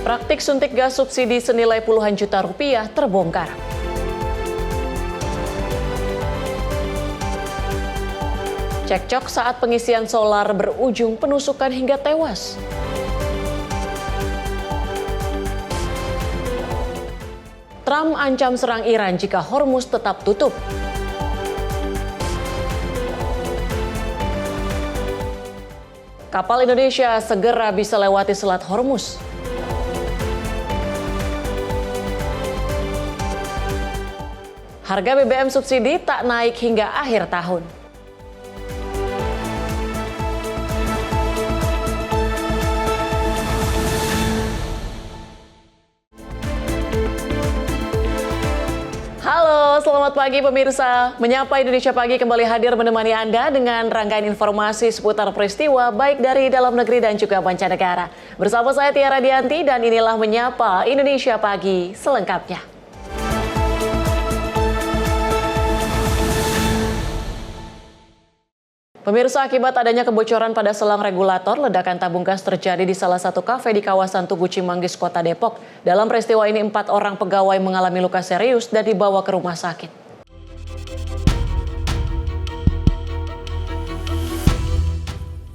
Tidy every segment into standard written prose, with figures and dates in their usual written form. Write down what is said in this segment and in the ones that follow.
Praktik suntik gas subsidi senilai puluhan juta rupiah terbongkar. Cekcok saat pengisian solar berujung penusukan hingga tewas. Trump ancam serang Iran jika Hormuz tetap tutup. Kapal Indonesia segera bisa lewati Selat Hormuz. Harga BBM subsidi tak naik hingga akhir tahun. Halo, selamat pagi pemirsa. Menyapa Indonesia Pagi kembali hadir menemani Anda dengan rangkaian informasi seputar peristiwa baik dari dalam negeri dan juga mancanegara. Bersama saya Tiara Dianti dan inilah Menyapa Indonesia Pagi selengkapnya. Pemirsa, akibat adanya kebocoran pada selang regulator, ledakan tabung gas terjadi di salah satu kafe di kawasan Tugu Cimanggis, Kota Depok. Dalam peristiwa ini 4 orang pegawai mengalami luka serius dan dibawa ke rumah sakit.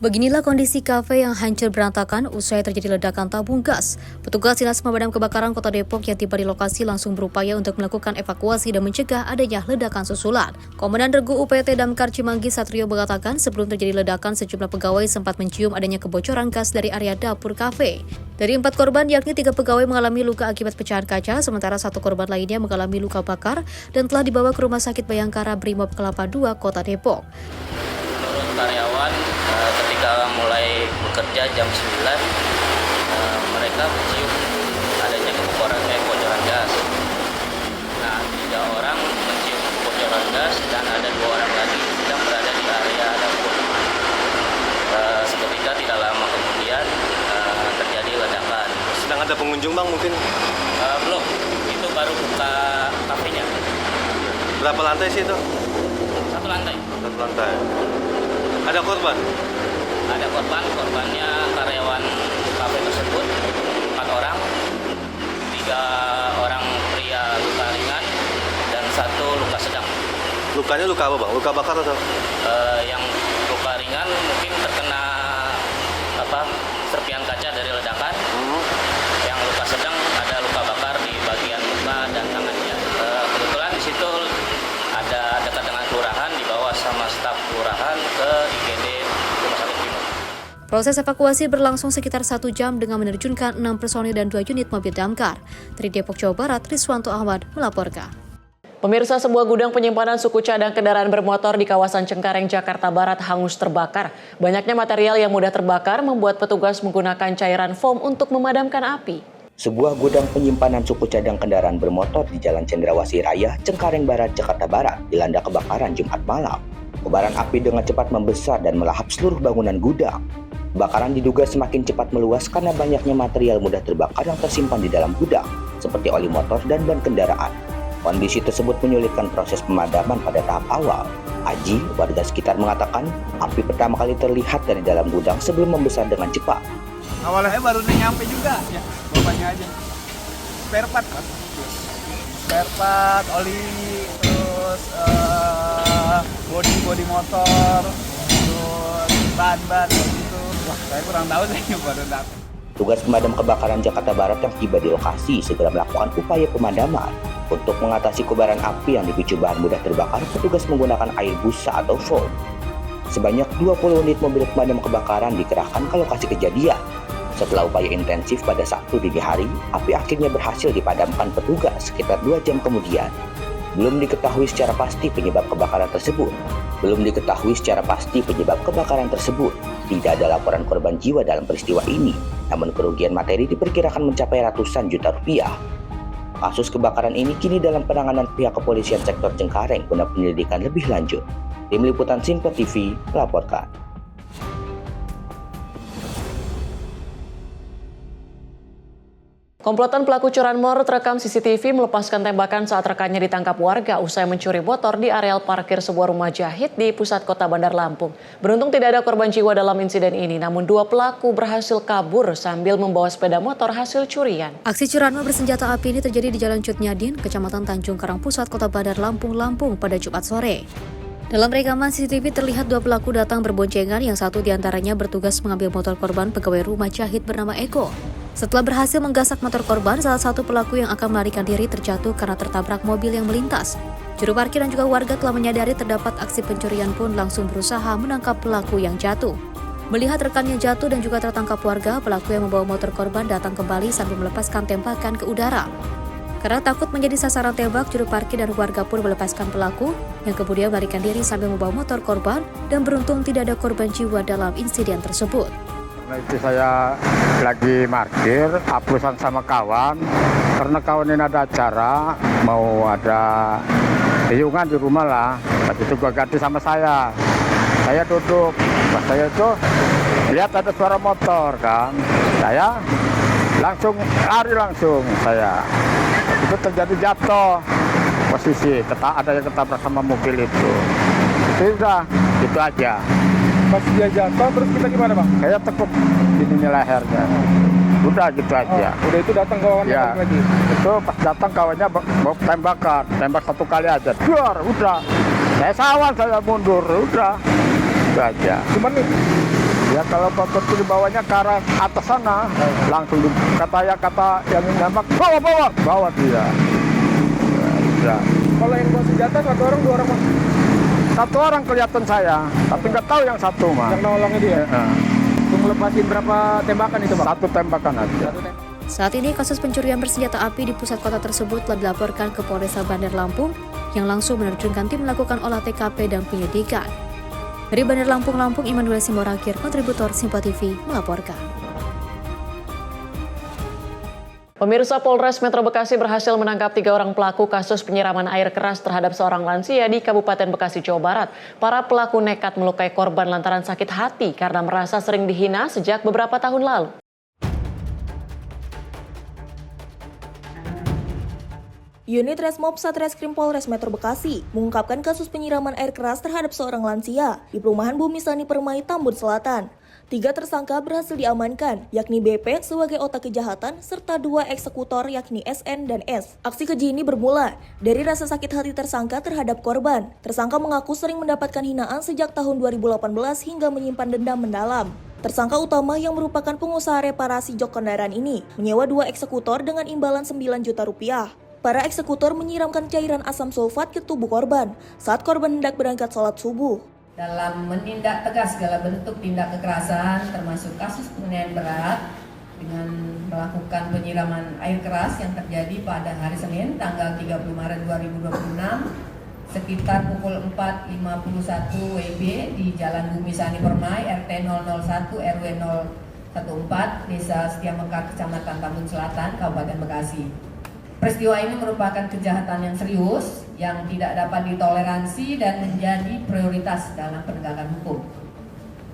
Beginilah kondisi kafe yang hancur berantakan usai terjadi ledakan tabung gas. Petugas Dinas Pemadam Kebakaran Kota Depok yang tiba di lokasi langsung berupaya untuk melakukan evakuasi dan mencegah adanya ledakan susulan. Komandan Regu UPT Damkar Cimanggis Satrio mengatakan sebelum terjadi ledakan sejumlah pegawai sempat mencium adanya kebocoran gas dari area dapur kafe. Dari 4 korban, yakni 3 pegawai mengalami luka akibat pecahan kaca, sementara 1 korban lainnya mengalami luka bakar dan telah dibawa ke Rumah Sakit Bayangkara Brimob Kelapa II, Kota Depok. Menurut karyawan, ketika mulai bekerja jam 9, mereka mencium adanya kebocoran gas. Nah, 3 orang mencium kebocoran gas dan ada 2 orang lagi sedang berada di area dapur. Seketika tidak lama kemudian terjadi ledakan. Sedang ada pengunjung bang mungkin? Belum, itu baru buka kafenya. Berapa lantai sih itu? 1 lantai. 1 lantai. Ada korban? Ada korbannya karyawan kafe tersebut 4 orang, 3 orang pria luka ringan dan 1 luka sedang. Lukanya luka apa bang? Luka bakar atau? Yang luka ringan mungkin terkena serpian kaca dari ledakan. Yang luka sedang ada luka bakar di bagian muka dan tangannya. Kebetulan di situ ada dekat dengan kelurahan, dibawa sama staf kelurahan ke IGD Rumah Sakit Brimob. Proses evakuasi berlangsung sekitar 1 jam dengan menerjunkan 6 personil dan 2 unit mobil damkar. Dari Depok, Jawa Barat, Riswanto Ahmad melaporkan. Pemirsa, sebuah gudang penyimpanan suku cadang kendaraan bermotor di kawasan Cengkareng, Jakarta Barat hangus terbakar. Banyaknya material yang mudah terbakar membuat petugas menggunakan cairan foam untuk memadamkan api. Sebuah gudang penyimpanan suku cadang kendaraan bermotor di Jalan Cendrawasih Raya, Cengkareng Barat, Jakarta Barat dilanda kebakaran Jumat malam. Kobaran api dengan cepat membesar dan melahap seluruh bangunan gudang. Kebakaran diduga semakin cepat meluas karena banyaknya material mudah terbakar yang tersimpan di dalam gudang, seperti oli motor dan ban kendaraan. Kondisi tersebut menyulitkan proses pemadaman pada tahap awal. Aji, warga sekitar mengatakan, api pertama kali terlihat dari dalam gudang sebelum membesar dengan cepat. Awalnya baru nyampe juga, ya, bapaknya aja. Spare part, oli, terus bodi motor, terus ban gitu. Wah, saya kurang tahu sih baru datang. Tugas pemadam kebakaran Jakarta Barat yang tiba di lokasi segera melakukan upaya pemadaman. Untuk mengatasi kobaran api yang dipicu bahan mudah terbakar, petugas menggunakan air busa atau foam. Sebanyak 20 unit mobil pemadam kebakaran dikerahkan ke lokasi kejadian. Setelah upaya intensif pada Sabtu dini hari, api akhirnya berhasil dipadamkan petugas sekitar 2 jam kemudian. Belum diketahui secara pasti penyebab kebakaran tersebut. Tidak ada laporan korban jiwa dalam peristiwa ini, namun kerugian materi diperkirakan mencapai ratusan juta rupiah. Kasus kebakaran ini kini dalam penanganan pihak kepolisian sektor Cengkareng guna penyelidikan lebih lanjut. Tim Liputan Simpo TV melaporkan. Komplotan pelaku curanmor terekam CCTV melepaskan tembakan saat rekannya ditangkap warga usai mencuri motor di areal parkir sebuah rumah jahit di pusat kota Bandar Lampung. Beruntung tidak ada korban jiwa dalam insiden ini, namun 2 pelaku berhasil kabur sambil membawa sepeda motor hasil curian. Aksi curanmor bersenjata api ini terjadi di Jalan Cut Nyadin, Kecamatan Tanjung Karang Pusat, Kota Bandar Lampung, Lampung pada Jumat sore. Dalam rekaman CCTV terlihat 2 pelaku datang berboncengan, yang satu diantaranya bertugas mengambil motor korban pegawai rumah jahit bernama Eko. Setelah berhasil menggasak motor korban, salah satu pelaku yang akan melarikan diri terjatuh karena tertabrak mobil yang melintas. Juru parkir dan juga warga telah menyadari terdapat aksi pencurian pun langsung berusaha menangkap pelaku yang jatuh. Melihat rekannya jatuh dan juga tertangkap warga, pelaku yang membawa motor korban datang kembali sambil melepaskan tembakan ke udara. Karena takut menjadi sasaran tembak, juru parkir dan warga pun melepaskan pelaku yang kemudian melarikan diri sambil membawa motor korban, dan beruntung tidak ada korban jiwa dalam insiden tersebut. Karena itu saya lagi parkir, apusan sama kawan. Karena kawan ini ada acara, mau ada tiungan di rumah lah. Pas itu gua ganti sama saya. Saya duduk, pas saya itu lihat ada suara motor kan. Saya langsung lari saya. Itu terjadi jatuh posisi, ada yang ketabrak sama mobil itu. Itu udah, itu aja. Pas dia jatuh, terus kita gimana Bang? Kayak tekuk gini lehernya. Udah gitu aja. Udah itu datang kawannya Ya, lagi? itu pas datang kawannya bawa tembakan. Tembak 1 kali aja. Duar, udah. Saya sawan, saya mundur, udah. Itu aja. Cuman Ya kalau motor itu dibawanya ke arah atas sana, langsung kata yang nembak, bawa dia. Ya. kalau yang bawa senjata 1 orang, 2 orang Bang? 1 orang kelihatan saya, tapi nggak tahu yang satu mah. Yang nolongnya dia? Untuk ngelepasin berapa tembakan itu Bang? 1 tembakan aja. Saat ini kasus pencurian bersenjata api di pusat kota tersebut telah dilaporkan ke Polresta Bandar Lampung yang langsung menerjunkan tim melakukan olah TKP dan penyelidikan. Dari Bandar Lampung, Immanuel Simorangkir, kontributor Simpa TV, melaporkan. Pemirsa, Polres Metro Bekasi berhasil menangkap 3 orang pelaku kasus penyiraman air keras terhadap seorang lansia di Kabupaten Bekasi, Jawa Barat. Para pelaku nekat melukai korban lantaran sakit hati karena merasa sering dihina sejak beberapa tahun lalu. Unit Resmob Satreskrim Polres Metro Bekasi mengungkapkan kasus penyiraman air keras terhadap seorang lansia di perumahan Bumi Sani Permai, Tambun Selatan. 3 tersangka berhasil diamankan, yakni BP sebagai otak kejahatan serta 2 eksekutor yakni SN dan S. Aksi keji ini bermula dari rasa sakit hati tersangka terhadap korban. Tersangka mengaku sering mendapatkan hinaan sejak tahun 2018 hingga menyimpan dendam mendalam. Tersangka utama yang merupakan pengusaha reparasi jok kendaraan ini menyewa 2 eksekutor dengan imbalan 9 juta rupiah. Para eksekutor menyiramkan cairan asam sulfat ke tubuh korban saat korban hendak berangkat sholat subuh. Dalam menindak tegas segala bentuk tindak kekerasan termasuk kasus penganiayaan berat dengan melakukan penyiraman air keras yang terjadi pada hari Senin tanggal 30 Maret 2026 sekitar pukul 4.51 WIB di Jalan Bumi Sani Permai RT 001 RW 014 Desa Setiamekar Kecamatan Tambun Selatan Kabupaten Bekasi. Peristiwa ini merupakan kejahatan yang serius yang tidak dapat ditoleransi dan menjadi prioritas dalam penegakan hukum.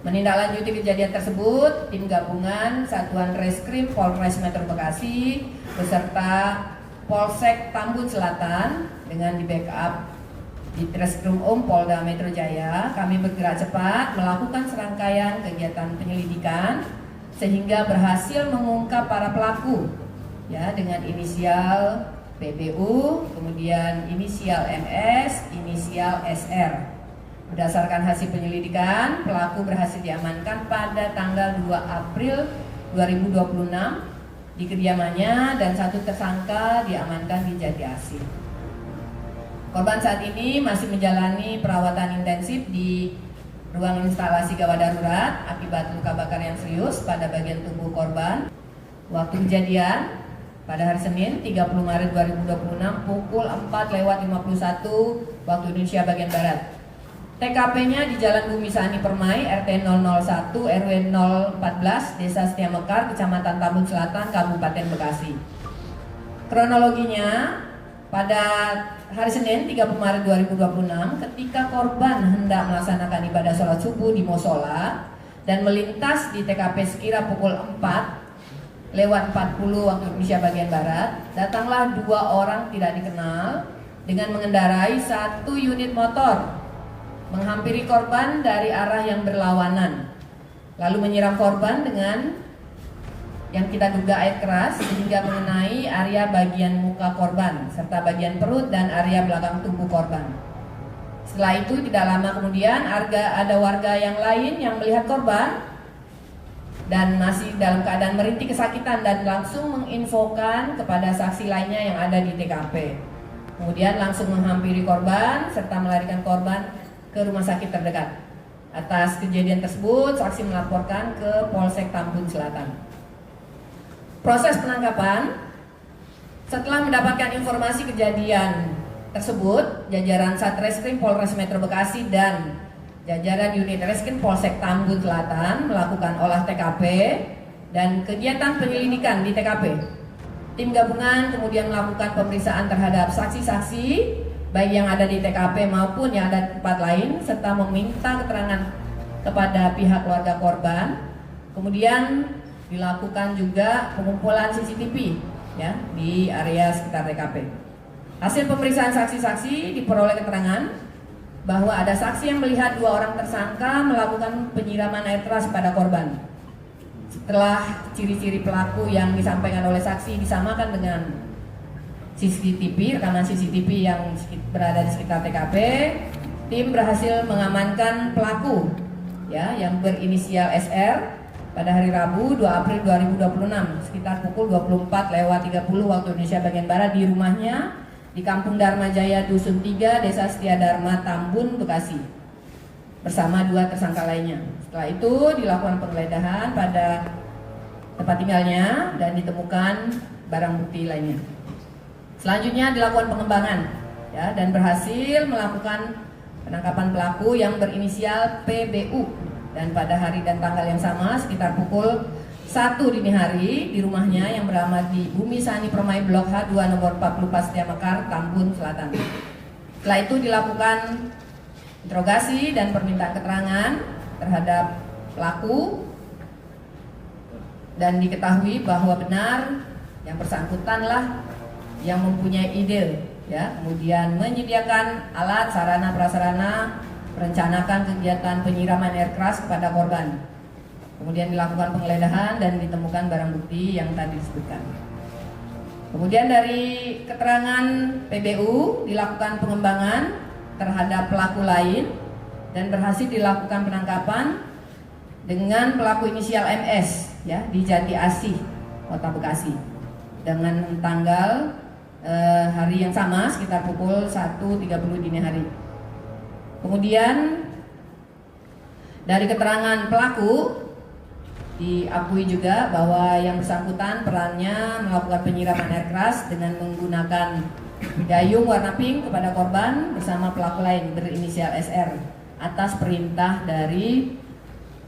Menindaklanjuti kejadian tersebut, tim gabungan Satuan Reskrim Polres Metro Bekasi beserta Polsek Tambun Selatan dengan di backup di Reskrim Polda Metro Jaya, kami bergerak cepat melakukan serangkaian kegiatan penyelidikan sehingga berhasil mengungkap para pelaku ya dengan inisial PBU, kemudian inisial MS, inisial SR. Berdasarkan hasil penyelidikan, pelaku berhasil diamankan pada tanggal 2 April 2026 di kediamannya dan 1 tersangka diamankan di Jati Asih. Korban saat ini masih menjalani perawatan intensif di ruang instalasi gawat darurat akibat luka bakar yang serius pada bagian tubuh korban. Waktu kejadian pada hari Senin 30 Maret 2026 pukul 4:51 waktu Indonesia bagian Barat. TKP-nya di Jalan Bumi Sani Permai RT 001 RW 014 Desa Setiamekar Kecamatan Tambun Selatan Kabupaten Bekasi. Kronologinya pada hari Senin 30 Maret 2026 ketika korban hendak melaksanakan ibadah sholat subuh di musola dan melintas di TKP sekira pukul 4 lewat 40 waktu Indonesia bagian Barat, datanglah 2 orang tidak dikenal dengan mengendarai 1 unit motor, menghampiri korban dari arah yang berlawanan, lalu menyiram korban dengan yang kita duga air keras sehingga mengenai area bagian muka korban, serta bagian perut dan area belakang tubuh korban. Setelah itu tidak lama kemudian ada warga yang lain yang melihat korban dan masih dalam keadaan merintih kesakitan dan langsung menginfokan kepada saksi lainnya yang ada di TKP. Kemudian langsung menghampiri korban serta melarikan korban ke rumah sakit terdekat. Atas kejadian tersebut, saksi melaporkan ke Polsek Tambun Selatan. Proses penangkapan, setelah mendapatkan informasi kejadian tersebut, jajaran Satreskrim Polres Metro Bekasi dan jajaran unit Reskrim Polsek Tambun Selatan melakukan olah TKP dan kegiatan penyelidikan di TKP. Tim gabungan kemudian melakukan pemeriksaan terhadap saksi-saksi baik yang ada di TKP maupun yang ada di tempat lain serta meminta keterangan kepada pihak keluarga korban. Kemudian dilakukan juga pengumpulan CCTV ya di area sekitar TKP. Hasil pemeriksaan saksi-saksi diperoleh keterangan bahwa ada saksi yang melihat 2 orang tersangka melakukan penyiraman air keras pada korban. Setelah ciri-ciri pelaku yang disampaikan oleh saksi disamakan dengan CCTV, rekaman CCTV yang berada di sekitar TKP, tim berhasil mengamankan pelaku ya yang berinisial SR pada hari Rabu 2 April 2026 sekitar pukul 24:30 waktu Indonesia bagian Barat di rumahnya di Kampung Dharma Jaya Dusun 3, Desa Setia Dharma, Tambun, Bekasi bersama 2 tersangka lainnya. Setelah itu dilakukan penggeledahan pada tempat tinggalnya dan ditemukan barang bukti lainnya. Selanjutnya dilakukan pengembangan ya dan berhasil melakukan penangkapan pelaku yang berinisial PBU dan pada hari dan tanggal yang sama sekitar pukul 1 dini hari di rumahnya yang beralamat di Bumi Sani Permai Blok H2 nomor 44 Setia Mekar, Tambun Selatan. Setelah itu dilakukan interogasi dan permintaan keterangan terhadap pelaku dan diketahui bahwa benar yang bersangkutanlah yang mempunyai ide ya, kemudian menyediakan alat sarana prasarana merencanakan kegiatan penyiraman air keras kepada korban. Kemudian dilakukan penggeledahan dan ditemukan barang bukti yang tadi disebutkan. Kemudian dari keterangan PBU dilakukan pengembangan terhadap pelaku lain dan berhasil dilakukan penangkapan dengan pelaku inisial MS ya di Jati Asih, Kota Bekasi dengan tanggal hari yang sama sekitar pukul 1.30 dini hari. Kemudian dari keterangan pelaku diakui juga bahwa yang bersangkutan perannya melakukan penyiraman air keras dengan menggunakan gayung warna pink kepada korban bersama pelaku lain berinisial SR atas perintah dari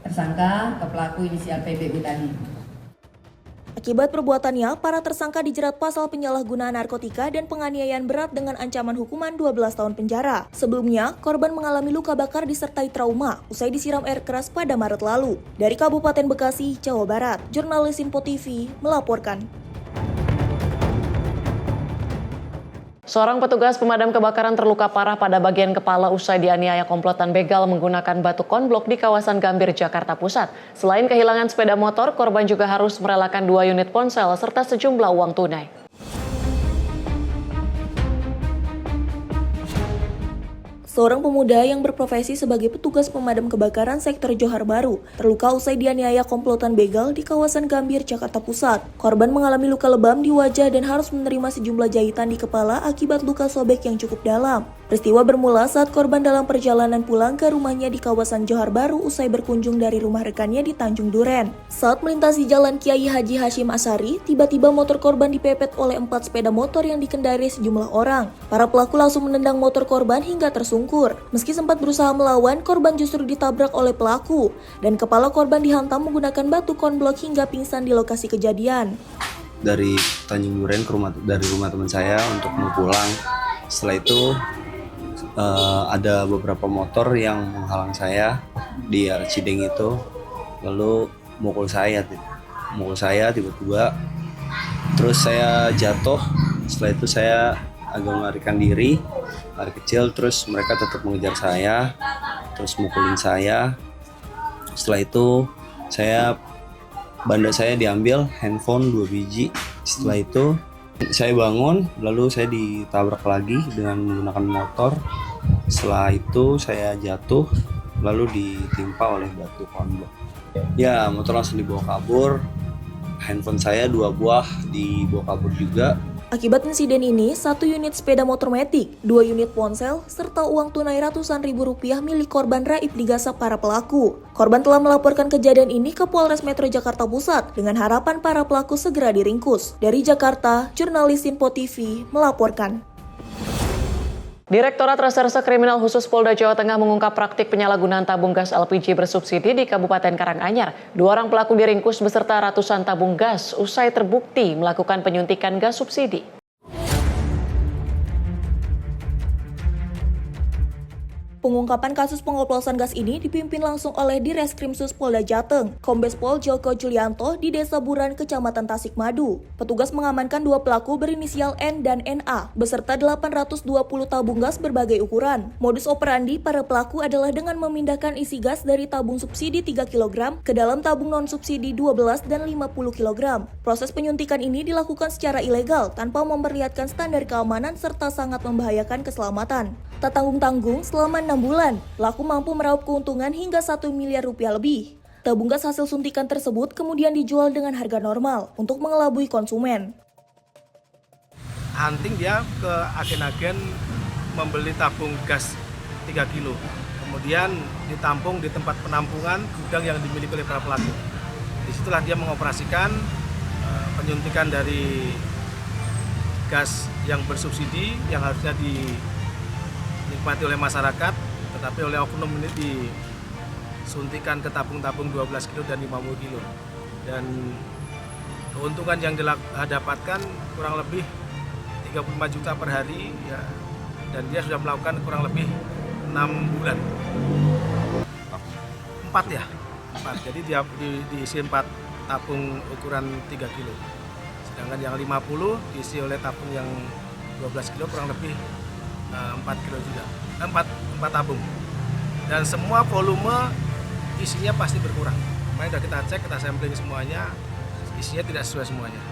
tersangka ke pelaku inisial PBU tadi. Akibat perbuatannya, para tersangka dijerat pasal penyalahgunaan narkotika dan penganiayaan berat dengan ancaman hukuman 12 tahun penjara. Sebelumnya, korban mengalami luka bakar disertai trauma usai disiram air keras pada Maret lalu. Dari Kabupaten Bekasi, Jawa Barat, jurnalis Info TV melaporkan. Seorang petugas pemadam kebakaran terluka parah pada bagian kepala usai dianiaya komplotan begal menggunakan batu konblok di kawasan Gambir, Jakarta Pusat. Selain kehilangan sepeda motor, korban juga harus merelakan 2 unit ponsel serta sejumlah uang tunai. Seorang pemuda yang berprofesi sebagai petugas pemadam kebakaran sektor Johar Baru terluka usai dianiaya komplotan begal di kawasan Gambir, Jakarta Pusat. Korban mengalami luka lebam di wajah dan harus menerima sejumlah jahitan di kepala akibat luka sobek yang cukup dalam. Peristiwa bermula saat korban dalam perjalanan pulang ke rumahnya di kawasan Johar Baru usai berkunjung dari rumah rekannya di Tanjung Duren. Saat melintasi jalan Kiai Haji Hashim Asari, tiba-tiba motor korban dipepet oleh 4 sepeda motor yang dikendari sejumlah orang. Para pelaku langsung menendang motor korban hingga tersungkur. Meski sempat berusaha melawan, korban justru ditabrak oleh pelaku dan kepala korban dihantam menggunakan batu konblok hingga pingsan di lokasi kejadian. Dari Tanjung Duren dari rumah teman saya untuk mau pulang. Setelah itu ada beberapa motor yang menghalang saya di Cideng itu, lalu mukul saya. mukul saya tiba-tiba. Terus saya jatuh. Setelah itu saya agak melarikan diri, lari kecil. Terus mereka tetap mengejar saya, terus mukulin saya. Setelah itu benda saya diambil, handphone 2 biji. Setelah itu saya bangun, lalu saya ditabrak lagi dengan menggunakan motor. Setelah itu saya jatuh, lalu ditimpa oleh batu konbok. Ya, motor langsung dibawa kabur. Handphone saya 2 buah dibawa kabur juga. Akibat insiden ini, 1 unit sepeda motor matic, 2 unit ponsel, serta uang tunai ratusan ribu rupiah milik korban raib digasak para pelaku. Korban telah melaporkan kejadian ini ke Polres Metro Jakarta Pusat dengan harapan para pelaku segera diringkus. Dari Jakarta, jurnalis Info TV melaporkan. Direktorat Reserse Kriminal Khusus Polda Jawa Tengah mengungkap praktik penyalahgunaan tabung gas LPG bersubsidi di Kabupaten Karanganyar. 2 orang pelaku diringkus beserta ratusan tabung gas usai terbukti melakukan penyuntikan gas subsidi. Pengungkapan kasus pengoplosan gas ini dipimpin langsung oleh Direskrimsus Polda Jateng, Kombes Pol Joko Julianto di Desa Buran, Kecamatan Tasikmadu. Petugas mengamankan 2 pelaku berinisial N dan NA, beserta 820 tabung gas berbagai ukuran. Modus operandi para pelaku adalah dengan memindahkan isi gas dari tabung subsidi 3 kg ke dalam tabung non-subsidi 12 dan 50 kg. Proses penyuntikan ini dilakukan secara ilegal tanpa memperlihatkan standar keamanan serta sangat membahayakan keselamatan. Tak tanggung-tanggung, selama 6 bulan, pelaku mampu meraup keuntungan hingga 1 miliar rupiah lebih. Tabung gas hasil suntikan tersebut kemudian dijual dengan harga normal untuk mengelabui konsumen. Hunting dia ke agen-agen membeli tabung gas 3 kilo. Kemudian ditampung di tempat penampungan gudang yang dimiliki oleh para pelaku. Disitulah dia mengoperasikan penyuntikan dari gas yang bersubsidi yang harusnya dinikmati oleh masyarakat, tetapi oleh oknum ini disuntikan ke tabung-tabung 12 kilo dan 50 kilo. Dan keuntungan yang didapatkan kurang lebih 35 juta per hari ya, dan dia sudah melakukan kurang lebih 6 bulan. 4 ya? 4. Jadi dia diisi 4 tabung ukuran 3 kilo. Sedangkan yang 50 diisi oleh tabung yang 12 kilo kurang lebih 4 kilo juga. 4 tabung. Dan semua volume isinya pasti berkurang. Kemarin sudah kita cek, kita sampling semuanya, isinya tidak sesuai semuanya.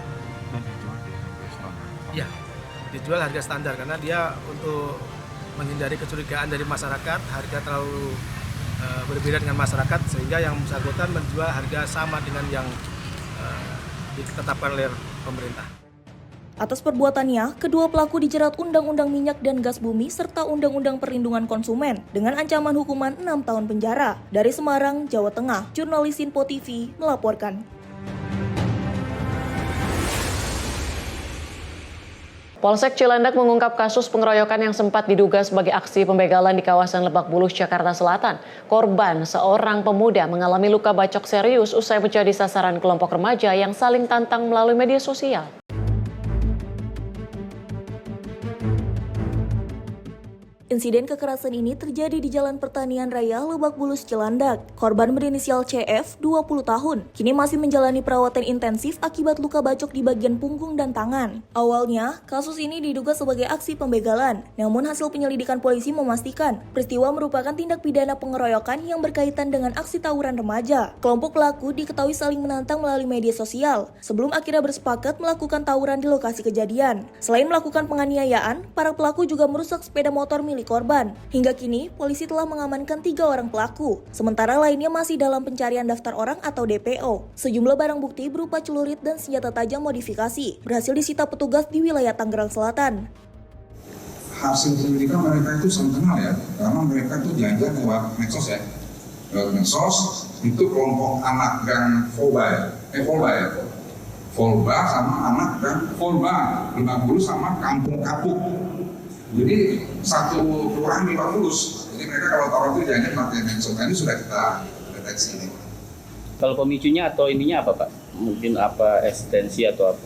Ya, dijual harga standar karena dia untuk menghindari kecurigaan dari masyarakat, harga terlalu berbeda dengan masyarakat sehingga yang bersangkutan menjual harga sama dengan yang ditetapkan oleh pemerintah. Atas perbuatannya, kedua pelaku dijerat Undang-Undang Minyak dan Gas Bumi serta Undang-Undang Perlindungan Konsumen dengan ancaman hukuman 6 tahun penjara. Dari Semarang, Jawa Tengah, jurnalis Info TV melaporkan. Polsek Cilandak mengungkap kasus pengeroyokan yang sempat diduga sebagai aksi pembegalan di kawasan Lebak Bulus, Jakarta Selatan. Korban, seorang pemuda, mengalami luka bacok serius usai menjadi sasaran kelompok remaja yang saling tantang melalui media sosial. Insiden kekerasan ini terjadi di Jalan Pertanian Raya Lebak Bulus, Cilandak. Korban berinisial CF, 20 tahun, kini masih menjalani perawatan intensif akibat luka bacok di bagian punggung dan tangan. Awalnya, kasus ini diduga sebagai aksi pembegalan. Namun hasil penyelidikan polisi memastikan peristiwa merupakan tindak pidana pengeroyokan yang berkaitan dengan aksi tawuran remaja. Kelompok pelaku diketahui saling menantang melalui media sosial sebelum akhirnya bersepakat melakukan tawuran di lokasi kejadian. Selain melakukan penganiayaan, para pelaku juga merusak sepeda motor milik korban. Hingga kini, polisi telah mengamankan 3 orang pelaku, sementara lainnya masih dalam pencarian daftar orang atau DPO. Sejumlah barang bukti berupa celurit dan senjata tajam modifikasi berhasil disita petugas di wilayah Tangerang Selatan. Hasil penyelidikan mereka itu saling kenal ya, karena mereka itu jajan lewat medsos ya. Lewat medsos, itu kelompok anak gang Volba sama anak gang Volba, Lebak Bulus sama Kampung Kapuk. Jadi satu kelurahan di Lebak Bulus. Jadi mereka kalau taruh itu jangan pakai medsos. Ini sudah kita deteksi ini. Kalau pemicunya atau ininya apa Pak? Mungkin apa eksistensi atau apa?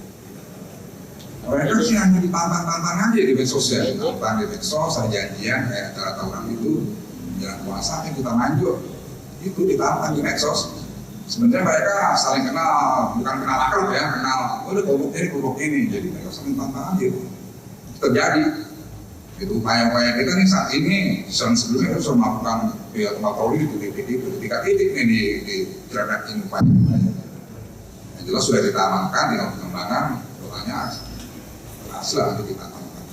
Mereka sih hanya ditantang-tantang aja di medsos ya. Ditantang di medsos, ada janjian kayak acara tawuran itu menjelang puasa kita lanjut. Itu ditantang di medsos. Sebenarnya mereka saling kenal, bukan kenal akrab ya, kenal, udah kelompok ini, jadi mereka saling tantangan gitu. Terjadi. Itu upaya-upaya kita nih saat ini, sebelumnya kita sudah melakukan patroli di titik-titik nih di terhadap ini upaya. Yang jelas sudah kita amankan di pengembangan, doanya berhasil nanti kita amankan.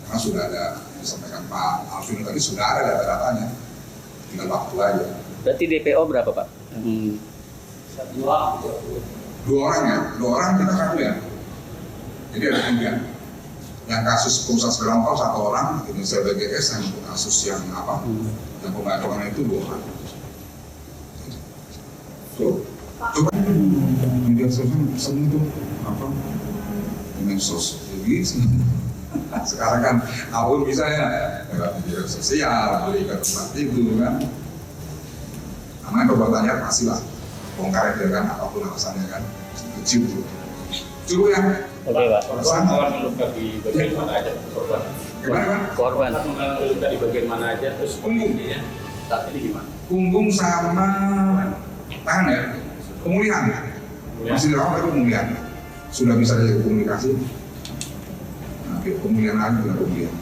Karena sudah ada, disampaikan Pak Alvin tadi sudah ada data-datanya, tinggal waktu aja. Berarti DPO berapa Pak? Dua orang kita satu ya. Jadi ada 3. Yang kasus pengusaha sepeda motor 1 orang, Indonesia BGS, yang kasus yang yang pembacokan itu 2 orang. Coba media sosial sering itu medsos jadi sekarang kan apapun bisa ya lewat media sosial, beli ke tempat itu kan. Namanya perbuatannya pasti lah, bongkar kan apapun alasannya kan, cukup ya. Oke Pak. Korban luka di bagian mana aja korban? Gimana? Korban luka di bagian mana aja terus kondisinya saat ini gimana? Punggung sama tangan ya, pemulihan. Masih dirawat tapi pemulihan. Sudah bisa jadi komunikasi. Nah, pemulihan lagi juga pemulihan.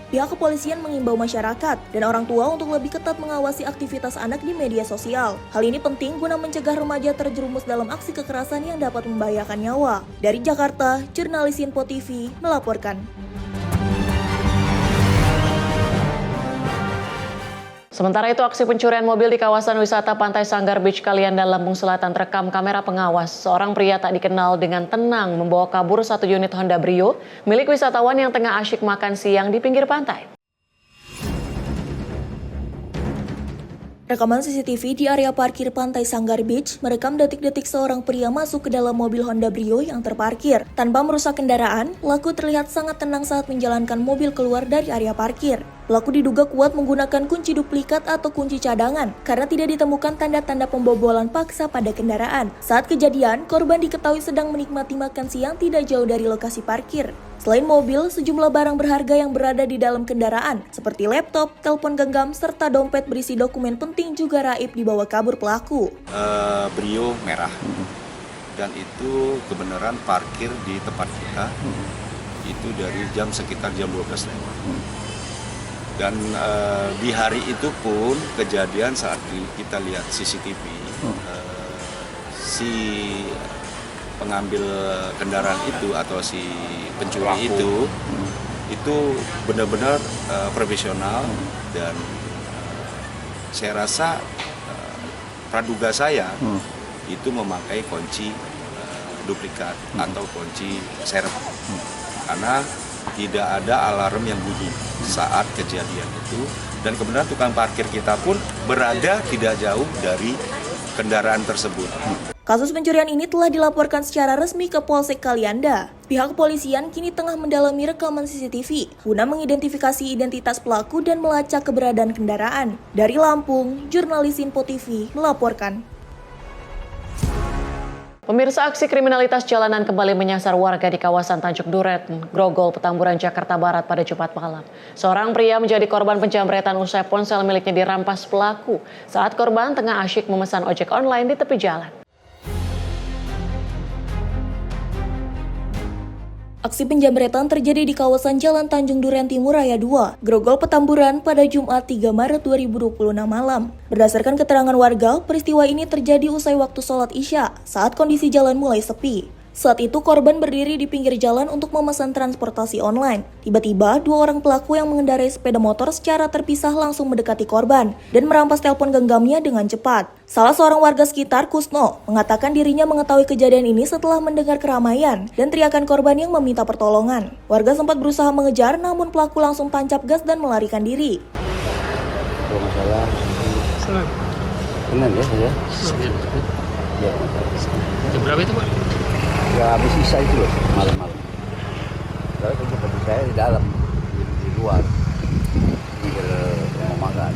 Pihak kepolisian mengimbau masyarakat dan orang tua untuk lebih ketat mengawasi aktivitas anak di media sosial. Hal ini penting guna mencegah remaja terjerumus dalam aksi kekerasan yang dapat membahayakan nyawa. Dari Jakarta, jurnalis Info TV melaporkan. Sementara itu, aksi pencurian mobil di kawasan wisata Pantai Sanggar Beach Kalianda, Lampung Selatan terekam kamera pengawas. Seorang pria tak dikenal dengan tenang membawa kabur 1 unit Honda Brio milik wisatawan yang tengah asyik makan siang di pinggir pantai. Rekaman CCTV di area parkir Pantai Sanggar Beach merekam detik-detik seorang pria masuk ke dalam mobil Honda Brio yang terparkir. Tanpa merusak kendaraan, pelaku terlihat sangat tenang saat menjalankan mobil keluar dari area parkir. Pelaku diduga kuat menggunakan kunci duplikat atau kunci cadangan karena tidak ditemukan tanda-tanda pembobolan paksa pada kendaraan. Saat kejadian, korban diketahui sedang menikmati makan siang tidak jauh dari lokasi parkir. Selain mobil, sejumlah barang berharga yang berada di dalam kendaraan, seperti laptop, telepon genggam, serta dompet berisi dokumen penting juga raib dibawa kabur pelaku. Brio merah, dan itu kebenaran parkir di tempat kita, itu dari sekitar jam 12 lewat. Dan di hari itu pun kejadian saat kita lihat CCTV, si pengambil kendaraan itu atau si pencuri itu benar-benar profesional, dan saya rasa praduga saya itu memakai kunci duplikat atau kunci serep, karena tidak ada alarm yang bunyi saat kejadian itu, dan kemudian tukang parkir kita pun berada tidak jauh dari kendaraan tersebut. Kasus pencurian ini telah dilaporkan secara resmi ke Polsek Kalianda. Pihak kepolisian kini tengah mendalami rekaman CCTV guna mengidentifikasi identitas pelaku dan melacak keberadaan kendaraan. Dari Lampung, jurnalis Info TV melaporkan. Pemirsa, aksi kriminalitas jalanan kembali menyasar warga di kawasan Tanjung Duren, Grogol, Petamburan, Jakarta Barat pada Jumat malam. Seorang pria menjadi korban penjamretan usai ponsel miliknya dirampas pelaku saat korban tengah asyik memesan ojek online di tepi jalan. Aksi penjamretan terjadi di kawasan Jalan Tanjung Duren Timur Raya 2, Grogol, Petamburan pada Jumat 3 Maret 2026 malam. Berdasarkan keterangan warga, peristiwa ini terjadi usai waktu sholat Isya saat kondisi jalan mulai sepi. Saat itu korban berdiri di pinggir jalan untuk memesan transportasi online. Tiba-tiba, 2 orang pelaku yang mengendarai sepeda motor secara terpisah langsung mendekati korban dan merampas telepon genggamnya dengan cepat. Salah seorang warga sekitar, Kusno, mengatakan dirinya mengetahui kejadian ini setelah mendengar keramaian dan teriakan korban yang meminta pertolongan. Warga sempat berusaha mengejar, namun pelaku langsung tancap gas dan melarikan diri. Kalau masalah, benar ya? Ya. Jam berapa itu Pak? Ya habis Isya itu loh, malam-malam. Lalu itu seperti saya di dalam, di luar, pinggir mau makan.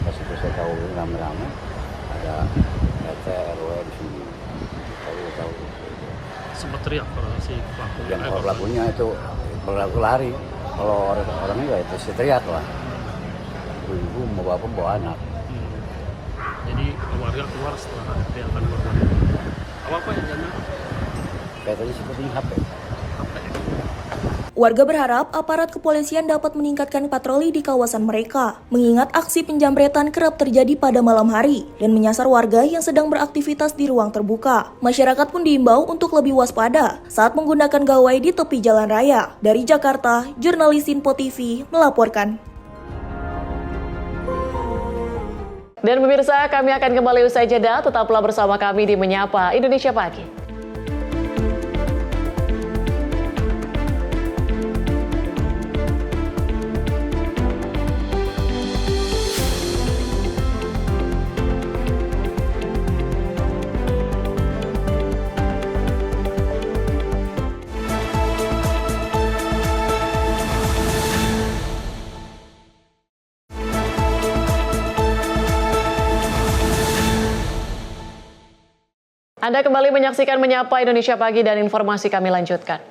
Pas itu saya tahu rame-rame ada RT RW di sini. Saya tahu. Sempat teriak kalau si pelaku. Yang kalau pelakunya itu berlaku lari, kalau orangnya ya itu teriak lah. ibu-ibu, membawa bapak, membawa anak. Jadi warga keluar setelah kelihatan korban. Apa yang jadinya? Katanya sepertinya HP. Warga berharap aparat kepolisian dapat meningkatkan patroli di kawasan mereka, mengingat aksi penjamretan kerap terjadi pada malam hari dan menyasar warga yang sedang beraktivitas di ruang terbuka. Masyarakat pun diimbau untuk lebih waspada saat menggunakan gawai di tepi jalan raya. Dari Jakarta, jurnalis Info TV melaporkan. Dan pemirsa, kami akan kembali usai jeda. Tetaplah bersama kami di Menyapa Indonesia Pagi. Anda kembali menyaksikan Menyapa Indonesia Pagi dan informasi kami lanjutkan.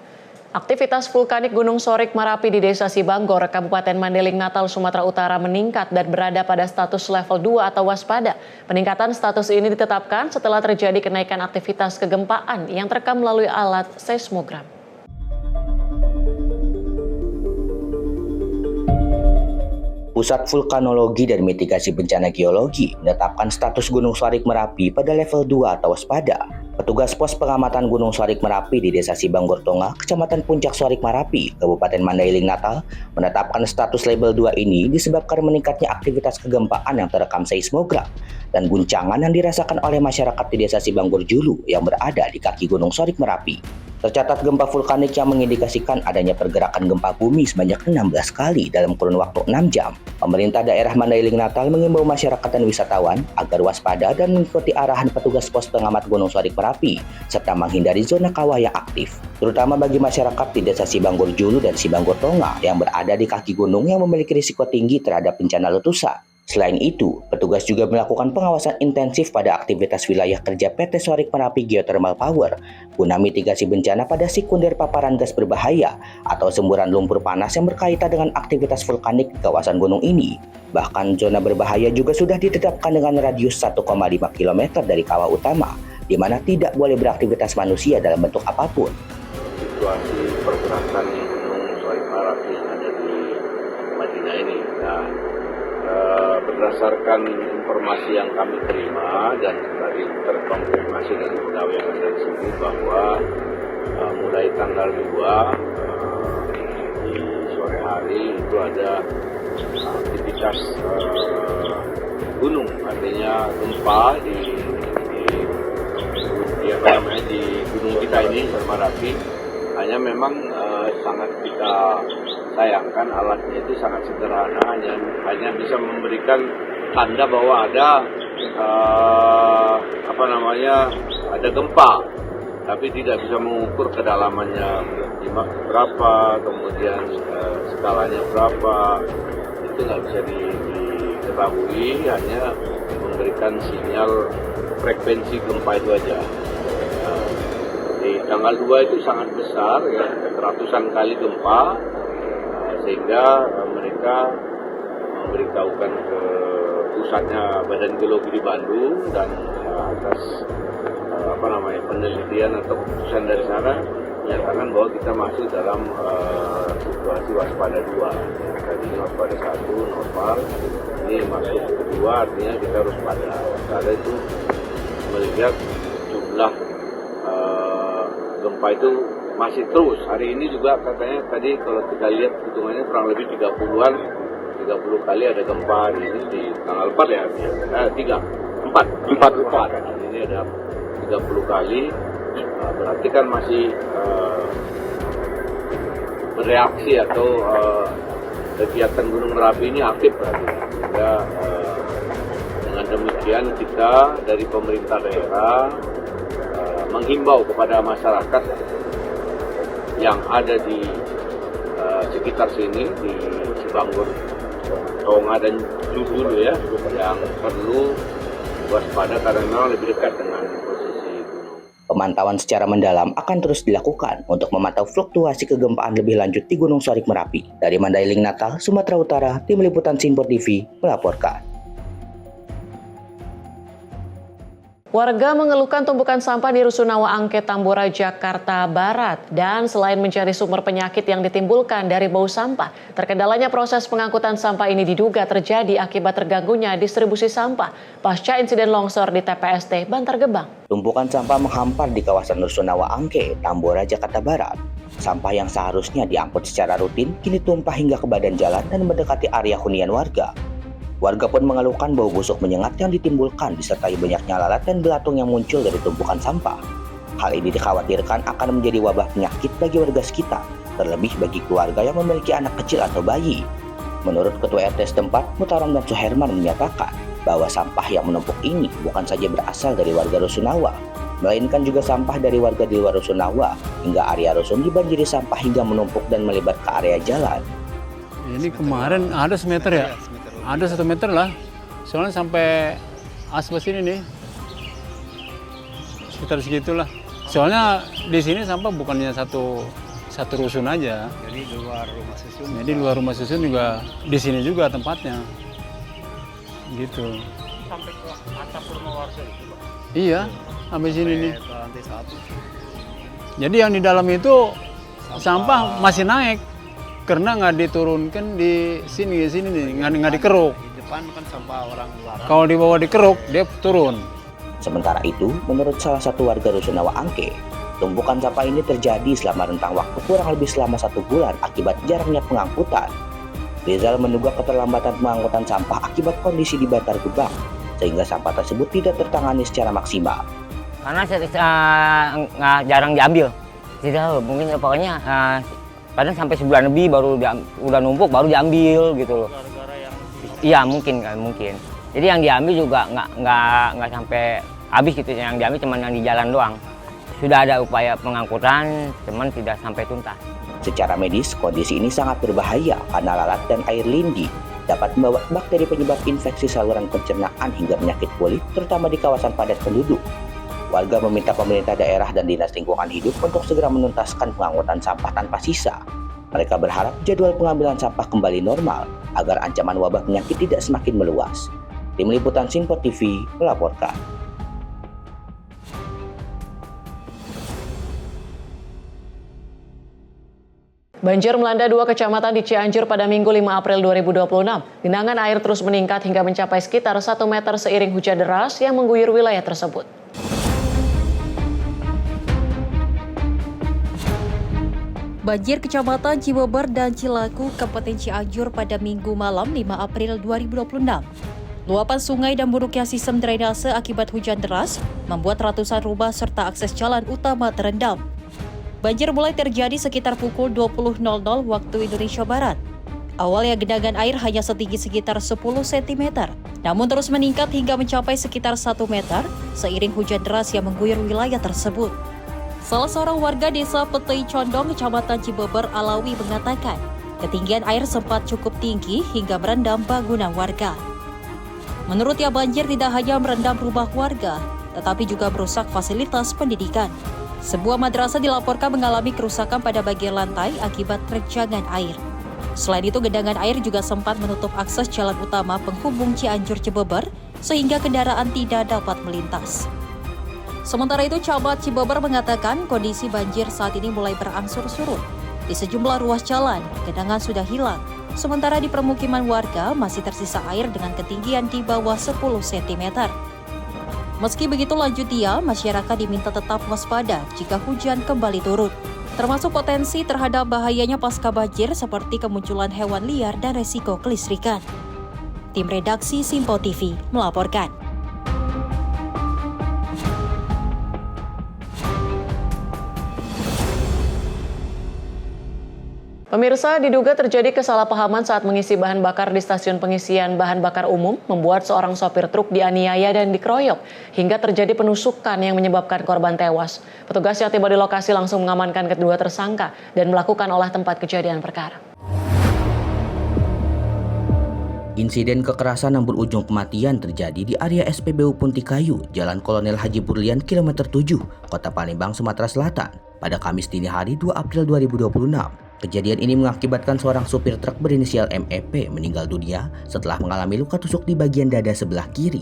Aktivitas vulkanik Gunung Sorik Merapi di Desa Sibanggor, Kabupaten Mandailing Natal, Sumatera Utara meningkat dan berada pada status level 2 atau waspada. Peningkatan status ini ditetapkan setelah terjadi kenaikan aktivitas kegempaan yang terekam melalui alat seismogram. Pusat Vulkanologi dan Mitigasi Bencana Geologi menetapkan status Gunung Sorik Merapi pada level 2 atau waspada. Petugas pos pengamatan Gunung Sorik Merapi di Desa Sibanggor Tonga, Kecamatan Puncak Sorik Merapi, Kabupaten Mandailing Natal, menetapkan status level 2 ini disebabkan meningkatnya aktivitas kegempaan yang terekam seismogram dan guncangan yang dirasakan oleh masyarakat di Desa Sibanggor Julu yang berada di kaki Gunung Sorik Merapi. Tercatat gempa vulkanik yang mengindikasikan adanya pergerakan gempa bumi sebanyak 16 kali dalam kurun waktu 6 jam. Pemerintah daerah Mandailing Natal mengimbau masyarakat dan wisatawan agar waspada dan mengikuti arahan petugas pos pengamat Gunung Sorik Merapi, serta menghindari zona kawah yang aktif, terutama bagi masyarakat di Desa Sibanggor Julu dan Sibanggor Tonga yang berada di kaki gunung yang memiliki risiko tinggi terhadap bencana letusan. Selain itu, petugas juga melakukan pengawasan intensif pada aktivitas wilayah kerja PT Sorik Merapi Geothermal Power guna mitigasi bencana pada sekunder paparan gas berbahaya atau semburan lumpur panas yang berkaitan dengan aktivitas vulkanik di kawasan gunung ini. Bahkan zona berbahaya juga sudah ditetapkan dengan radius 1,5 km dari kawah utama, di mana tidak boleh beraktivitas manusia dalam bentuk apapun. Situasi pergerakan Gunung Sorik Merapi yang ada di Madinah ini. Berdasarkan informasi yang kami terima dan tadi terkonfirmasi dari pegawai yang ada di sini bahwa mulai tanggal 2 di sore hari itu ada aktivitas gunung, artinya gempa di gunung kita ini Merapi. Hanya memang sangat kita sayangkan alatnya itu sangat sederhana, hanya bisa memberikan tanda bahwa ada ada gempa, tapi tidak bisa mengukur kedalamannya berapa, kemudian skalanya berapa, itu nggak bisa diketahui, hanya memberikan sinyal frekuensi gempa itu aja. Di tanggal 2 itu sangat besar, ya, ratusan kali gempa, sehingga mereka memberitahukan ke pusatnya Badan Geologi di Bandung dan atas penelitian atau keputusan dari sana menyatakan bahwa kita masuk dalam situasi waspada 2. Tadi waspada 1 normal, ini masuk ke 2, artinya kita harus waspada. Waspada itu melihat jumlah gempa itu masih terus. Hari ini juga katanya tadi kalau kita lihat hitungannya kurang lebih 30 kali ada gempa hari ini di tanggal 4 ya. 4. Ini ada 30 kali. Berarti kan masih bereaksi atau kegiatan Gunung Merapi ini aktif berarti. Sehingga dengan demikian kita dari pemerintah daerah menghimbau kepada masyarakat yang ada di sekitar sini, di Sibanggor, Tonga dan Julu ya, yang perlu waspada karena memang lebih dekat dengan posisi gunung. Pemantauan secara mendalam akan terus dilakukan untuk memantau fluktuasi kegempaan lebih lanjut di Gunung Sorik Merapi. Dari Mandailing Natal, Sumatera Utara, Tim Liputan Simpor TV melaporkan. Warga mengeluhkan tumpukan sampah di Rusunawa Angke, Tambora, Jakarta Barat. Dan selain mencari sumber penyakit yang ditimbulkan dari bau sampah, terkendalanya proses pengangkutan sampah ini diduga terjadi akibat terganggunya distribusi sampah pasca insiden longsor di TPST Bantar Gebang. Tumpukan sampah menghampar di kawasan Rusunawa Angke, Tambora, Jakarta Barat. Sampah yang seharusnya diangkut secara rutin kini tumpah hingga ke badan jalan dan mendekati area hunian warga. Warga pun mengeluhkan bau busuk menyengat yang ditimbulkan disertai banyaknya lalat dan belatung yang muncul dari tumpukan sampah. Hal ini dikhawatirkan akan menjadi wabah penyakit bagi warga sekitar, terlebih bagi keluarga yang memiliki anak kecil atau bayi. Menurut Ketua RT setempat, Mutaram dan Suherman menyatakan bahwa sampah yang menumpuk ini bukan saja berasal dari warga Rusunawa, melainkan juga sampah dari warga di luar Rusunawa hingga area Rusun dibanjiri sampah hingga menumpuk dan melebar ke area jalan. Ini kemarin ada semeter ya? Ada 1 meter lah, soalnya sampai asbes ini nih, sekitar segitulah. Soalnya di sini sampah bukannya satu rusun aja. Jadi luar rumah susun. Jadi luar rumah susun juga di sini juga tempatnya, gitu. Sampai ke atap rumah warga itu, Pak? Iya, sampai sini nih. Ke lantai 1. Jadi yang di dalam itu sampah masih naik. Karena nggak diturunkan di sini nih, nggak dikeruk. Di depan kan sampah orang luar. Kalau dibawa dikeruk, dia turun. Sementara itu, menurut salah satu warga Rusunawa Angke, tumpukan sampah ini terjadi selama rentang waktu kurang lebih selama 1 bulan akibat jarangnya pengangkutan. Rizal menduga keterlambatan pengangkutan sampah akibat kondisi di Bantar Gebang, sehingga sampah tersebut tidak tertangani secara maksimal. Karena jarang diambil, tidak mungkin pokoknya. Kadang sampai sebulan lebih baru udah numpuk baru diambil gitu loh. Iya mungkin. Jadi yang diambil juga nggak sampai habis gitu. Yang diambil cuma yang di jalan doang. Sudah ada upaya pengangkutan, cuman tidak sampai tuntas. Secara medis, kondisi ini sangat berbahaya karena lalat dan air lindi dapat membawa bakteri penyebab infeksi saluran pencernaan hingga penyakit kulit, terutama di kawasan padat penduduk. Warga meminta pemerintah daerah dan Dinas Lingkungan Hidup untuk segera menuntaskan pengangkutan sampah tanpa sisa. Mereka berharap jadwal pengambilan sampah kembali normal agar ancaman wabah penyakit tidak semakin meluas. Tim Liputan Simpor TV melaporkan. Banjir melanda 2 kecamatan di Cianjur pada Minggu 5 April 2026. Genangan air terus meningkat hingga mencapai sekitar 1 meter seiring hujan deras yang mengguyur wilayah tersebut. Banjir Kecamatan Cibober dan Cilaku, Kabupaten Cianjur pada Minggu malam 5 April 2026. Luapan sungai dan buruknya sistem drainase akibat hujan deras membuat ratusan rumah serta akses jalan utama terendam. Banjir mulai terjadi sekitar pukul 20.00 waktu Indonesia Barat. Awalnya genangan air hanya setinggi sekitar 10 cm, namun terus meningkat hingga mencapai sekitar 1 meter seiring hujan deras yang mengguyur wilayah tersebut. Salah seorang warga desa Petei Condong, Kecamatan Cibober, Alawi mengatakan, ketinggian air sempat cukup tinggi hingga merendam bangunan warga. Menurutnya banjir tidak hanya merendam rumah warga, tetapi juga merusak fasilitas pendidikan. Sebuah madrasah dilaporkan mengalami kerusakan pada bagian lantai akibat terjangan air. Selain itu, genangan air juga sempat menutup akses jalan utama penghubung Cianjur Cibober, sehingga kendaraan tidak dapat melintas. Sementara itu, Camat Cibober mengatakan kondisi banjir saat ini mulai berangsur surut. Di sejumlah ruas jalan, genangan sudah hilang. Sementara di permukiman warga masih tersisa air dengan ketinggian di bawah 10 cm. Meski begitu, lanjut dia, masyarakat diminta tetap waspada jika hujan kembali turun. Termasuk potensi terhadap bahayanya pasca banjir seperti kemunculan hewan liar dan resiko kelistrikan. Tim redaksi Simpo TV melaporkan. Pemirsa, diduga terjadi kesalahpahaman saat mengisi bahan bakar di stasiun pengisian bahan bakar umum, membuat seorang sopir truk dianiaya dan dikeroyok, hingga terjadi penusukan yang menyebabkan korban tewas. Petugas yang tiba di lokasi langsung mengamankan kedua tersangka dan melakukan olah tempat kejadian perkara. Insiden kekerasan yang berujung kematian terjadi di area SPBU Puntikayu, Jalan Kolonel Haji Burlian, Kilometer 7, Kota Palembang, Sumatera Selatan, pada Kamis dini hari 2 April 2026. Kejadian ini mengakibatkan seorang supir truk berinisial MEP meninggal dunia setelah mengalami luka tusuk di bagian dada sebelah kiri.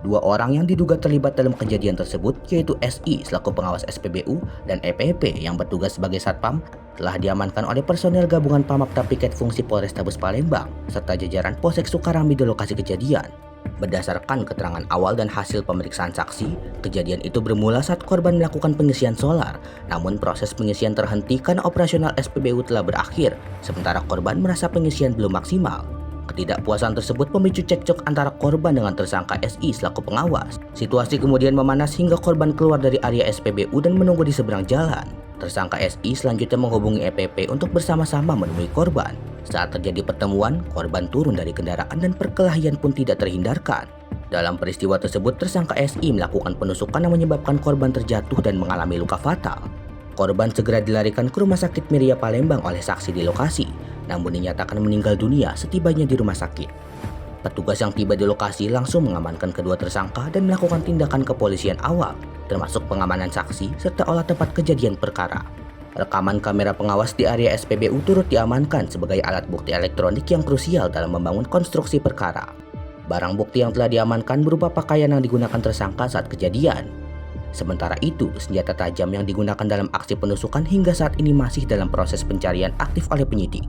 Dua orang yang diduga terlibat dalam kejadian tersebut, yaitu SI selaku pengawas SPBU dan EPP yang bertugas sebagai satpam, telah diamankan oleh personel gabungan Pamapta Piket Fungsi Polrestabes Palembang serta jajaran Polsek Sukarami di lokasi kejadian. Berdasarkan keterangan awal dan hasil pemeriksaan saksi, kejadian itu bermula saat korban melakukan pengisian solar, namun proses pengisian terhenti karena operasional SPBU telah berakhir, sementara korban merasa pengisian belum maksimal. Ketidakpuasan tersebut memicu cekcok antara korban dengan tersangka SI selaku pengawas. Situasi kemudian memanas hingga korban keluar dari area SPBU dan menunggu di seberang jalan. Tersangka SI selanjutnya menghubungi EPP untuk bersama-sama menemui korban. Saat terjadi pertemuan, korban turun dari kendaraan dan perkelahian pun tidak terhindarkan. Dalam peristiwa tersebut, tersangka SI melakukan penusukan yang menyebabkan korban terjatuh dan mengalami luka fatal. Korban segera dilarikan ke Rumah Sakit Miria Palembang oleh saksi di lokasi, namun dinyatakan meninggal dunia setibanya di rumah sakit. Petugas yang tiba di lokasi langsung mengamankan kedua tersangka dan melakukan tindakan kepolisian awal, termasuk pengamanan saksi serta olah tempat kejadian perkara. Rekaman kamera pengawas di area SPBU turut diamankan sebagai alat bukti elektronik yang krusial dalam membangun konstruksi perkara. Barang bukti yang telah diamankan berupa pakaian yang digunakan tersangka saat kejadian. Sementara itu, senjata tajam yang digunakan dalam aksi penusukan hingga saat ini masih dalam proses pencarian aktif oleh penyidik.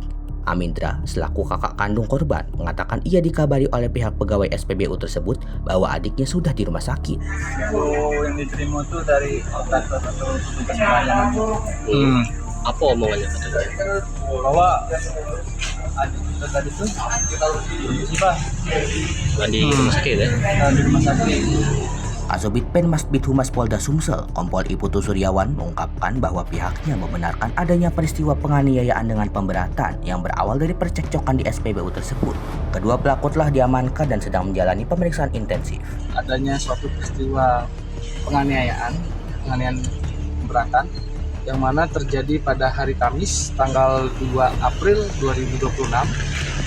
Amindra, selaku kakak kandung korban, mengatakan ia dikabari oleh pihak pegawai SPBU tersebut bahwa adiknya sudah di rumah sakit. Yang diterima itu dari operator atau petugas pelayanan. Apa omongannya? Bahwa adik kita tadi itu musibah. Di rumah sakit ya? Di rumah sakit. Kasubit Penmasbid Humas Polda Sumsel, Kompol Iputu Suryawan, mengungkapkan bahwa pihaknya membenarkan adanya peristiwa penganiayaan dengan pemberatan yang berawal dari percekcokan di SPBU tersebut. Kedua pelaku telah diamankan dan sedang menjalani pemeriksaan intensif. Adanya suatu peristiwa penganiayaan pemberatan yang mana terjadi pada hari Kamis tanggal 2 April 2026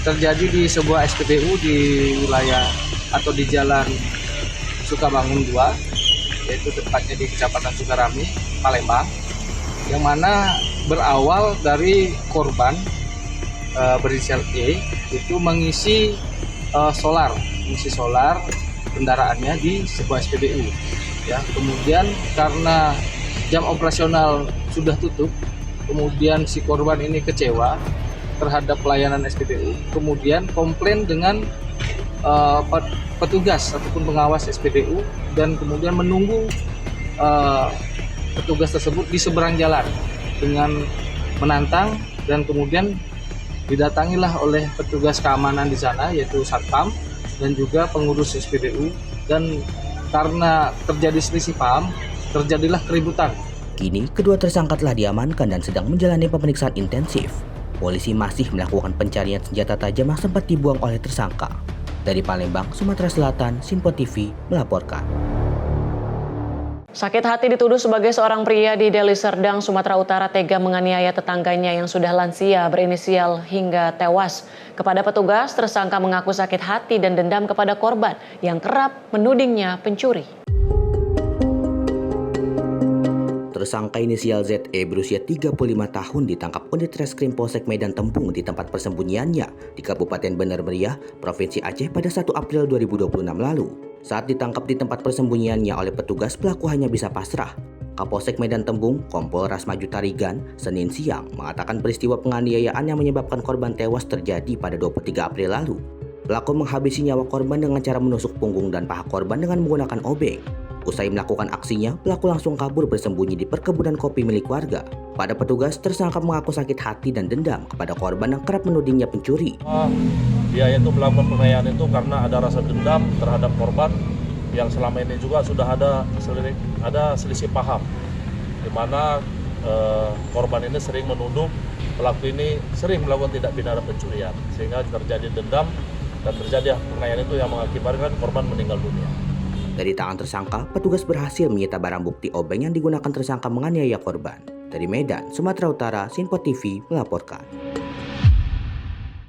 terjadi di sebuah SPBU di wilayah atau di Jalan Sukabangun 2, yaitu tepatnya di Kecamatan Sukarami, Palembang, yang mana berawal dari korban berinisial E itu mengisi solar kendaraannya di sebuah SPBU. Ya, kemudian karena jam operasional sudah tutup, kemudian si korban ini kecewa terhadap pelayanan SPBU, kemudian komplain dengan petugas ataupun pengawas SPBU dan kemudian menunggu petugas tersebut di seberang jalan dengan menantang, dan kemudian didatangilah oleh petugas keamanan di sana yaitu satpam dan juga pengurus SPBU, dan karena terjadi selisih paham terjadilah keributan. Kini kedua tersangka telah diamankan dan sedang menjalani pemeriksaan intensif. Polisi masih melakukan pencarian senjata tajam yang sempat dibuang oleh tersangka. Dari Palembang, Sumatera Selatan, Simpo TV melaporkan. Sakit hati dituduh sebagai seorang pria di Deli Serdang, Sumatera Utara tega menganiaya tetangganya yang sudah lansia berinisial hingga tewas. Kepada petugas, tersangka mengaku sakit hati dan dendam kepada korban yang kerap menudingnya pencuri. Tersangka inisial ZE berusia 35 tahun ditangkap unit Reskrim Polsek Medan Tempung di tempat persembunyiannya di Kabupaten Bener Meriah, Provinsi Aceh pada 1 April 2026 lalu. Saat ditangkap di tempat persembunyiannya oleh petugas, pelaku hanya bisa pasrah. Kapolsek Medan Tempung, Kompol Rasmaju Tarigan, Senin siang mengatakan peristiwa penganiayaan yang menyebabkan korban tewas terjadi pada 23 April lalu. Pelaku menghabisi nyawa korban dengan cara menusuk punggung dan paha korban dengan menggunakan obeng. Usai melakukan aksinya, pelaku langsung kabur bersembunyi di perkebunan kopi milik warga. Pada petugas, tersangka mengaku sakit hati dan dendam kepada korban yang kerap menudingnya pencuri. Dia itu melakukan penganiayaan itu karena ada rasa dendam terhadap korban yang selama ini juga sudah ada selisih paham, di mana korban ini sering menuduh pelaku ini sering melakukan tindak pidana pencurian, sehingga terjadi dendam dan terjadi penganiayaan itu yang mengakibatkan korban meninggal dunia. Dari tangan tersangka, petugas berhasil menyita barang bukti obeng yang digunakan tersangka menganiaya korban. Dari Medan, Sumatera Utara, Simpo TV melaporkan.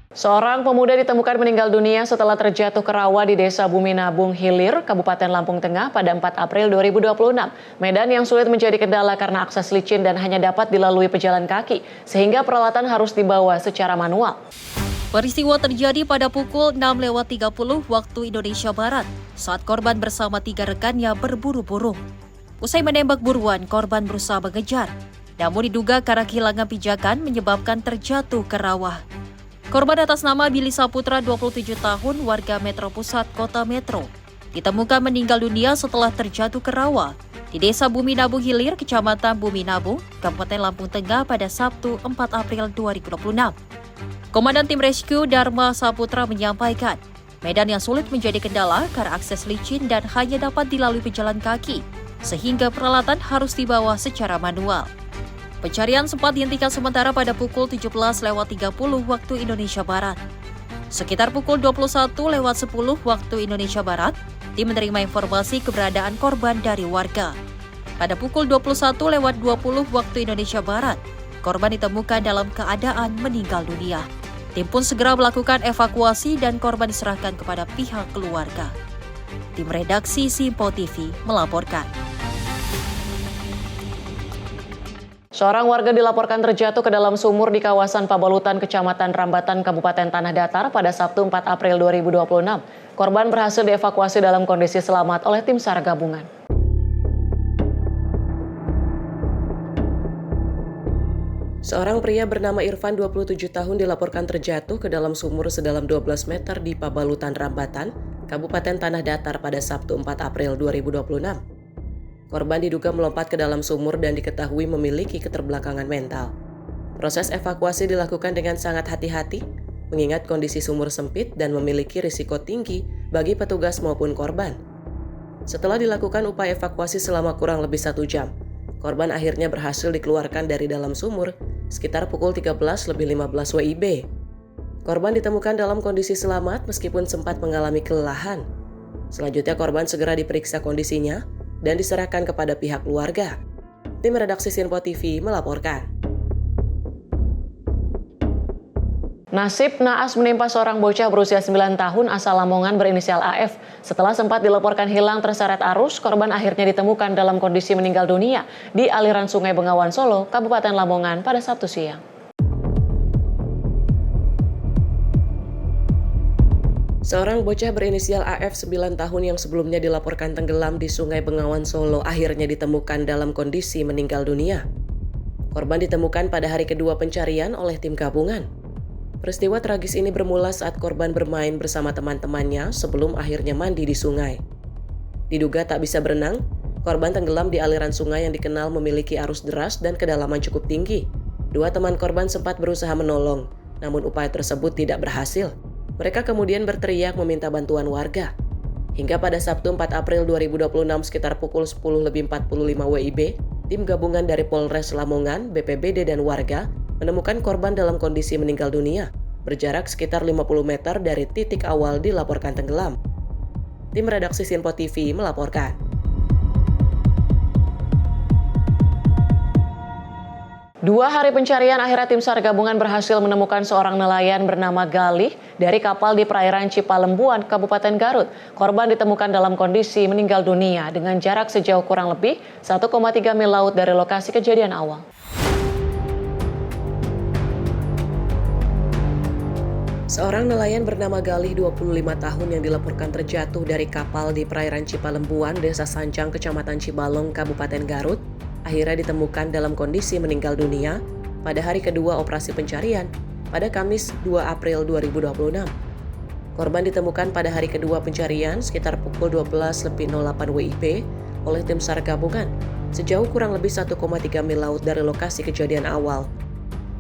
Seorang pemuda ditemukan meninggal dunia setelah terjatuh ke rawa di Desa Bumi Nabung Hilir, Kabupaten Lampung Tengah pada 4 April 2026. Medan yang sulit menjadi kendala karena akses licin dan hanya dapat dilalui pejalan kaki, sehingga peralatan harus dibawa secara manual. Peristiwa terjadi pada pukul 6.30 waktu Indonesia Barat, saat korban bersama 3 rekannya berburu burung. Usai menembak buruan, korban berusaha mengejar, namun diduga karena kehilangan pijakan menyebabkan terjatuh ke rawa. Korban atas nama Billy Saputra, 27 tahun, warga Metro Pusat, Kota Metro, ditemukan meninggal dunia setelah terjatuh ke rawa di Desa Bumi Nabung Hilir, Kecamatan Bumi Nabung, Kabupaten Lampung Tengah pada Sabtu 4 April 2026. Komandan Tim Rescue Dharma Saputra menyampaikan, medan yang sulit menjadi kendala karena akses licin dan hanya dapat dilalui pejalan kaki, sehingga peralatan harus dibawa secara manual. Pencarian sempat dihentikan sementara pada pukul 17.30 waktu Indonesia Barat. Sekitar pukul 21.10 waktu Indonesia Barat, tim menerima informasi keberadaan korban dari warga. Pada pukul 21.20 waktu Indonesia Barat, korban ditemukan dalam keadaan meninggal dunia. Tim pun segera melakukan evakuasi dan korban diserahkan kepada pihak keluarga. Tim redaksi Simpo TV melaporkan. Seorang warga dilaporkan terjatuh ke dalam sumur di kawasan Pabalutan, Kecamatan Rambatan, Kabupaten Tanah Datar pada Sabtu 4 April 2026. Korban berhasil dievakuasi dalam kondisi selamat oleh tim SAR gabungan. Seorang pria bernama Irfan, 27 tahun, dilaporkan terjatuh ke dalam sumur sedalam 12 meter di Pabalutan, Rambatan, Kabupaten Tanah Datar pada Sabtu 4 April 2026. Korban diduga melompat ke dalam sumur dan diketahui memiliki keterbelakangan mental. Proses evakuasi dilakukan dengan sangat hati-hati, mengingat kondisi sumur sempit dan memiliki risiko tinggi bagi petugas maupun korban. Setelah dilakukan upaya evakuasi selama kurang lebih 1 jam, korban akhirnya berhasil dikeluarkan dari dalam sumur sekitar pukul 13.15 WIB. Korban ditemukan dalam kondisi selamat meskipun sempat mengalami kelelahan. Selanjutnya korban segera diperiksa kondisinya dan diserahkan kepada pihak keluarga. Tim redaksi Simpo TV melaporkan. Nasib naas menimpa seorang bocah berusia 9 tahun asal Lamongan berinisial AF. Setelah sempat dilaporkan hilang terseret arus, korban akhirnya ditemukan dalam kondisi meninggal dunia di aliran Sungai Bengawan Solo, Kabupaten Lamongan pada Sabtu siang. Seorang bocah berinisial AF 9 tahun yang sebelumnya dilaporkan tenggelam di Sungai Bengawan Solo akhirnya ditemukan dalam kondisi meninggal dunia. Korban ditemukan pada hari kedua pencarian oleh tim gabungan. Peristiwa tragis ini bermula saat korban bermain bersama teman-temannya sebelum akhirnya mandi di sungai. Diduga tak bisa berenang, korban tenggelam di aliran sungai yang dikenal memiliki arus deras dan kedalaman cukup tinggi. Dua teman korban sempat berusaha menolong, namun upaya tersebut tidak berhasil. Mereka kemudian berteriak meminta bantuan warga. Hingga pada Sabtu 4 April 2026 sekitar pukul 10.45 WIB, tim gabungan dari Polres Lamongan, BPBD dan warga menemukan korban dalam kondisi meninggal dunia, berjarak sekitar 50 meter dari titik awal dilaporkan tenggelam. Tim redaksi Simpo TV melaporkan. Dua hari pencarian akhirnya tim SAR gabungan berhasil menemukan seorang nelayan bernama Galih dari kapal di perairan Cipalembuan, Kabupaten Garut. Korban ditemukan dalam kondisi meninggal dunia dengan jarak sejauh kurang lebih 1,3 mil laut dari lokasi kejadian awal. Seorang nelayan bernama Galih, 25 tahun, yang dilaporkan terjatuh dari kapal di perairan Cipalembuan, Desa Sancang, Kecamatan Cibalong, Kabupaten Garut, akhirnya ditemukan dalam kondisi meninggal dunia pada hari kedua operasi pencarian pada Kamis 2 April 2026. Korban ditemukan pada hari kedua pencarian sekitar pukul 12.08 WIB oleh tim SAR gabungan sejauh kurang lebih 1,3 mil laut dari lokasi kejadian awal.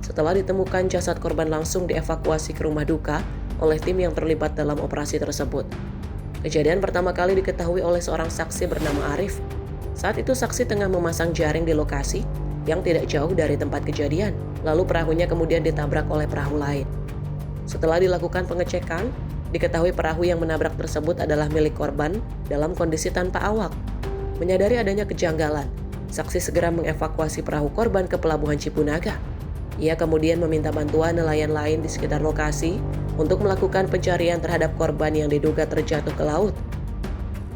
Setelah ditemukan, jasad korban langsung dievakuasi ke rumah duka oleh tim yang terlibat dalam operasi tersebut. Kejadian pertama kali diketahui oleh seorang saksi bernama Arif. Saat itu saksi tengah memasang jaring di lokasi yang tidak jauh dari tempat kejadian, lalu perahunya kemudian ditabrak oleh perahu lain. Setelah dilakukan pengecekan, diketahui perahu yang menabrak tersebut adalah milik korban dalam kondisi tanpa awak. Menyadari adanya kejanggalan, saksi segera mengevakuasi perahu korban ke Pelabuhan Cipunaga. Ia kemudian meminta bantuan nelayan lain di sekitar lokasi untuk melakukan pencarian terhadap korban yang diduga terjatuh ke laut.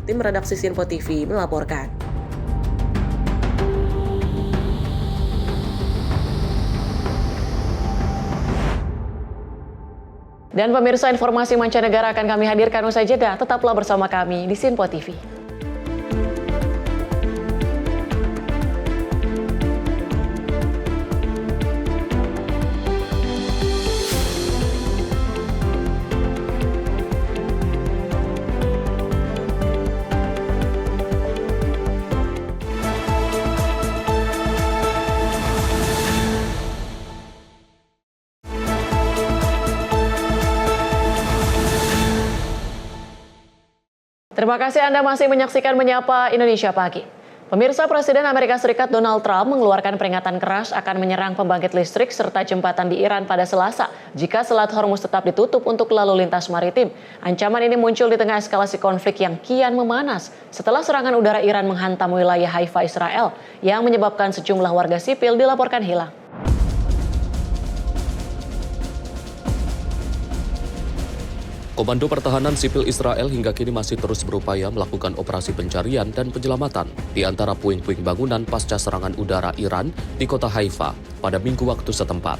Tim redaksi Sinpo TV melaporkan. Dan pemirsa, informasi mancanegara akan kami hadirkan usai jeda. Tetaplah bersama kami di Sinpo TV. Terima kasih Anda masih menyaksikan Menyapa Indonesia Pagi. Pemirsa, Presiden Amerika Serikat Donald Trump mengeluarkan peringatan keras akan menyerang pembangkit listrik serta jembatan di Iran pada Selasa jika Selat Hormuz tetap ditutup untuk lalu lintas maritim. Ancaman ini muncul di tengah eskalasi konflik yang kian memanas setelah serangan udara Iran menghantam wilayah Haifa, Israel, yang menyebabkan sejumlah warga sipil dilaporkan hilang. Komando Pertahanan Sipil Israel hingga kini masih terus berupaya melakukan operasi pencarian dan penyelamatan di antara puing-puing bangunan pasca serangan udara Iran di kota Haifa pada Minggu waktu setempat.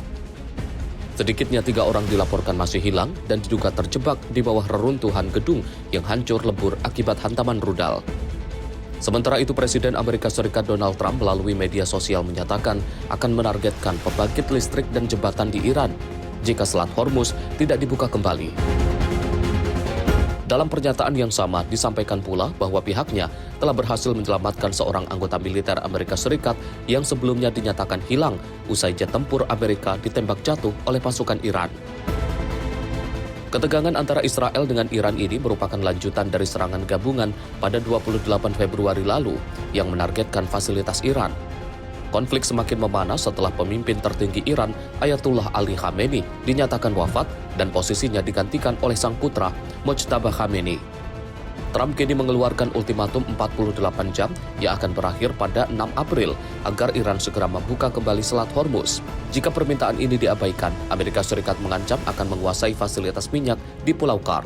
Sedikitnya 3 orang dilaporkan masih hilang dan diduga terjebak di bawah reruntuhan gedung yang hancur lebur akibat hantaman rudal. Sementara itu, Presiden Amerika Serikat Donald Trump melalui media sosial menyatakan akan menargetkan pembangkit listrik dan jembatan di Iran jika Selat Hormuz tidak dibuka kembali. Dalam pernyataan yang sama, disampaikan pula bahwa pihaknya telah berhasil menyelamatkan seorang anggota militer Amerika Serikat yang sebelumnya dinyatakan hilang usai jet tempur Amerika ditembak jatuh oleh pasukan Iran. Ketegangan antara Israel dengan Iran ini merupakan lanjutan dari serangan gabungan pada 28 Februari lalu yang menargetkan fasilitas Iran. Konflik semakin memanas setelah pemimpin tertinggi Iran, Ayatullah Ali Khamenei, dinyatakan wafat dan posisinya digantikan oleh sang putra, Mojtaba Khamenei. Trump kini mengeluarkan ultimatum 48 jam yang akan berakhir pada 6 April agar Iran segera membuka kembali Selat Hormuz. Jika permintaan ini diabaikan, Amerika Serikat mengancam akan menguasai fasilitas minyak di Pulau Kar.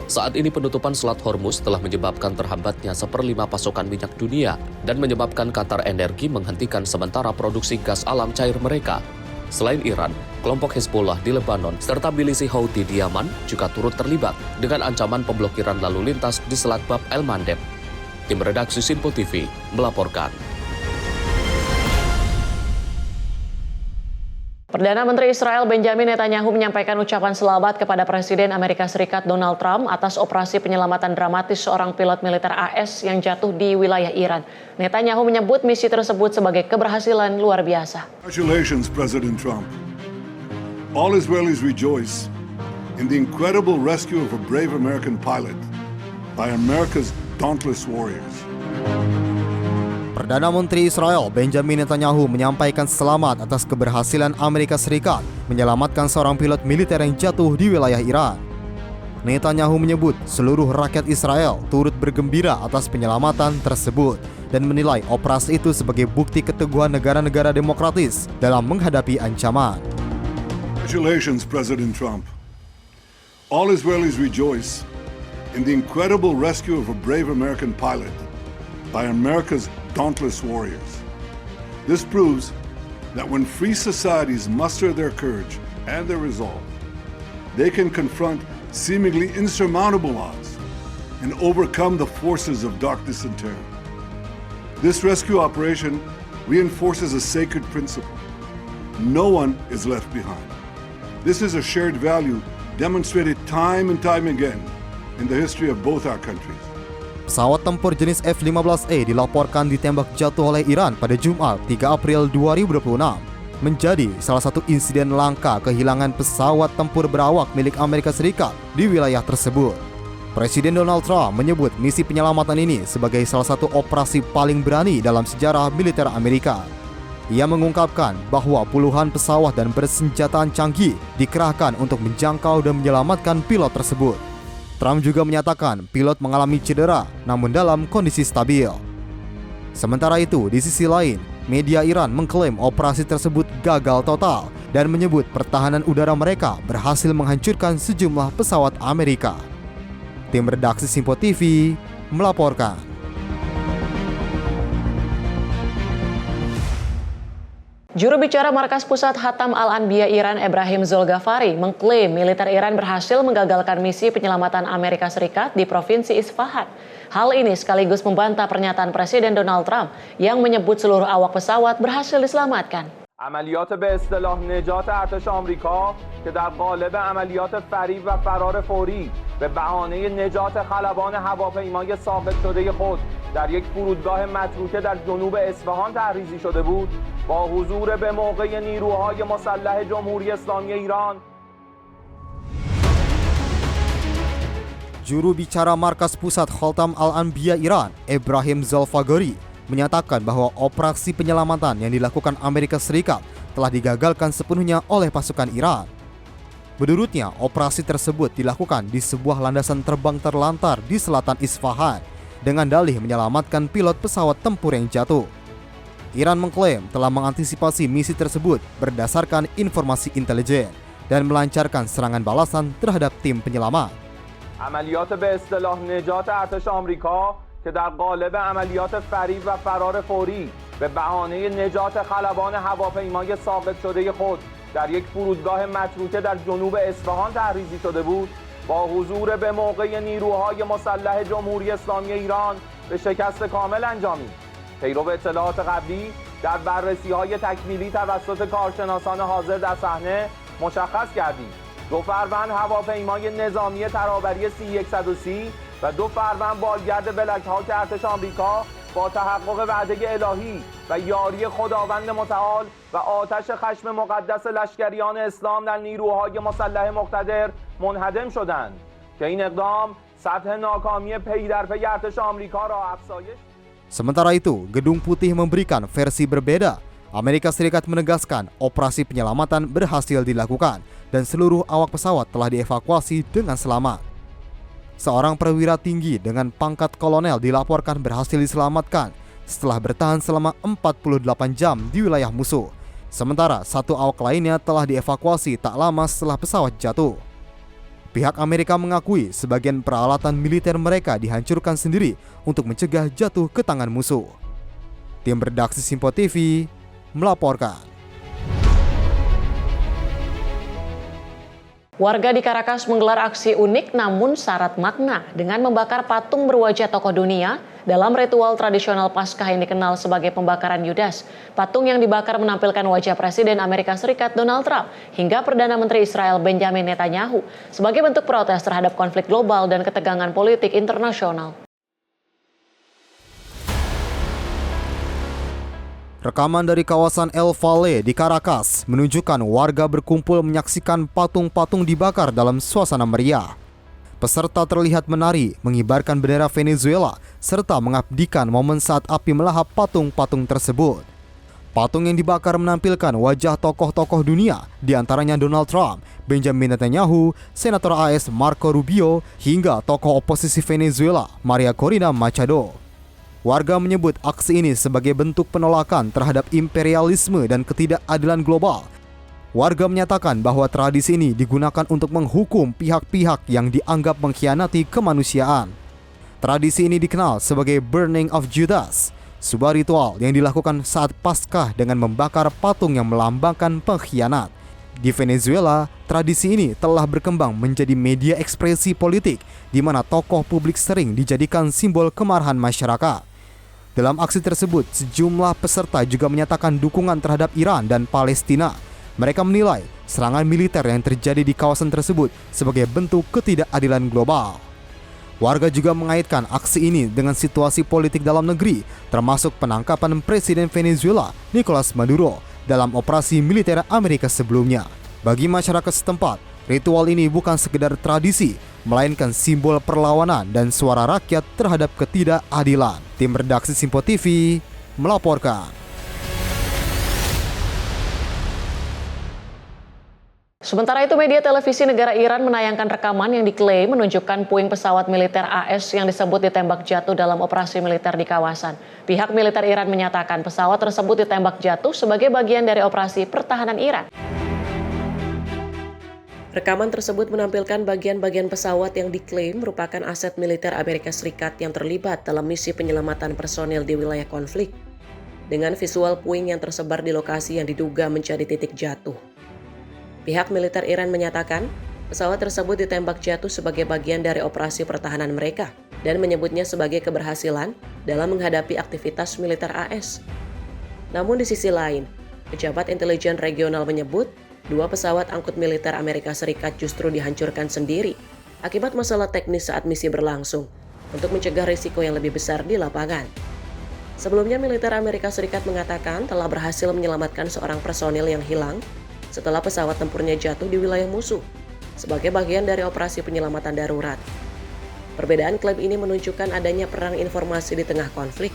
Saat ini penutupan Selat Hormuz telah menyebabkan terhambatnya 1/5 pasokan minyak dunia dan menyebabkan Qatar Energi menghentikan sementara produksi gas alam cair mereka. Selain Iran, kelompok Hezbollah di Lebanon serta milisi Houthi di Yaman juga turut terlibat dengan ancaman pemblokiran lalu lintas di Selat Bab el-Mandeb. Tim redaksi Sinpo TV melaporkan. Perdana Menteri Israel Benjamin Netanyahu menyampaikan ucapan selamat kepada Presiden Amerika Serikat Donald Trump atas operasi penyelamatan dramatis seorang pilot militer AS yang jatuh di wilayah Iran. Netanyahu menyebut misi tersebut sebagai keberhasilan luar biasa. Congratulations, President Trump. All Israelis rejoice in the incredible rescue of a brave American pilot by America's dauntless warriors. Perdana Menteri Israel Benjamin Netanyahu menyampaikan selamat atas keberhasilan Amerika Serikat menyelamatkan seorang pilot militer yang jatuh di wilayah Iran. Netanyahu menyebut seluruh rakyat Israel turut bergembira atas penyelamatan tersebut dan menilai operasi itu sebagai bukti keteguhan negara-negara demokratis dalam menghadapi ancaman. Congratulations, President Trump. All Israelis rejoice in the incredible rescue of a brave American pilot by America's dauntless warriors. This proves that when free societies muster their courage and their resolve, they can confront seemingly insurmountable odds and overcome the forces of darkness and terror. This rescue operation reinforces a sacred principle. No one is left behind. This is a shared value demonstrated time and time again in the history of both our countries. Pesawat tempur jenis F-15E dilaporkan ditembak jatuh oleh Iran pada Jumat 3 April 2026, menjadi salah satu insiden langka kehilangan pesawat tempur berawak milik Amerika Serikat di wilayah tersebut. Presiden Donald Trump menyebut misi penyelamatan ini sebagai salah satu operasi paling berani dalam sejarah militer Amerika. Ia mengungkapkan bahwa puluhan pesawat dan bersenjataan canggih dikerahkan untuk menjangkau dan menyelamatkan pilot tersebut. Trump juga menyatakan pilot mengalami cedera namun dalam kondisi stabil. Sementara itu, di sisi lain, Media Iran mengklaim operasi tersebut gagal total dan menyebut pertahanan udara mereka berhasil menghancurkan sejumlah pesawat Amerika. Tim redaksi Simpo TV melaporkan. Juru bicara Markas Pusat Hatam Al-Anbiya Iran Ebrahim Zolghafari mengklaim militer Iran berhasil menggagalkan misi penyelamatan Amerika Serikat di Provinsi Isfahan. Hal ini sekaligus membantah pernyataan Presiden Donald Trump yang menyebut seluruh awak pesawat berhasil diselamatkan. عملیات به اصطلاح نجات ارتش آمریکا که در قالب عملیات فریب و فرار فوری به بهانه نجات خلبان هواپیمای ساقط شده خود در یک فرودگاه متروکه در جنوب اصفهان تحریزی شده بود با حضور به موقع نیروهای مسلح جمهوری اسلامی ایران. Juru bicara Markas Pusat Hatam Al-Anbiya Iran, Ebrahim Zolghafari, menyatakan bahwa operasi penyelamatan yang dilakukan Amerika Serikat telah digagalkan sepenuhnya oleh pasukan Iran. Menurutnya, operasi tersebut dilakukan di sebuah landasan terbang terlantar di selatan Isfahan dengan dalih menyelamatkan pilot pesawat tempur yang jatuh. Iran mengklaim telah mengantisipasi misi tersebut berdasarkan informasi intelijen dan melancarkan serangan balasan terhadap tim penyelamat. عملیات به اصطلاح نجات ارتش آمریکا که در قالب عملیات فریب و فرار فوری به بهانه نجات خلبان هواپیمای ساقط شده خود در یک فرودگاه متروکه در جنوب اصفهان تحریزی شده بود با حضور به موقع نیروهای مسلح جمهوری اسلامی ایران به شکست کامل انجامید. پیرو اطلاعات قبلی در بررسی‌های تکمیلی توسط کارشناسان حاضر در صحنه مشخص گردید 2 فروند هواپیمای نظامی ترابری C-130 و 2 فروند بالگرد بلک هاک ارتش آمریکا با تحقق وعده الهی و یاری خداوند متعال و آتش خشم مقدس لشکریان اسلام در نیروهای مسلح مقتدر منهدم شدند که این اقدام سطح ناکامی پی در پی ارتش آمریکا را افزایش. Sementara itu, Gedung Putih memberikan versi berbeda. Amerika Serikat menegaskan operasi penyelamatan berhasil dilakukan dan seluruh awak pesawat telah dievakuasi dengan selamat. Seorang perwira tinggi dengan pangkat kolonel dilaporkan berhasil diselamatkan setelah bertahan selama 48 jam di wilayah musuh. Sementara satu awak lainnya telah dievakuasi tak lama setelah pesawat jatuh. Pihak Amerika mengakui sebagian peralatan militer mereka dihancurkan sendiri untuk mencegah jatuh ke tangan musuh. Tim redaksi Simpo TV melaporkan. Warga di Caracas menggelar aksi unik namun syarat makna dengan membakar patung berwajah tokoh dunia dalam ritual tradisional Paskah yang dikenal sebagai pembakaran Yudas. Patung yang dibakar menampilkan wajah Presiden Amerika Serikat Donald Trump hingga Perdana Menteri Israel Benjamin Netanyahu sebagai bentuk protes terhadap konflik global dan ketegangan politik internasional. Rekaman dari kawasan El Valle di Caracas menunjukkan warga berkumpul menyaksikan patung-patung dibakar dalam suasana meriah. Peserta terlihat menari, mengibarkan bendera Venezuela, serta mengabdikan momen saat api melahap patung-patung tersebut. Patung yang dibakar menampilkan wajah tokoh-tokoh dunia, di antaranya Donald Trump, Benjamin Netanyahu, Senator AS Marco Rubio, hingga tokoh oposisi Venezuela, Maria Corina Machado. Warga menyebut aksi ini sebagai bentuk penolakan terhadap imperialisme dan ketidakadilan global. Warga menyatakan bahwa tradisi ini digunakan untuk menghukum pihak-pihak yang dianggap mengkhianati kemanusiaan. Tradisi ini dikenal sebagai Burning of Judas, sebuah ritual yang dilakukan saat Paskah dengan membakar patung yang melambangkan pengkhianat. Di Venezuela, tradisi ini telah berkembang menjadi media ekspresi politik di mana tokoh publik sering dijadikan simbol kemarahan masyarakat. Dalam aksi tersebut, sejumlah peserta juga menyatakan dukungan terhadap Iran dan Palestina. Mereka menilai serangan militer yang terjadi di kawasan tersebut sebagai bentuk ketidakadilan global. Warga juga mengaitkan aksi ini dengan situasi politik dalam negeri, termasuk penangkapan Presiden Venezuela Nicolas Maduro dalam operasi militer Amerika sebelumnya. Bagi masyarakat setempat, ritual ini bukan sekedar tradisi, melainkan simbol perlawanan dan suara rakyat terhadap ketidakadilan. Tim redaksi Simpo TV melaporkan. Sementara itu, media televisi negara Iran menayangkan rekaman yang diklaim menunjukkan puing pesawat militer AS yang disebut ditembak jatuh dalam operasi militer di kawasan. Pihak militer Iran menyatakan pesawat tersebut ditembak jatuh sebagai bagian dari operasi pertahanan Iran. Rekaman tersebut menampilkan bagian-bagian pesawat yang diklaim merupakan aset militer Amerika Serikat yang terlibat dalam misi penyelamatan personil di wilayah konflik, dengan visual puing yang tersebar di lokasi yang diduga menjadi titik jatuh. Pihak militer Iran menyatakan pesawat tersebut ditembak jatuh sebagai bagian dari operasi pertahanan mereka dan menyebutnya sebagai keberhasilan dalam menghadapi aktivitas militer AS. Namun di sisi lain, pejabat intelijen regional menyebut 2 pesawat angkut militer Amerika Serikat justru dihancurkan sendiri akibat masalah teknis saat misi berlangsung untuk mencegah risiko yang lebih besar di lapangan. Sebelumnya, militer Amerika Serikat mengatakan telah berhasil menyelamatkan seorang personil yang hilang setelah pesawat tempurnya jatuh di wilayah musuh sebagai bagian dari operasi penyelamatan darurat. Perbedaan klaim ini menunjukkan adanya perang informasi di tengah konflik,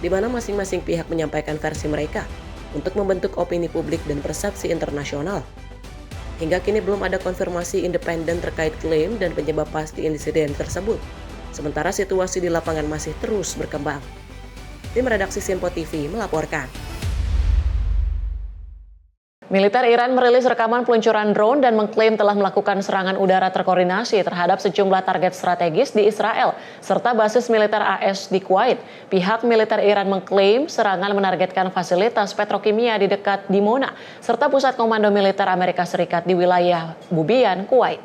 di mana masing-masing pihak menyampaikan versi mereka untuk membentuk opini publik dan persepsi internasional. Hingga kini belum ada konfirmasi independen terkait klaim dan penyebab pasti insiden tersebut, sementara situasi di lapangan masih terus berkembang. Tim redaksi Simpo TV melaporkan. Militer Iran merilis rekaman peluncuran drone dan mengklaim telah melakukan serangan udara terkoordinasi terhadap sejumlah target strategis di Israel serta basis militer AS di Kuwait. Pihak militer Iran mengklaim serangan menargetkan fasilitas petrokimia di dekat Dimona serta pusat komando militer Amerika Serikat di wilayah Bubiyan, Kuwait.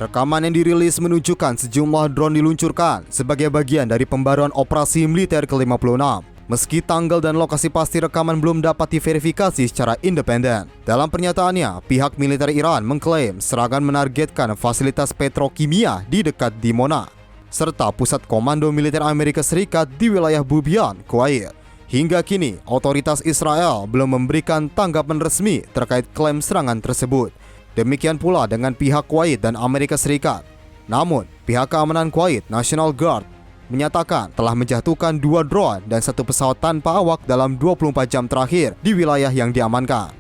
Rekaman yang dirilis menunjukkan sejumlah drone diluncurkan sebagai bagian dari pembaruan operasi militer ke-56. Meski tanggal dan lokasi pasti rekaman belum dapat diverifikasi secara independen. Dalam pernyataannya, pihak militer Iran mengklaim serangan menargetkan fasilitas petrokimia di dekat Dimona, serta pusat komando militer Amerika Serikat di wilayah Bubiyan, Kuwait. Hingga kini, otoritas Israel belum memberikan tanggapan resmi terkait klaim serangan tersebut. Demikian pula dengan pihak Kuwait dan Amerika Serikat. Namun, pihak keamanan Kuwait, National Guard, menyatakan telah menjatuhkan 2 drone dan 1 pesawat tanpa awak dalam 24 jam terakhir di wilayah yang diamankan.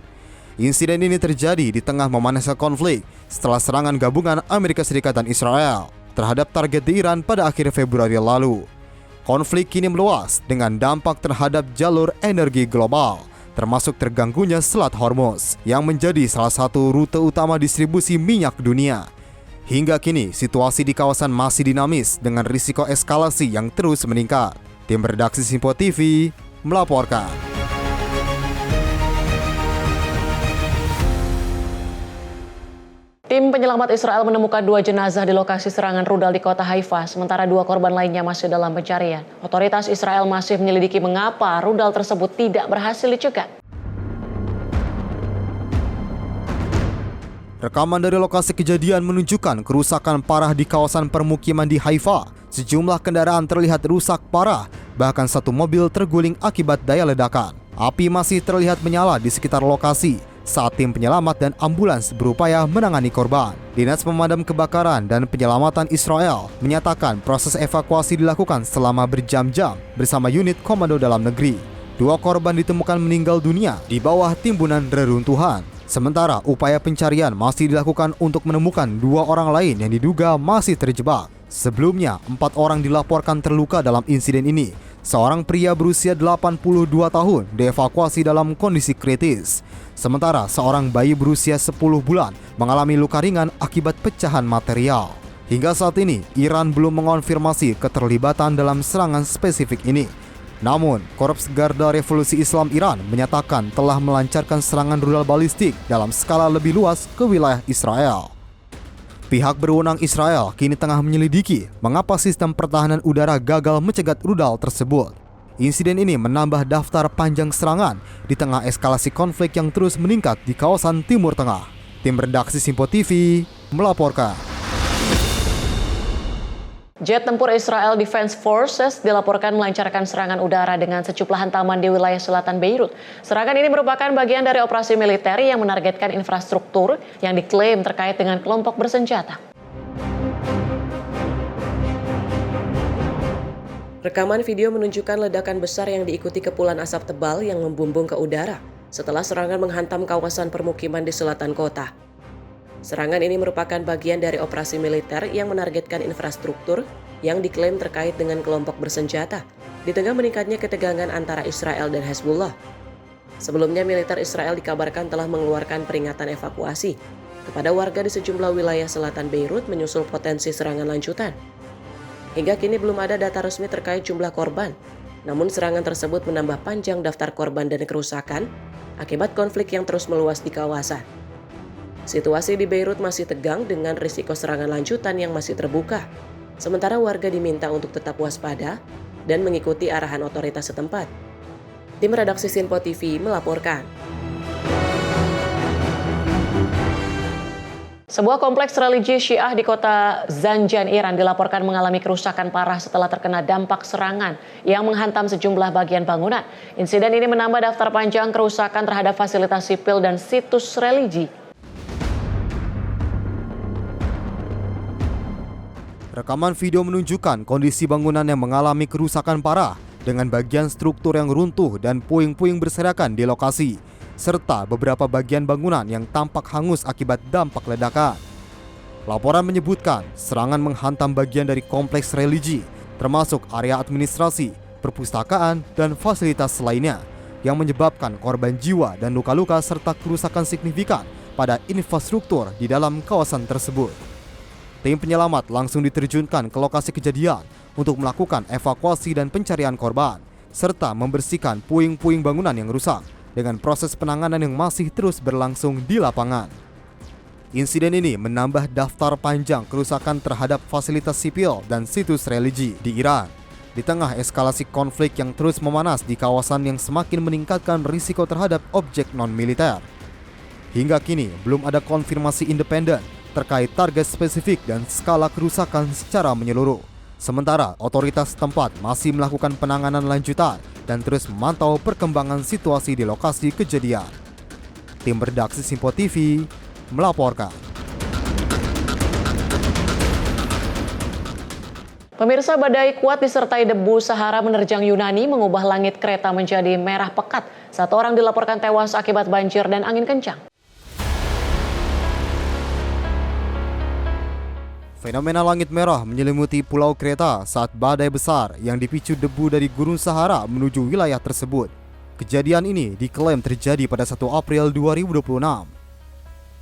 Insiden ini terjadi di tengah memanasnya konflik setelah serangan gabungan Amerika Serikat dan Israel terhadap target di Iran pada akhir Februari lalu. Konflik kini meluas dengan dampak terhadap jalur energi global, termasuk terganggunya Selat Hormuz yang menjadi salah satu rute utama distribusi minyak dunia. Hingga kini, situasi di kawasan masih dinamis dengan risiko eskalasi yang terus meningkat. Tim redaksi Simpo TV melaporkan. Tim penyelamat Israel menemukan 2 jenazah di lokasi serangan rudal di kota Haifa, sementara 2 korban lainnya masih dalam pencarian. Otoritas Israel masih menyelidiki mengapa rudal tersebut tidak berhasil dicegat. Rekaman dari lokasi kejadian menunjukkan kerusakan parah di kawasan permukiman di Haifa. Sejumlah kendaraan terlihat rusak parah, bahkan 1 mobil terguling akibat daya ledakan. Api masih terlihat menyala di sekitar lokasi saat tim penyelamat dan ambulans berupaya menangani korban. Dinas Pemadam Kebakaran dan Penyelamatan Israel menyatakan proses evakuasi dilakukan selama berjam-jam bersama unit komando dalam negeri. 2 korban ditemukan meninggal dunia di bawah timbunan reruntuhan. Sementara upaya pencarian masih dilakukan untuk menemukan 2 orang lain yang diduga masih terjebak. Sebelumnya, 4 orang dilaporkan terluka dalam insiden ini. Seorang pria berusia 82 tahun dievakuasi dalam kondisi kritis. Sementara seorang bayi berusia 10 bulan mengalami luka ringan akibat pecahan material. Hingga saat ini, Iran belum mengonfirmasi keterlibatan dalam serangan spesifik ini. Namun, Korps Garda Revolusi Islam Iran menyatakan telah melancarkan serangan rudal balistik dalam skala lebih luas ke wilayah Israel. Pihak berwenang Israel kini tengah menyelidiki mengapa sistem pertahanan udara gagal mencegat rudal tersebut. Insiden ini menambah daftar panjang serangan di tengah eskalasi konflik yang terus meningkat di kawasan Timur Tengah. Tim redaksi Simpo TV melaporkan. Jet tempur Israel Defense Forces dilaporkan melancarkan serangan udara dengan sejumlah hantaman di wilayah selatan Beirut. Serangan ini merupakan bagian dari operasi militer yang menargetkan infrastruktur yang diklaim terkait dengan kelompok bersenjata. Rekaman video menunjukkan ledakan besar yang diikuti kepulan asap tebal yang membumbung ke udara. setelah serangan menghantam kawasan permukiman di selatan kota. Serangan ini merupakan bagian dari operasi militer yang menargetkan infrastruktur yang diklaim terkait dengan kelompok bersenjata di tengah meningkatnya ketegangan antara Israel dan Hezbollah. Sebelumnya, militer Israel dikabarkan telah mengeluarkan peringatan evakuasi kepada warga di sejumlah wilayah selatan Beirut menyusul potensi serangan lanjutan. Hingga kini belum ada data resmi terkait jumlah korban, namun serangan tersebut menambah panjang daftar korban dan kerusakan akibat konflik yang terus meluas di kawasan. Situasi di Beirut masih tegang dengan risiko serangan lanjutan yang masih terbuka. Sementara warga diminta untuk tetap waspada dan mengikuti arahan otoritas setempat. Tim redaksi Sinpo TV melaporkan. Sebuah kompleks religi Syiah di kota Zanjan, Iran dilaporkan mengalami kerusakan parah setelah terkena dampak serangan yang menghantam sejumlah bagian bangunan. Insiden ini menambah daftar panjang kerusakan terhadap fasilitas sipil dan situs religi. Rekaman video menunjukkan kondisi bangunan yang mengalami kerusakan parah dengan bagian struktur yang runtuh dan puing-puing berserakan di lokasi, serta beberapa bagian bangunan yang tampak hangus akibat dampak ledakan. Laporan menyebutkan serangan menghantam bagian dari kompleks religi, termasuk area administrasi, perpustakaan, dan fasilitas lainnya, yang menyebabkan korban jiwa dan luka-luka serta kerusakan signifikan pada infrastruktur di dalam kawasan tersebut. Tim penyelamat langsung diterjunkan ke lokasi kejadian untuk melakukan evakuasi dan pencarian korban, serta membersihkan puing-puing bangunan yang rusak dengan proses penanganan yang masih terus berlangsung di lapangan. Insiden ini menambah daftar panjang kerusakan terhadap fasilitas sipil dan situs religi di Iran, di tengah eskalasi konflik yang terus memanas di kawasan yang semakin meningkatkan risiko terhadap objek non-militer. Hingga kini belum ada konfirmasi independen terkait target spesifik dan skala kerusakan secara menyeluruh. Sementara otoritas setempat masih melakukan penanganan lanjutan dan terus memantau perkembangan situasi di lokasi kejadian. Tim redaksi Sinpo TV melaporkan. Pemirsa, badai kuat disertai debu Sahara menerjang Yunani mengubah langit Kreta menjadi merah pekat. 1 orang dilaporkan tewas akibat banjir dan angin kencang. Fenomena langit merah menyelimuti Pulau Kreta saat badai besar yang dipicu debu dari Gurun Sahara menuju wilayah tersebut. Kejadian ini diklaim terjadi pada 1 April 2026.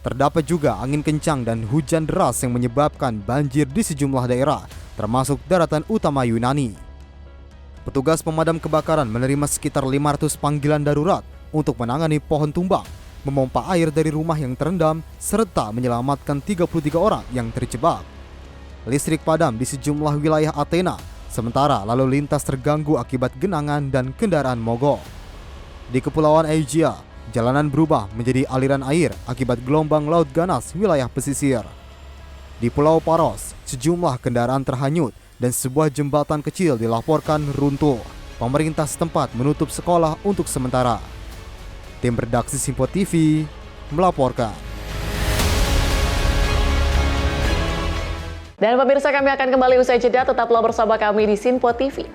Terdapat juga angin kencang dan hujan deras yang menyebabkan banjir di sejumlah daerah, termasuk daratan utama Yunani. Petugas pemadam kebakaran menerima sekitar 500 panggilan darurat untuk menangani pohon tumbang, memompa air dari rumah yang terendam, serta menyelamatkan 33 orang yang terjebak. Listrik padam di sejumlah wilayah Athena, sementara lalu lintas terganggu akibat genangan dan kendaraan mogok. Di Kepulauan Aegean, jalanan berubah menjadi aliran air akibat gelombang laut ganas wilayah pesisir. Di Pulau Paros, sejumlah kendaraan terhanyut dan sebuah jembatan kecil dilaporkan runtuh. Pemerintah setempat menutup sekolah untuk sementara. Tim redaksi Sinpo TV melaporkan. Dan pemirsa, kami akan kembali usai jeda, tetaplah bersama kami di Sinpo TV.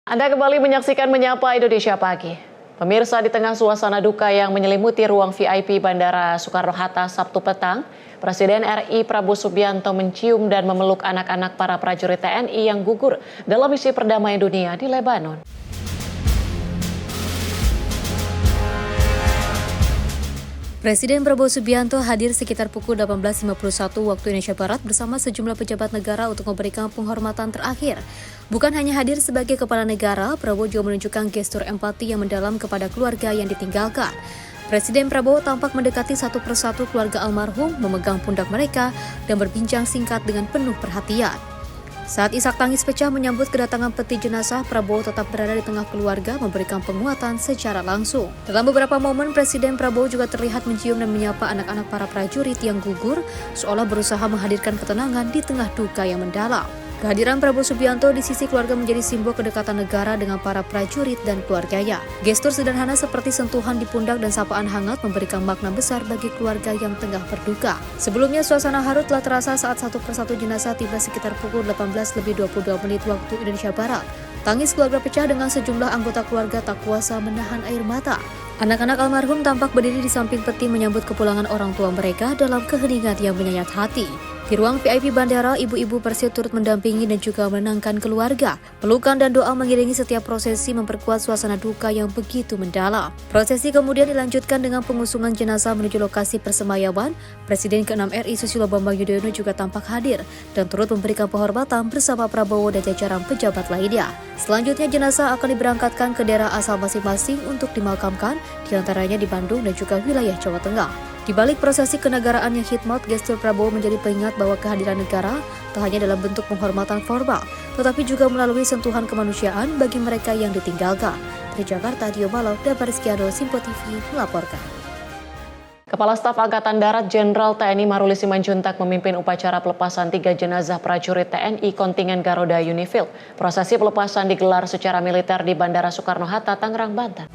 Anda kembali menyaksikan Menyapa Indonesia Pagi. Pemirsa, di tengah suasana duka yang menyelimuti ruang VIP Bandara Soekarno-Hatta Sabtu petang, Presiden RI Prabowo Subianto mencium dan memeluk anak-anak para prajurit TNI yang gugur dalam misi perdamaian dunia di Lebanon. Presiden Prabowo Subianto hadir sekitar pukul 18.51 waktu Indonesia Barat bersama sejumlah pejabat negara untuk memberikan penghormatan terakhir. Bukan hanya hadir sebagai kepala negara, Prabowo juga menunjukkan gestur empati yang mendalam kepada keluarga yang ditinggalkan. Presiden Prabowo tampak mendekati satu persatu keluarga almarhum, memegang pundak mereka, dan berbincang singkat dengan penuh perhatian. Saat isak tangis pecah menyambut kedatangan peti jenazah, Prabowo tetap berada di tengah keluarga memberikan penguatan secara langsung. Dalam beberapa momen, Presiden Prabowo juga terlihat mencium dan menyapa anak-anak para prajurit yang gugur, seolah berusaha menghadirkan ketenangan di tengah duka yang mendalam. Kehadiran Prabowo Subianto di sisi keluarga menjadi simbol kedekatan negara dengan para prajurit dan keluarganya. Gestur sederhana seperti sentuhan di pundak dan sapaan hangat memberikan makna besar bagi keluarga yang tengah berduka. Sebelumnya, suasana haru telah terasa saat satu persatu jenazah tiba sekitar pukul 18:22 waktu Indonesia Barat. Tangis keluarga pecah dengan sejumlah anggota keluarga tak kuasa menahan air mata. Anak-anak almarhum tampak berdiri di samping peti menyambut kepulangan orang tua mereka dalam keheningan yang menyayat hati. Di ruang VIP bandara, ibu-ibu Persib turut mendampingi dan juga menenangkan keluarga. Pelukan dan doa mengiringi setiap prosesi memperkuat suasana duka yang begitu mendalam. Prosesi kemudian dilanjutkan dengan pengusungan jenazah menuju lokasi persemayaman. Presiden ke-6 RI Susilo Bambang Yudhoyono juga tampak hadir dan turut memberikan penghormatan bersama Prabowo dan jajaran pejabat lainnya. Selanjutnya jenazah akan diberangkatkan ke daerah asal masing-masing untuk dimakamkan, diantaranya di Bandung dan juga wilayah Jawa Tengah. Di balik prosesi kenegaraan yang khidmat, gestur Prabowo menjadi pengingat bahwa kehadiran negara tak hanya dalam bentuk penghormatan formal, tetapi juga melalui sentuhan kemanusiaan bagi mereka yang ditinggalkan. Dari Jakarta, Dio Malau, Dabar Rizkyano, Simpo TV melaporkan. Kepala Staf Angkatan Darat Jenderal TNI Maruli Simanjuntak memimpin upacara pelepasan 3 jenazah prajurit TNI kontingen Garuda Unifil. Prosesi pelepasan digelar secara militer di Bandara Soekarno-Hatta, Tangerang, Banten.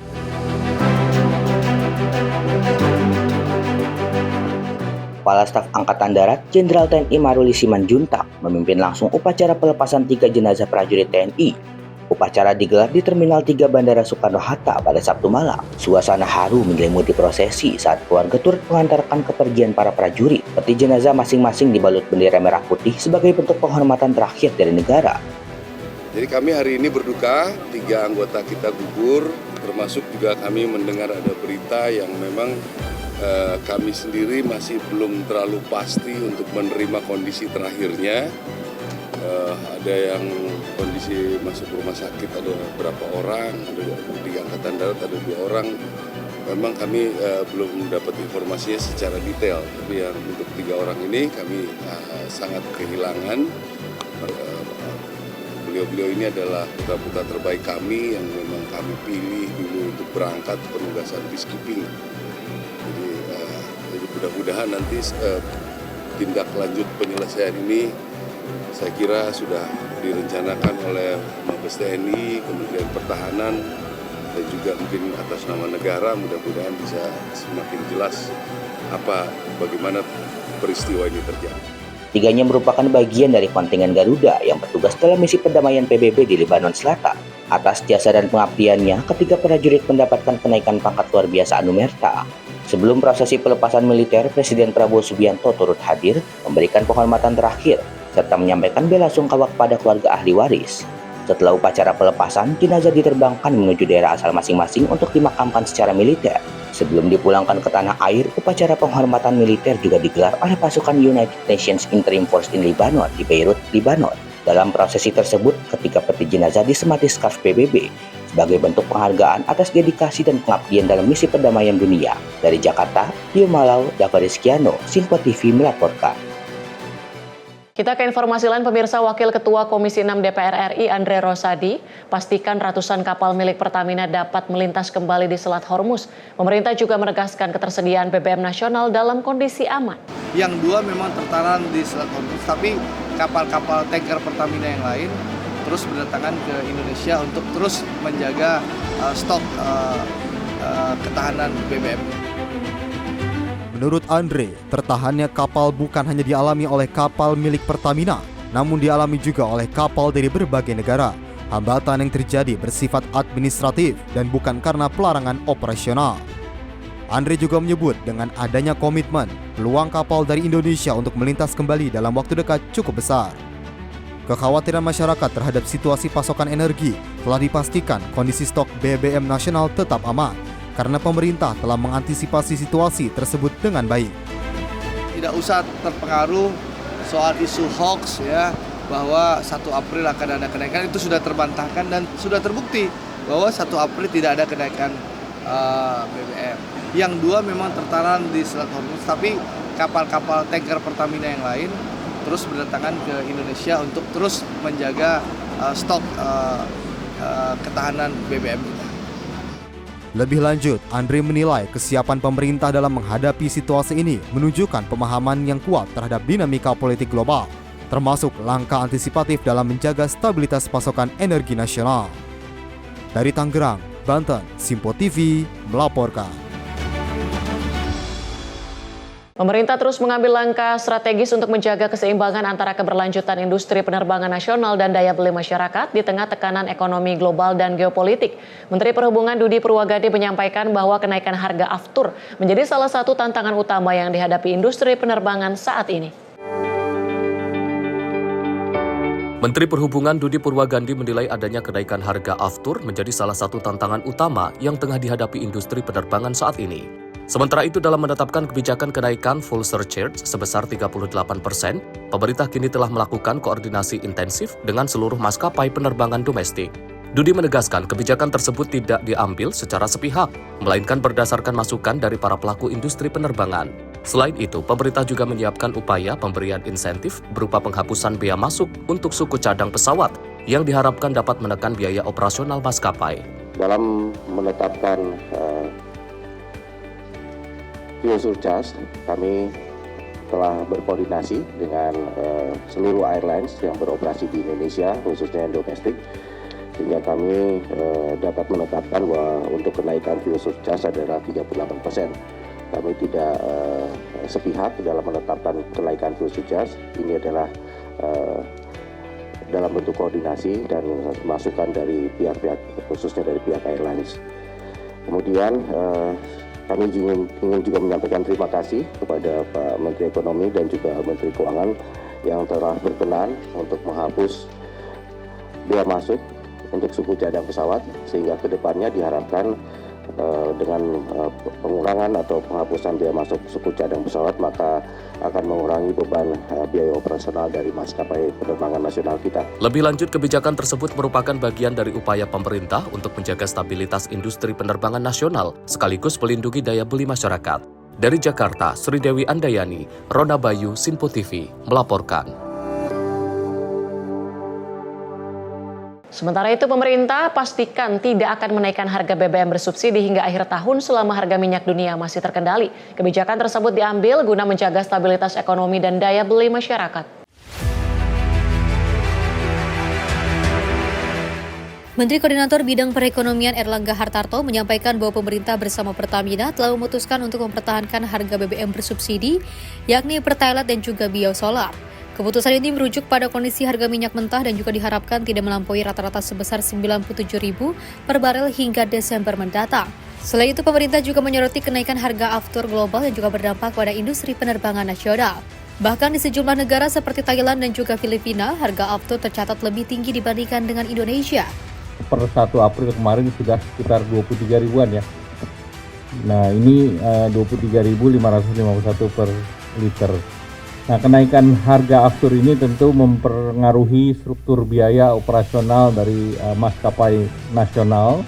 Kepala Staf Angkatan Darat Jenderal TNI Maruli Simanjuntak memimpin langsung upacara pelepasan 3 jenazah prajurit TNI. Upacara digelar di Terminal 3 Bandara Soekarno-Hatta pada Sabtu malam. Suasana haru menyelimuti prosesi saat keluarga turut mengantarkan kepergian para prajurit. Peti jenazah masing-masing dibalut bendera merah putih sebagai bentuk penghormatan terakhir dari negara. Jadi kami hari ini berduka, 3 anggota kita gugur, termasuk juga kami mendengar ada berita yang memang kami sendiri masih belum terlalu pasti untuk menerima kondisi terakhirnya. Ada yang kondisi masuk rumah sakit, ada berapa orang, ada di Angkatan Darat ada 2 orang. Memang kami belum dapat informasinya secara detail, tapi yang untuk 3 orang ini kami sangat kehilangan. Beliau-beliau ini adalah putra-putra terbaik kami yang memang kami pilih dulu untuk berangkat penugasan peacekeeping. Jadi mudah-mudahan nanti tindak lanjut penyelesaian ini saya kira sudah direncanakan oleh Mabes TNI, Kementerian Pertahanan, dan juga mungkin atas nama negara. Mudah-mudahan bisa semakin jelas bagaimana peristiwa ini terjadi. 3-nya merupakan bagian dari kontingen Garuda yang bertugas dalam misi perdamaian PBB di Lebanon Selatan. Atas jasa dan pengabdiannya, ketiga prajurit mendapatkan kenaikan pangkat luar biasa Anumerta. Sebelum prosesi pelepasan militer, Presiden Prabowo Subianto turut hadir, memberikan penghormatan terakhir, serta menyampaikan bela sungkawa kepada keluarga ahli waris. Setelah upacara pelepasan, jenazah diterbangkan menuju daerah asal masing-masing untuk dimakamkan secara militer. Sebelum dipulangkan ke tanah air, upacara penghormatan militer juga digelar oleh pasukan United Nations Interim Force in Lebanon di Beirut, Lebanon. Dalam prosesi tersebut, ketiga peti jenazah disemati skarf PBB sebagai bentuk penghargaan atas dedikasi dan pengabdian dalam misi perdamaian dunia. Dari Jakarta, Dio Malau, Davar Rizkyano, Simpo TV melaporkan. Kita ke informasi lain, pemirsa. Wakil Ketua Komisi 6 DPR RI Andre Rosadi pastikan ratusan kapal milik Pertamina dapat melintas kembali di Selat Hormuz. Pemerintah juga menegaskan ketersediaan BBM nasional dalam kondisi aman. Yang 2 memang tertaran di Selat Hormuz, tapi kapal-kapal tanker Pertamina yang lain terus berdatangan ke Indonesia untuk terus menjaga stok ketahanan BBM. Menurut Andre, tertahannya kapal bukan hanya dialami oleh kapal milik Pertamina, namun dialami juga oleh kapal dari berbagai negara. Hambatan yang terjadi bersifat administratif dan bukan karena pelarangan operasional. Andre juga menyebut dengan adanya komitmen, peluang kapal dari Indonesia untuk melintas kembali dalam waktu dekat cukup besar. Kekhawatiran masyarakat terhadap situasi pasokan energi telah dipastikan kondisi stok BBM nasional tetap aman, karena pemerintah telah mengantisipasi situasi tersebut dengan baik. Tidak usah terpengaruh soal isu hoax ya, bahwa 1 April akan ada kenaikan, itu sudah terbantahkan dan sudah terbukti bahwa 1 April tidak ada kenaikan BBM. Yang 2 memang tertaran di Selat Hormuz, tapi kapal-kapal tanker Pertamina yang lain terus berdatangan ke Indonesia untuk terus menjaga stok ketahanan BBM kita. Lebih lanjut, Andre menilai kesiapan pemerintah dalam menghadapi situasi ini menunjukkan pemahaman yang kuat terhadap dinamika politik global, termasuk langkah antisipatif dalam menjaga stabilitas pasokan energi nasional. Dari Tangerang, Banten, Simpo TV melaporkan. Pemerintah terus mengambil langkah strategis untuk menjaga keseimbangan antara keberlanjutan industri penerbangan nasional dan daya beli masyarakat di tengah tekanan ekonomi global dan geopolitik. Menteri Perhubungan Dudi Purwagadi menyampaikan bahwa kenaikan harga aftur menjadi salah satu tantangan utama yang dihadapi industri penerbangan saat ini. Menteri Perhubungan Dudi Purwagadi menilai adanya kenaikan harga aftur menjadi salah satu tantangan utama yang tengah dihadapi industri penerbangan saat ini. Sementara itu dalam menetapkan kebijakan kenaikan full surcharge sebesar 38%, pemerintah kini telah melakukan koordinasi intensif dengan seluruh maskapai penerbangan domestik. Dudi menegaskan kebijakan tersebut tidak diambil secara sepihak, melainkan berdasarkan masukan dari para pelaku industri penerbangan. Selain itu, pemerintah juga menyiapkan upaya pemberian insentif berupa penghapusan bea masuk untuk suku cadang pesawat yang diharapkan dapat menekan biaya operasional maskapai. Dalam menetapkan fuel surcharge, kami telah berkoordinasi dengan seluruh airlines yang beroperasi di Indonesia, khususnya yang domestik, sehingga kami dapat menetapkan bahwa untuk kenaikan fuel surcharge adalah 38%. Kami tidak sepihak dalam menetapkan kenaikan fuel surcharge. Ini adalah dalam bentuk koordinasi dan masukan dari pihak-pihak, khususnya dari pihak airlines. Kemudian kami ingin juga menyampaikan terima kasih kepada Pak Menteri Ekonomi dan juga Menteri Keuangan yang telah berkenan untuk menghapus bea masuk untuk suku cadang pesawat, sehingga kedepannya diharapkan dengan pengurangan atau penghapusan bea masuk suku cadang pesawat maka akan mengurangi beban biaya operasional dari maskapai penerbangan nasional kita. Lebih lanjut, kebijakan tersebut merupakan bagian dari upaya pemerintah untuk menjaga stabilitas industri penerbangan nasional sekaligus melindungi daya beli masyarakat. Dari Jakarta, Sri Dewi Andayani, Rona Bayu, Simpo TV melaporkan. Sementara itu, pemerintah pastikan tidak akan menaikkan harga BBM bersubsidi hingga akhir tahun selama harga minyak dunia masih terkendali. Kebijakan tersebut diambil guna menjaga stabilitas ekonomi dan daya beli masyarakat. Menteri Koordinator Bidang Perekonomian Erlangga Hartarto menyampaikan bahwa pemerintah bersama Pertamina telah memutuskan untuk mempertahankan harga BBM bersubsidi, yakni Pertalite dan juga biosolar. Keputusan ini merujuk pada kondisi harga minyak mentah dan juga diharapkan tidak melampaui rata-rata sebesar Rp97.000 per barel hingga Desember mendatang. Selain itu, pemerintah juga menyoroti kenaikan harga aftur global yang juga berdampak pada industri penerbangan nasional. Bahkan di sejumlah negara seperti Thailand dan juga Filipina, harga aftur tercatat lebih tinggi dibandingkan dengan Indonesia. Per 1 April kemarin sudah sekitar 23 ribuan ya. Nah ini 23.551 per liter. Nah, kenaikan harga aftur ini tentu mempengaruhi struktur biaya operasional dari maskapai nasional,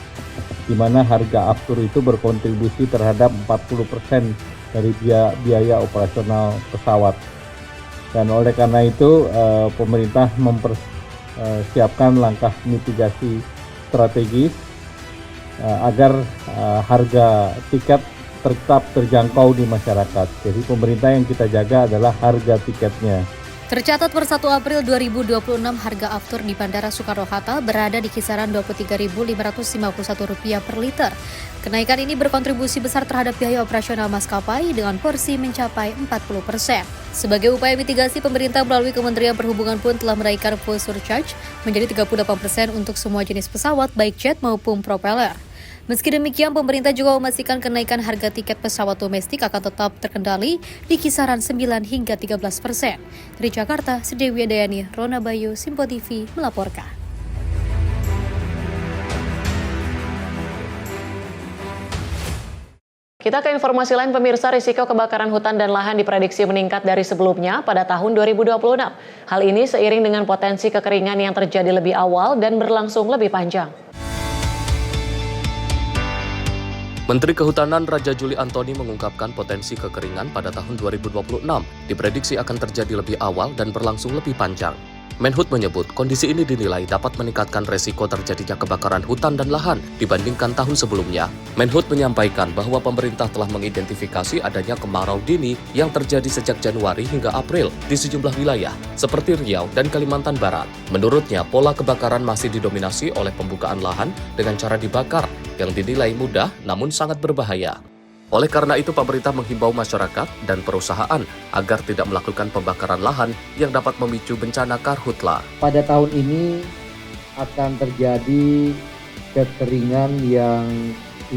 di mana harga aftur itu berkontribusi terhadap 40% dari biaya operasional pesawat. Dan oleh karena itu, pemerintah mempersiapkan langkah mitigasi strategis agar harga tiket tetap terjangkau di masyarakat. Jadi pemerintah yang kita jaga adalah harga tiketnya. Tercatat per 1 April 2026 harga aftur di Bandara Soekarno-Hatta berada di kisaran Rp23.551 per liter. Kenaikan ini berkontribusi besar terhadap biaya operasional maskapai dengan porsi mencapai 40%. Sebagai upaya mitigasi, pemerintah melalui Kementerian Perhubungan pun telah menaikkan full surcharge menjadi 38% untuk semua jenis pesawat baik jet maupun propeller. Meski demikian, pemerintah juga memastikan kenaikan harga tiket pesawat domestik akan tetap terkendali di kisaran 9 hingga 13%. Dari Jakarta, Sri Dewi Andayani, Rona Bayu, Simpo TV melaporkan. Kita ke informasi lain, pemirsa. Risiko kebakaran hutan dan lahan diprediksi meningkat dari sebelumnya pada tahun 2026. Hal ini seiring dengan potensi kekeringan yang terjadi lebih awal dan berlangsung lebih panjang. Menteri Kehutanan Raja Juli Antoni mengungkapkan potensi kekeringan pada tahun 2026 diprediksi akan terjadi lebih awal dan berlangsung lebih panjang. Menhut menyebut kondisi ini dinilai dapat meningkatkan resiko terjadinya kebakaran hutan dan lahan dibandingkan tahun sebelumnya. Menhut menyampaikan bahwa pemerintah telah mengidentifikasi adanya kemarau dini yang terjadi sejak Januari hingga April di sejumlah wilayah seperti Riau dan Kalimantan Barat. Menurutnya, pola kebakaran masih didominasi oleh pembukaan lahan dengan cara dibakar yang dinilai mudah namun sangat berbahaya. Oleh karena itu, pemerintah menghimbau masyarakat dan perusahaan agar tidak melakukan pembakaran lahan yang dapat memicu bencana karhutla. Pada tahun ini akan terjadi kekeringan yang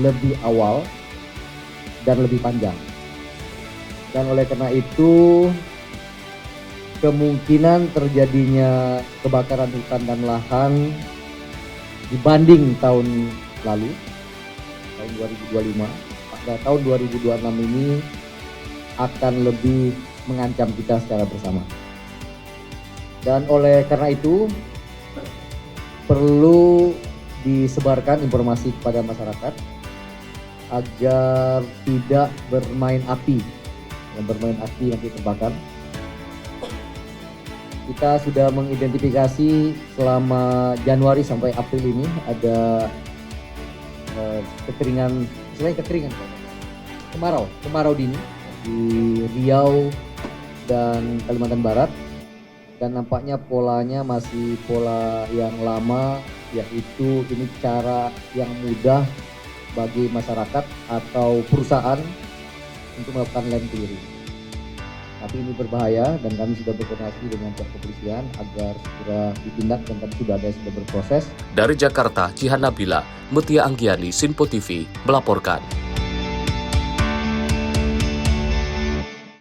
lebih awal dan lebih panjang. Dan oleh karena itu, kemungkinan terjadinya kebakaran hutan dan lahan dibanding tahun lalu, tahun 2025, pada tahun 2026 ini akan lebih mengancam kita secara bersama. Dan oleh karena itu perlu disebarkan informasi kepada masyarakat agar tidak bermain api, nanti terbakar. Kita sudah mengidentifikasi selama Januari sampai April ini ada kemarau dini di Riau dan Kalimantan Barat, dan nampaknya polanya masih pola yang lama, yaitu ini cara yang mudah bagi masyarakat atau perusahaan untuk melakukan land clearing. Tapi ini berbahaya dan kami sudah berkoordinasi dengan pihak kepolisian agar segera ditindak dan kami sudah ada sudah berproses. Dari Jakarta, Jihan Nabila, Mutia Anggiani, Sinpo TV melaporkan.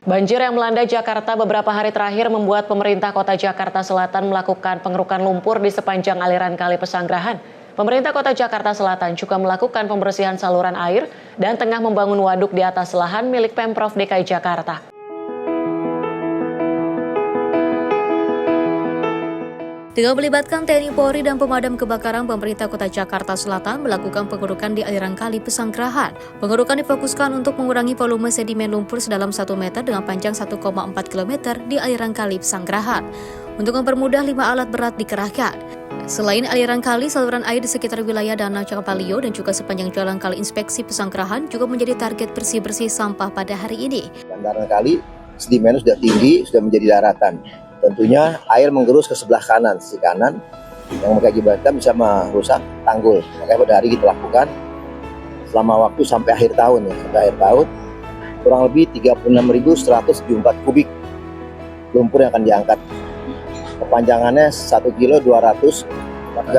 Banjir yang melanda Jakarta beberapa hari terakhir membuat pemerintah Kota Jakarta Selatan melakukan pengerukan lumpur di sepanjang aliran Kali Pesanggerahan. Pemerintah Kota Jakarta Selatan juga melakukan pembersihan saluran air dan tengah membangun waduk di atas lahan milik Pemprov DKI Jakarta. Dengan melibatkan TNI Polri dan pemadam kebakaran, pemerintah Kota Jakarta Selatan melakukan pengerukan di aliran Kali Pesanggerahan. Pengerukan difokuskan untuk mengurangi volume sedimen lumpur sedalam 1 meter dengan panjang 1,4 km di aliran Kali Pesanggerahan. Untuk mempermudah 5 alat berat dikerahkan. Selain aliran kali, saluran air di sekitar wilayah Danau Cakapalio dan juga sepanjang jalan Kali Inspeksi Pesanggerahan juga menjadi target bersih-bersih sampah pada hari ini. Bantaran kali sedimen sudah tinggi, sudah menjadi daratan. Tentunya air menggerus ke sebelah kanan, sisi kanan, yang mengakibatkan bisa merusak tanggul. Makanya pada hari kita lakukan selama waktu sampai akhir tahun, kurang lebih 36.174 kubik lumpur yang akan diangkat. Kepanjangannya 1 kilo 444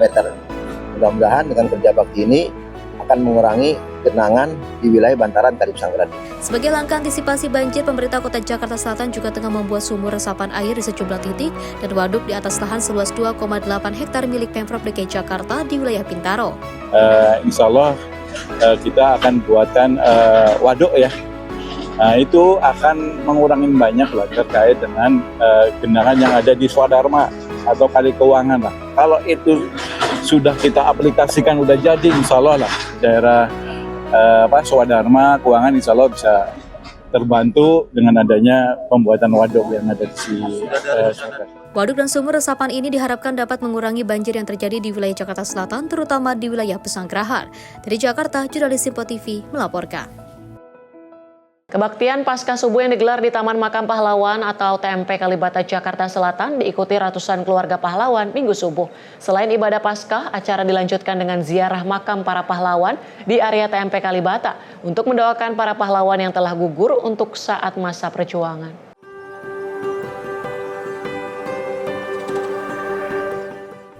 meter. Mudah-mudahan dengan kerja bakti ini akan mengurangi genangan di wilayah bantaran Kali Pesanggerahan. Sebagai langkah antisipasi banjir, pemerintah Kota Jakarta Selatan juga tengah membuat sumur resapan air di sejumlah titik dan waduk di atas lahan seluas 2,8 hektar milik Pemprov DKI Jakarta di wilayah Bintaro. Insya Allah kita akan buatkan waduk ya. Nah, itu akan mengurangi banyak lah terkait dengan genangan yang ada di Swadharma atau Kali Keuangan lah. Kalau itu sudah kita aplikasikan, udah jadi, insya Allah lah daerah Swadharma, Keuangan insya Allah bisa terbantu dengan adanya pembuatan waduk yang ada di Waduk dan sumur resapan ini diharapkan dapat mengurangi banjir yang terjadi di wilayah Jakarta Selatan, terutama di wilayah Pesanggerahan. Dari Jakarta, jurnalis Sinpo TV melaporkan. Kebaktian pasca subuh yang digelar di Taman Makam Pahlawan atau TMP Kalibata Jakarta Selatan diikuti ratusan keluarga pahlawan Minggu subuh. Selain ibadah Paskah, acara dilanjutkan dengan ziarah makam para pahlawan di area TMP Kalibata untuk mendoakan para pahlawan yang telah gugur untuk saat masa perjuangan.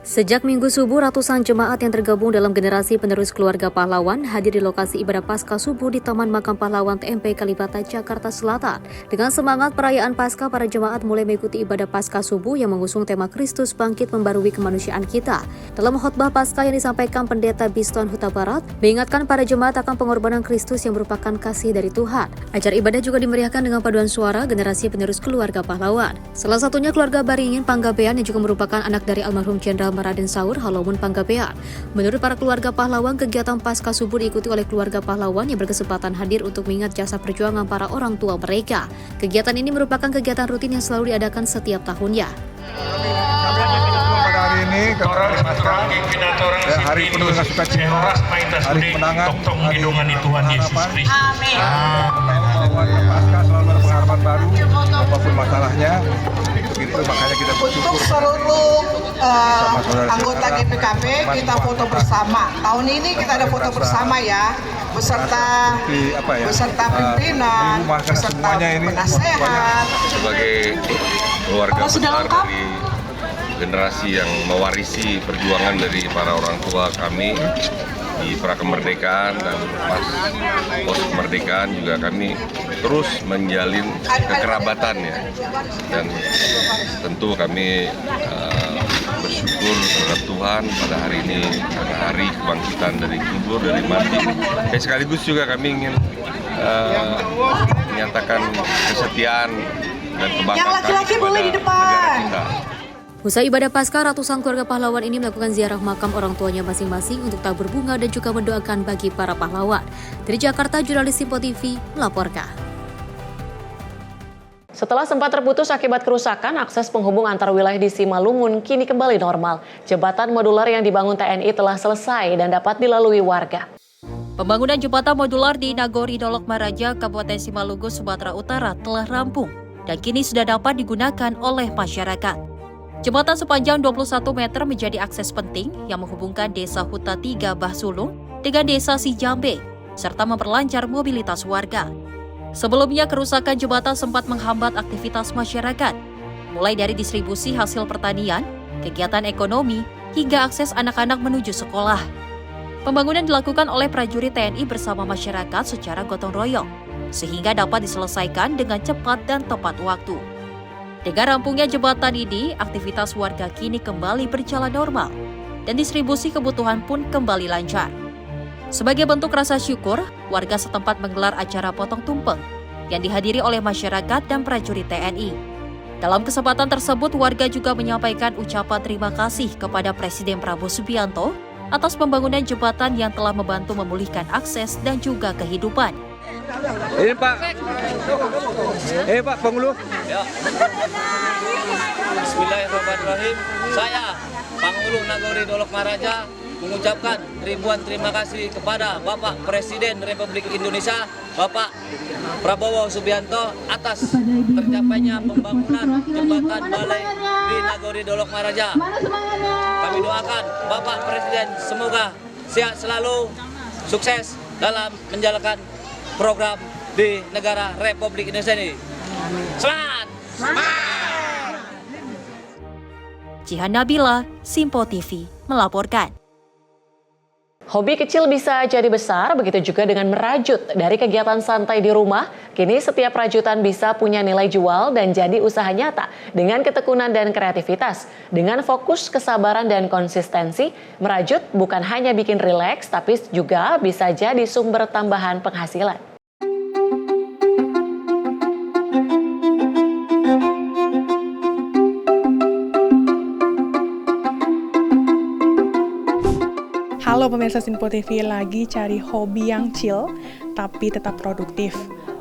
Sejak Minggu subuh, ratusan jemaat yang tergabung dalam generasi penerus keluarga pahlawan hadir di lokasi ibadah Paskah subuh di Taman Makam Pahlawan TMP Kalibata, Jakarta Selatan. Dengan semangat perayaan Paskah, para jemaat mulai mengikuti ibadah Paskah subuh yang mengusung tema Kristus bangkit membarui kemanusiaan kita. Dalam khotbah Paskah yang disampaikan Pendeta Biston Huta Barat, mengingatkan para jemaat akan pengorbanan Kristus yang merupakan kasih dari Tuhan. Acara ibadah juga dimeriahkan dengan paduan suara generasi penerus keluarga pahlawan. Salah satunya keluarga Baringin Panggabean yang juga merupakan anak dari almarhum Jenderal Agama Raden Saur, Halamun Panggabean. Menurut para keluarga pahlawan, kegiatan pasca subuh diikuti oleh keluarga pahlawan yang berkesempatan hadir untuk mengingat jasa perjuangan para orang tua mereka. Kegiatan ini merupakan kegiatan rutin yang selalu diadakan setiap tahunnya. Pada hari ini kami mengemaskan hari penuh dengan sukacita, hari kemenangan, hari harapan. Amin. Pasca selalu ada pengalaman baru, apapun masalahnya. Begitu makanya kita bersyukur. Untuk seluruh anggota GPKB kita foto bersama. Tahun ini kita ada foto bersama ya, beserta pimpinan, beserta penasehat. Sebagai keluarga besar dari generasi yang mewarisi perjuangan dari para orang tua kami di prakemerdekaan dan pas pos kemerdekaan juga kami terus menjalin kekerabatan ya, dan tentu kami bersyukur terhadap Tuhan pada hari ini karena hari kebangkitan dari kubur dari mati. Sekaligus juga kami ingin menyatakan kesetiaan dan kebanggaan yang laki-laki boleh di depan. Usai ibadah Paskah, ratusan keluarga pahlawan ini melakukan ziarah makam orang tuanya masing-masing untuk tabur bunga dan juga mendoakan bagi para pahlawan. Dari Jakarta, jurnalis Simpo TV melaporkan. Setelah sempat terputus akibat kerusakan, akses penghubung antar wilayah di Simalungun kini kembali normal. Jembatan modular yang dibangun TNI telah selesai dan dapat dilalui warga. Pembangunan jembatan modular di Nagori Dolok Maraja, Kabupaten Simalungun, Sumatera Utara telah rampung dan kini sudah dapat digunakan oleh masyarakat. Jembatan sepanjang 21 meter menjadi akses penting yang menghubungkan Desa Huta 3 Bahsulung dengan Desa Sijambe, serta memperlancar mobilitas warga. Sebelumnya, kerusakan jembatan sempat menghambat aktivitas masyarakat, mulai dari distribusi hasil pertanian, kegiatan ekonomi, hingga akses anak-anak menuju sekolah. Pembangunan dilakukan oleh prajurit TNI bersama masyarakat secara gotong royong, sehingga dapat diselesaikan dengan cepat dan tepat waktu. Dengan rampungnya jembatan ini, aktivitas warga kini kembali berjalan normal dan distribusi kebutuhan pun kembali lancar. Sebagai bentuk rasa syukur, warga setempat menggelar acara potong tumpeng yang dihadiri oleh masyarakat dan prajurit TNI. Dalam kesempatan tersebut, warga juga menyampaikan ucapan terima kasih kepada Presiden Prabowo Subianto atas pembangunan jembatan yang telah membantu memulihkan akses dan juga kehidupan. Ini Pak. Pak penghulu. Ya. Bismillahirrahmanirrahim. Saya, Penghulu Nagori Dolok Maraja, mengucapkan ribuan terima kasih kepada Bapak Presiden Republik Indonesia, Bapak Prabowo Subianto, atas tercapainya pembangunan jembatan balai di Nagori Dolok Maraja. Kami doakan Bapak Presiden semoga sehat selalu, sukses dalam menjalankan program di negara Republik Indonesia ini. Semangat! Jihan Nabila, Simpo TV, melaporkan. Hobi kecil bisa jadi besar, begitu juga dengan merajut. Dari kegiatan santai di rumah, kini setiap rajutan bisa punya nilai jual dan jadi usaha nyata. Dengan ketekunan dan kreativitas, dengan fokus kesabaran dan konsistensi, merajut bukan hanya bikin rileks, tapi juga bisa jadi sumber tambahan penghasilan. Halo pemirsa Simpo TV, lagi cari hobi yang chill tapi tetap produktif.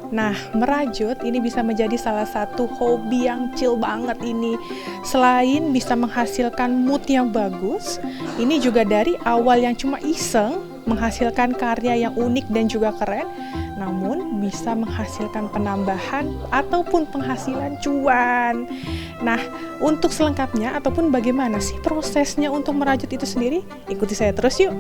Nah, merajut ini bisa menjadi salah satu hobi yang chill banget ini. Selain bisa menghasilkan mood yang bagus, ini juga dari awal yang cuma iseng menghasilkan karya yang unik dan juga keren, namun bisa menghasilkan penambahan ataupun penghasilan cuan. Nah, untuk selengkapnya ataupun bagaimana sih prosesnya untuk merajut itu sendiri, ikuti saya terus yuk.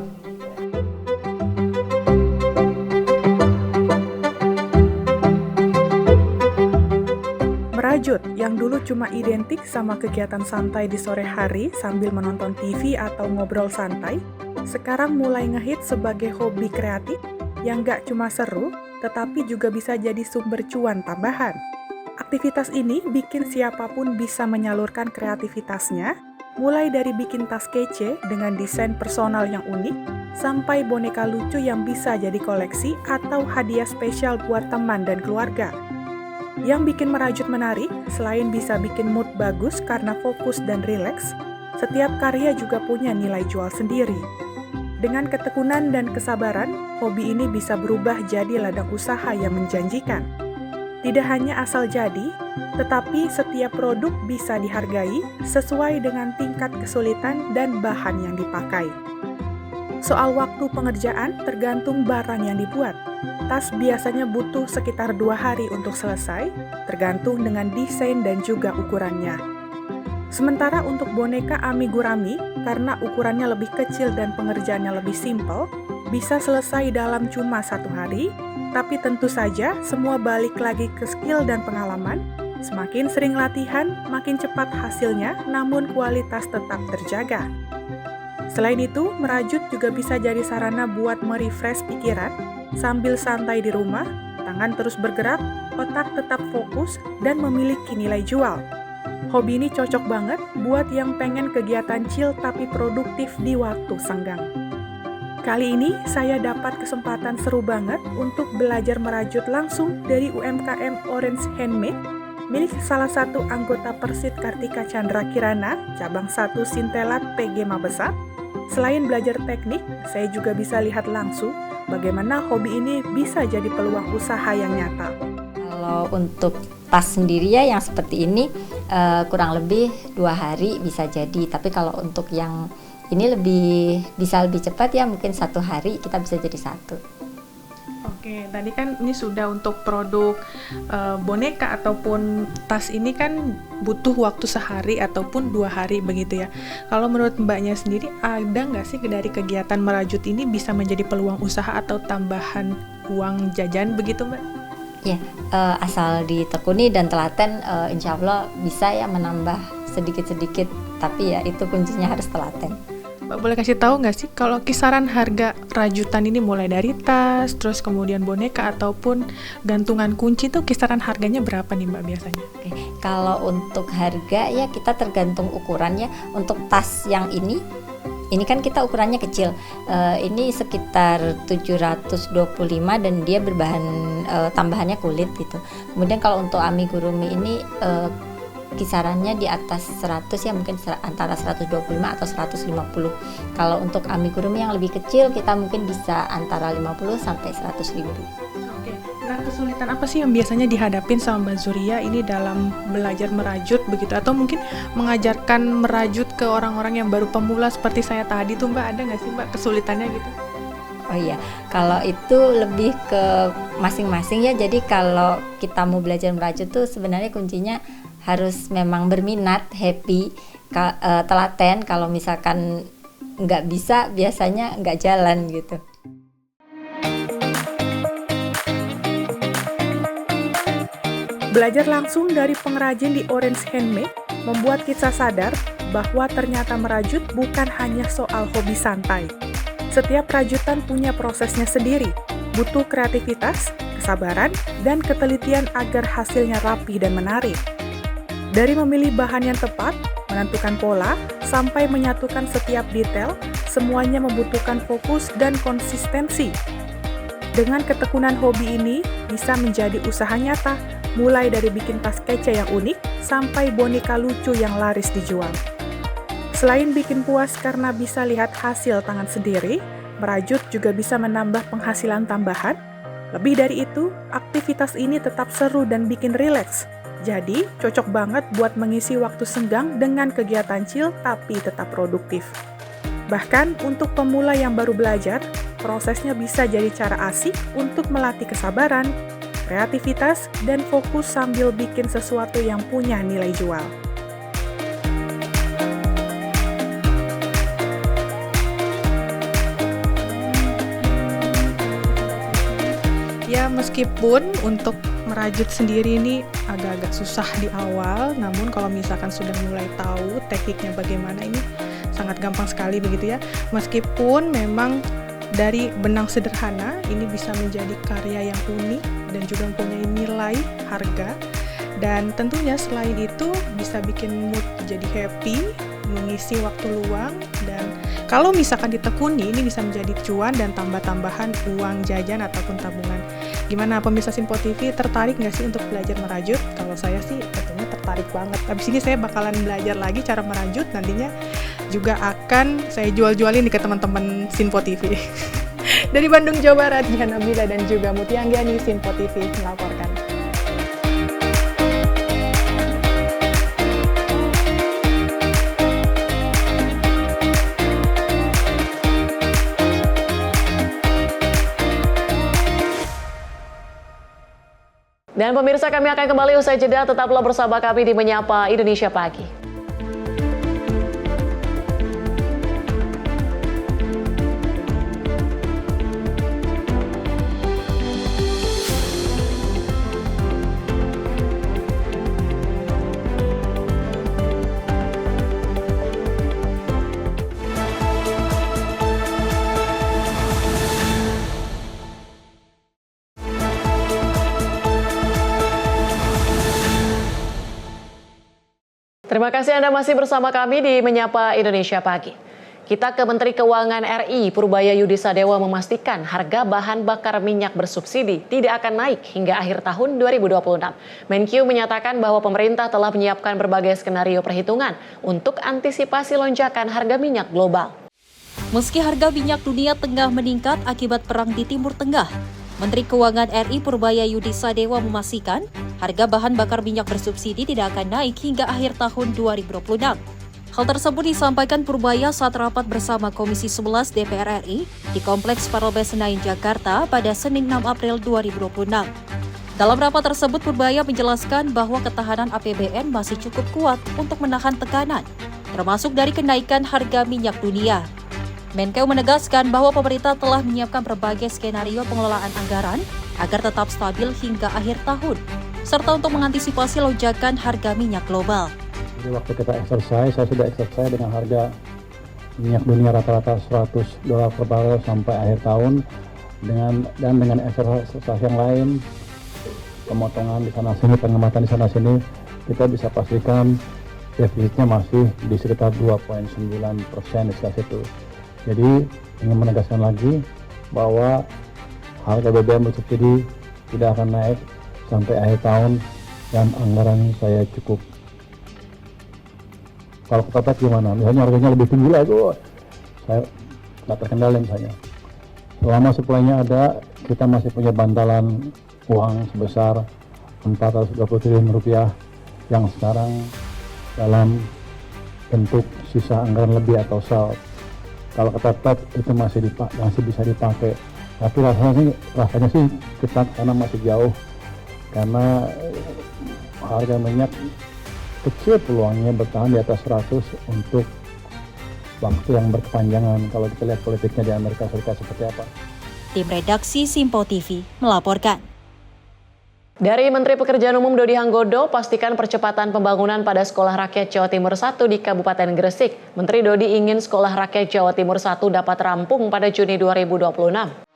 Merajut yang dulu cuma identik sama kegiatan santai di sore hari sambil menonton TV atau ngobrol santai, sekarang mulai ngehit sebagai hobi kreatif yang gak cuma seru, tetapi juga bisa jadi sumber cuan tambahan. Aktivitas ini bikin siapapun bisa menyalurkan kreativitasnya, mulai dari bikin tas kece dengan desain personal yang unik, sampai boneka lucu yang bisa jadi koleksi atau hadiah spesial buat teman dan keluarga. Yang bikin merajut menarik, selain bisa bikin mood bagus karena fokus dan rileks, setiap karya juga punya nilai jual sendiri. Dengan ketekunan dan kesabaran, hobi ini bisa berubah jadi ladang usaha yang menjanjikan. Tidak hanya asal jadi, tetapi setiap produk bisa dihargai sesuai dengan tingkat kesulitan dan bahan yang dipakai. Soal waktu pengerjaan tergantung barang yang dibuat. Tas biasanya butuh sekitar 2 hari untuk selesai, tergantung dengan desain dan juga ukurannya. Sementara untuk boneka amigurumi, karena ukurannya lebih kecil dan pengerjaannya lebih simpel, bisa selesai dalam cuma 1 hari, tapi tentu saja semua balik lagi ke skill dan pengalaman. Semakin sering latihan, makin cepat hasilnya, namun kualitas tetap terjaga. Selain itu, merajut juga bisa jadi sarana buat merefresh pikiran, sambil santai di rumah, tangan terus bergerak, otak tetap fokus, dan memiliki nilai jual. Hobi ini cocok banget buat yang pengen kegiatan chill tapi produktif di waktu senggang. Kali ini saya dapat kesempatan seru banget untuk belajar merajut langsung dari UMKM Orange Handmade, milik salah satu anggota Persit Kartika Chandra Kirana, cabang 1 Sintelat PG Mabesa. Selain belajar teknik, saya juga bisa lihat langsung bagaimana hobi ini bisa jadi peluang usaha yang nyata. Kalau untuk tas sendiri ya yang seperti ini kurang lebih 2 hari bisa jadi. Tapi kalau untuk yang ini bisa lebih cepat ya, mungkin 1 hari kita bisa jadi 1. Oke, tadi kan ini sudah untuk produk boneka ataupun tas ini kan butuh waktu sehari ataupun 2 hari begitu ya. Kalau menurut Mbaknya sendiri, ada nggak sih dari kegiatan merajut ini bisa menjadi peluang usaha atau tambahan uang jajan begitu Mbak? Ya, asal ditekuni dan telaten, insya Allah bisa ya menambah sedikit-sedikit. Tapi ya itu kuncinya harus telaten. Mbak boleh kasih tahu nggak sih kalau kisaran harga rajutan ini mulai dari tas, terus kemudian boneka ataupun gantungan kunci tuh kisaran harganya berapa nih Mbak biasanya? Oke, kalau untuk harga ya kita tergantung ukurannya. Untuk tas yang ini kan kita ukurannya kecil. Ini sekitar 725 dan dia berbahan tambahannya kulit gitu. Kemudian kalau untuk amigurumi ini kisarannya di atas 100 ya, mungkin antara 125 atau 150. Kalau untuk amigurumi yang lebih kecil kita mungkin bisa antara 50 sampai 100 ribu. Oke. Nah, kesulitan apa sih yang biasanya dihadapin sama Mbak Zuria ini dalam belajar merajut begitu, atau mungkin mengajarkan merajut ke orang-orang yang baru pemula seperti saya tadi tuh Mbak, ada nggak sih Mbak kesulitannya gitu? Oh iya, kalau itu lebih ke masing-masing ya. Jadi kalau kita mau belajar merajut tuh sebenarnya kuncinya harus memang berminat, happy, telaten. Kalau misalkan nggak bisa, biasanya nggak jalan gitu. Belajar langsung dari pengrajin di Orange Handmade membuat kita sadar bahwa ternyata merajut bukan hanya soal hobi santai. Setiap rajutan punya prosesnya sendiri, butuh kreativitas, kesabaran, dan ketelitian agar hasilnya rapi dan menarik. Dari memilih bahan yang tepat, menentukan pola, sampai menyatukan setiap detail, semuanya membutuhkan fokus dan konsistensi. Dengan ketekunan hobi ini, bisa menjadi usaha nyata, mulai dari bikin tas kece yang unik, sampai boneka lucu yang laris dijual. Selain bikin puas karena bisa lihat hasil tangan sendiri, merajut juga bisa menambah penghasilan tambahan. Lebih dari itu, aktivitas ini tetap seru dan bikin rileks. Jadi, cocok banget buat mengisi waktu senggang dengan kegiatan chill tapi tetap produktif. Bahkan untuk pemula yang baru belajar, prosesnya bisa jadi cara asik untuk melatih kesabaran, kreativitas, dan fokus sambil bikin sesuatu yang punya nilai jual. Ya, meskipun untuk merajut sendiri ini agak-agak susah di awal, namun kalau misalkan sudah mulai tahu tekniknya bagaimana, ini sangat gampang sekali begitu ya. Meskipun memang dari benang sederhana ini bisa menjadi karya yang unik dan juga mempunyai nilai harga, dan tentunya selain itu bisa bikin mood jadi happy, mengisi waktu luang, dan Kalau misalkan ditekuni, ini bisa menjadi cuan dan tambah-tambahan uang jajan ataupun tabungan. Gimana pemirsa Simpo TV, tertarik nggak sih untuk belajar merajut? Kalau saya sih tentunya tertarik banget. Habis ini saya bakalan belajar lagi cara merajut, nantinya juga akan saya jual-jualin nih ke teman-teman Simpo TV. Dari Bandung, Jawa Barat, Jihan Nabila dan juga Muti Anggiani, Simpo TV melaporkan. Dan pemirsa, kami akan kembali usai jeda, tetaplah bersama kami di Menyapa Indonesia Pagi. Terima kasih Anda masih bersama kami di Menyapa Indonesia Pagi. Kita ke Menteri Keuangan RI, Purbaya Yudi Sadewa memastikan harga bahan bakar minyak bersubsidi tidak akan naik hingga akhir tahun 2026. Menkyu menyatakan bahwa pemerintah telah menyiapkan berbagai skenario perhitungan untuk antisipasi lonjakan harga minyak global. Meski harga minyak dunia tengah meningkat akibat perang di Timur Tengah, Menteri Keuangan RI Purbaya Yudi Sadewa memastikan harga bahan bakar minyak bersubsidi tidak akan naik hingga akhir tahun 2026. Hal tersebut disampaikan Purbaya saat rapat bersama Komisi 11 DPR RI di Kompleks Parlemen Senayan, Jakarta pada Senin 6 April 2026. Dalam rapat tersebut, Purbaya menjelaskan bahwa ketahanan APBN masih cukup kuat untuk menahan tekanan, termasuk dari kenaikan harga minyak dunia. Menkeu menegaskan bahwa pemerintah telah menyiapkan berbagai skenario pengelolaan anggaran agar tetap stabil hingga akhir tahun, serta untuk mengantisipasi lonjakan harga minyak global. Jadi waktu kita exercise, saya sudah exercise dengan harga minyak dunia rata-rata $100 per barrel sampai akhir tahun, dengan exercise yang lain, pemotongan di sana-sini, pengamatan di sana-sini, kita bisa pastikan defisitnya masih di sekitar 2,9% di sekitar situ. Jadi ingin menegaskan lagi bahwa harga BBM bersubsidi tidak akan naik sampai akhir tahun dan anggaran saya cukup. Kalau kepepet gimana? Misalnya harganya lebih tinggi lagi, saya nggak terkendali misalnya. Selama suplainya ada, kita masih punya bantalan uang sebesar 420 triliun rupiah yang sekarang dalam bentuk sisa anggaran lebih atau saldo. Kalau kepepet itu masih bisa dipakai, tapi rasanya sih kita karena masih jauh, karena harga minyak kecil peluangnya bertahan di atas 100 untuk waktu yang berkepanjangan. Kalau kita lihat politiknya di Amerika Serikat seperti apa. Tim redaksi Simpo TV melaporkan. Dari Menteri Pekerjaan Umum Dodi Hanggodo, pastikan percepatan pembangunan pada Sekolah Rakyat Jawa Timur 1 di Kabupaten Gresik. Menteri Dodi ingin Sekolah Rakyat Jawa Timur 1 dapat rampung pada Juni 2026.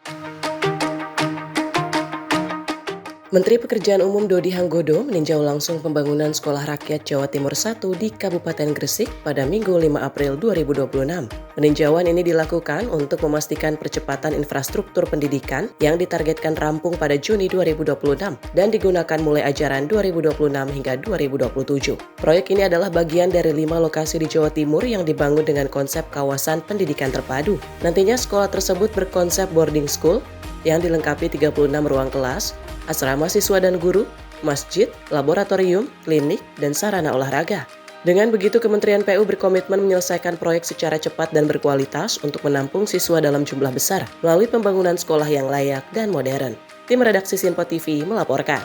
Menteri Pekerjaan Umum Dodi Hanggodo meninjau langsung pembangunan Sekolah Rakyat Jawa Timur 1 di Kabupaten Gresik pada Minggu 5 April 2026. Peninjauan ini dilakukan untuk memastikan percepatan infrastruktur pendidikan yang ditargetkan rampung pada Juni 2026 dan digunakan mulai ajaran 2026 hingga 2027. Proyek ini adalah bagian dari 5 lokasi di Jawa Timur yang dibangun dengan konsep kawasan pendidikan terpadu. Nantinya sekolah tersebut berkonsep boarding school yang dilengkapi 36 ruang kelas, asrama siswa dan guru, masjid, laboratorium, klinik, dan sarana olahraga. Dengan begitu, Kementerian PU berkomitmen menyelesaikan proyek secara cepat dan berkualitas untuk menampung siswa dalam jumlah besar melalui pembangunan sekolah yang layak dan modern. Tim redaksi Simpo TV melaporkan.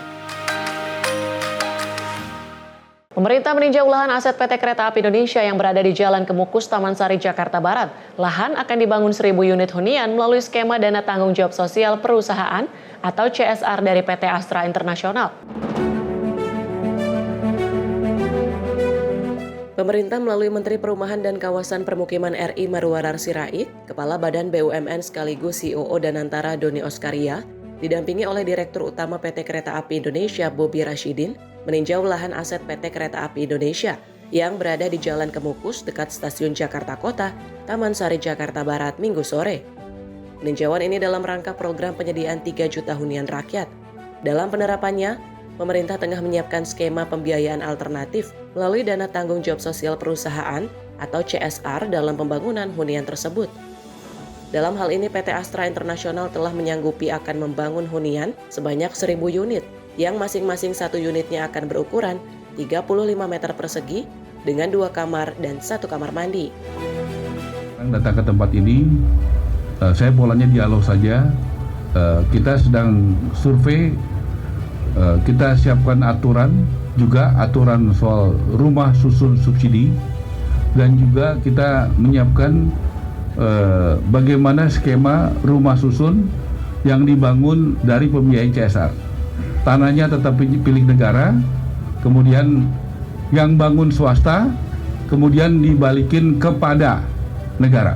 Pemerintah meninjau lahan aset PT Kereta Api Indonesia yang berada di Jalan Kemukus, Taman Sari, Jakarta Barat. Lahan akan dibangun 1.000 unit hunian melalui skema dana tanggung jawab sosial perusahaan atau CSR dari PT Astra Internasional. Pemerintah melalui Menteri Perumahan dan Kawasan Permukiman RI Marwarar Sirait, Kepala Badan BUMN sekaligus COO Danantara Doni Oskaria, didampingi oleh Direktur Utama PT Kereta Api Indonesia Bobi Rashidin, meninjau lahan aset PT Kereta Api Indonesia yang berada di Jalan Kemukus dekat Stasiun Jakarta Kota Taman Sari, Jakarta Barat, Minggu sore. Peninjauan ini dalam rangka program penyediaan 3 juta hunian rakyat. Dalam penerapannya, pemerintah tengah menyiapkan skema pembiayaan alternatif melalui dana tanggung jawab sosial perusahaan atau CSR dalam pembangunan hunian tersebut. Dalam hal ini PT Astra International telah menyanggupi akan membangun hunian sebanyak 1.000 unit yang masing-masing satu unitnya akan berukuran 35 meter persegi dengan 2 kamar dan 1 kamar mandi. Datang ke tempat ini, saya polanya dialog saja. Kita sedang survei, kita siapkan aturan, juga aturan soal rumah susun subsidi, dan juga kita menyiapkan bagaimana skema rumah susun yang dibangun dari pembiayaan CSR. Tanahnya tetap pilih negara, kemudian yang bangun swasta, kemudian dibalikin kepada negara.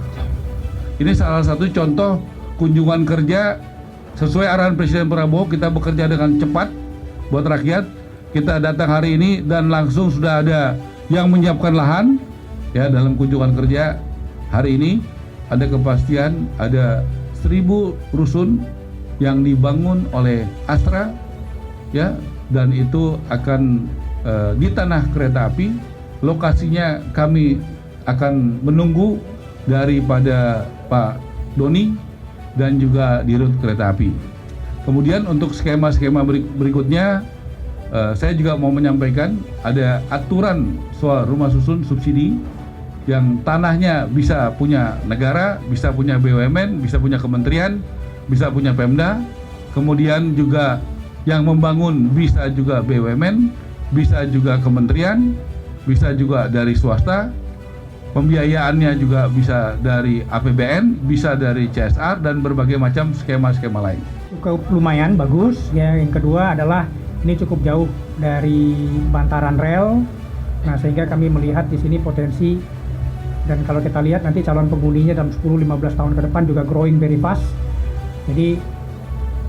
Ini salah satu contoh kunjungan kerja sesuai arahan Presiden Prabowo. Kita bekerja dengan cepat buat rakyat. Kita datang hari ini dan langsung sudah ada yang menyiapkan lahan. Ya, dalam kunjungan kerja hari ini ada kepastian ada 1.000 rusun yang dibangun oleh Astra, ya, dan itu akan di tanah kereta api. Lokasinya kami akan menunggu daripada Pak Doni dan juga Dirut Kereta Api. Kemudian untuk skema-skema berikutnya, saya juga mau menyampaikan ada aturan soal rumah susun subsidi yang tanahnya bisa punya negara, bisa punya BUMN, bisa punya kementerian, bisa punya Pemda. Kemudian juga yang membangun bisa juga BUMN, bisa juga kementerian, bisa juga dari swasta. Pembiayaannya juga bisa dari APBN, bisa dari CSR, dan berbagai macam skema-skema lain. Cukup lumayan bagus. Ya, yang kedua adalah ini cukup jauh dari bantaran rel. Nah, sehingga kami melihat di sini potensi, dan kalau kita lihat nanti calon penghuninya dalam 10-15 tahun ke depan juga growing very fast. Jadi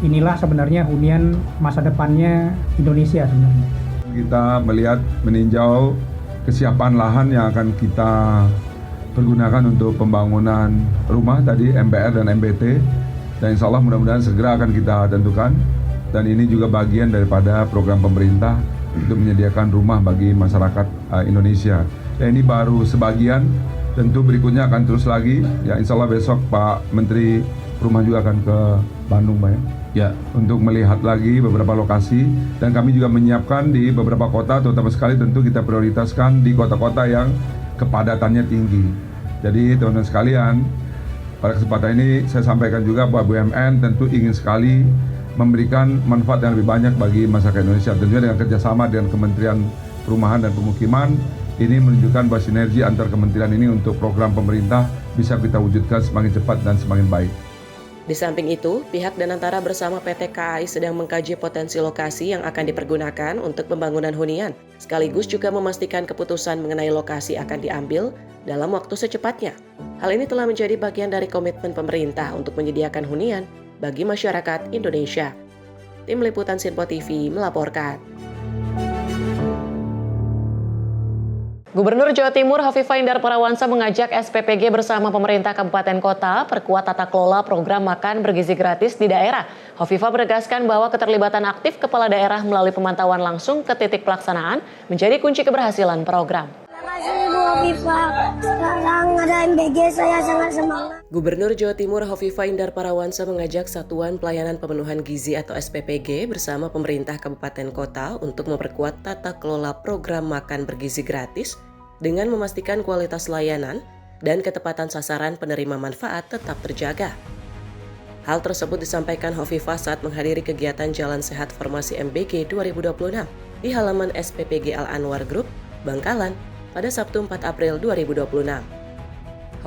inilah sebenarnya hunian masa depannya Indonesia sebenarnya. Kita melihat, meninjau kesiapan lahan yang akan kita pergunakan untuk pembangunan rumah tadi, MBR dan MBT, dan insya Allah mudah-mudahan segera akan kita tentukan. Dan ini juga bagian daripada program pemerintah untuk menyediakan rumah bagi masyarakat Indonesia. Dan ini baru sebagian, tentu berikutnya akan terus lagi. Ya, insya Allah besok Pak Menteri Rumah juga akan ke Bandung, Pak, ya, untuk melihat lagi beberapa lokasi. Dan kami juga menyiapkan di beberapa kota, terutama sekali tentu kita prioritaskan di kota-kota yang kepadatannya tinggi. Jadi teman-teman sekalian, pada kesempatan ini saya sampaikan juga bahwa BUMN tentu ingin sekali memberikan manfaat yang lebih banyak bagi masyarakat Indonesia. Tentunya dengan kerjasama dengan Kementerian Perumahan dan Pemukiman, ini menunjukkan bahwa sinergi antar kementerian ini untuk program pemerintah bisa kita wujudkan semakin cepat dan semakin baik. Di samping itu, pihak Danantara bersama PT KAI sedang mengkaji potensi lokasi yang akan dipergunakan untuk pembangunan hunian, sekaligus juga memastikan keputusan mengenai lokasi akan diambil dalam waktu secepatnya. Hal ini telah menjadi bagian dari komitmen pemerintah untuk menyediakan hunian bagi masyarakat Indonesia. Tim Liputan Sinpo TV melaporkan. Gubernur Jawa Timur Hovifah Indar Parawansa mengajak SPPG bersama pemerintah kabupaten kota perkuat tata kelola program makan bergizi gratis di daerah. Hovifah menegaskan bahwa keterlibatan aktif kepala daerah melalui pemantauan langsung ke titik pelaksanaan menjadi kunci keberhasilan program. Terima kasih Bu Hovifah, sekarang ada MBG saya sangat semangat. Gubernur Jawa Timur Hovifah Indar Parawansa mengajak Satuan Pelayanan Pemenuhan Gizi atau SPPG bersama pemerintah kabupaten kota untuk memperkuat tata kelola program makan bergizi gratis dengan memastikan kualitas layanan dan ketepatan sasaran penerima manfaat tetap terjaga. Hal tersebut disampaikan Hovifah saat menghadiri kegiatan Jalan Sehat Formasi MBG 2026 di halaman SPPG Al-Anwar Group, Bangkalan, pada Sabtu 4 April 2026.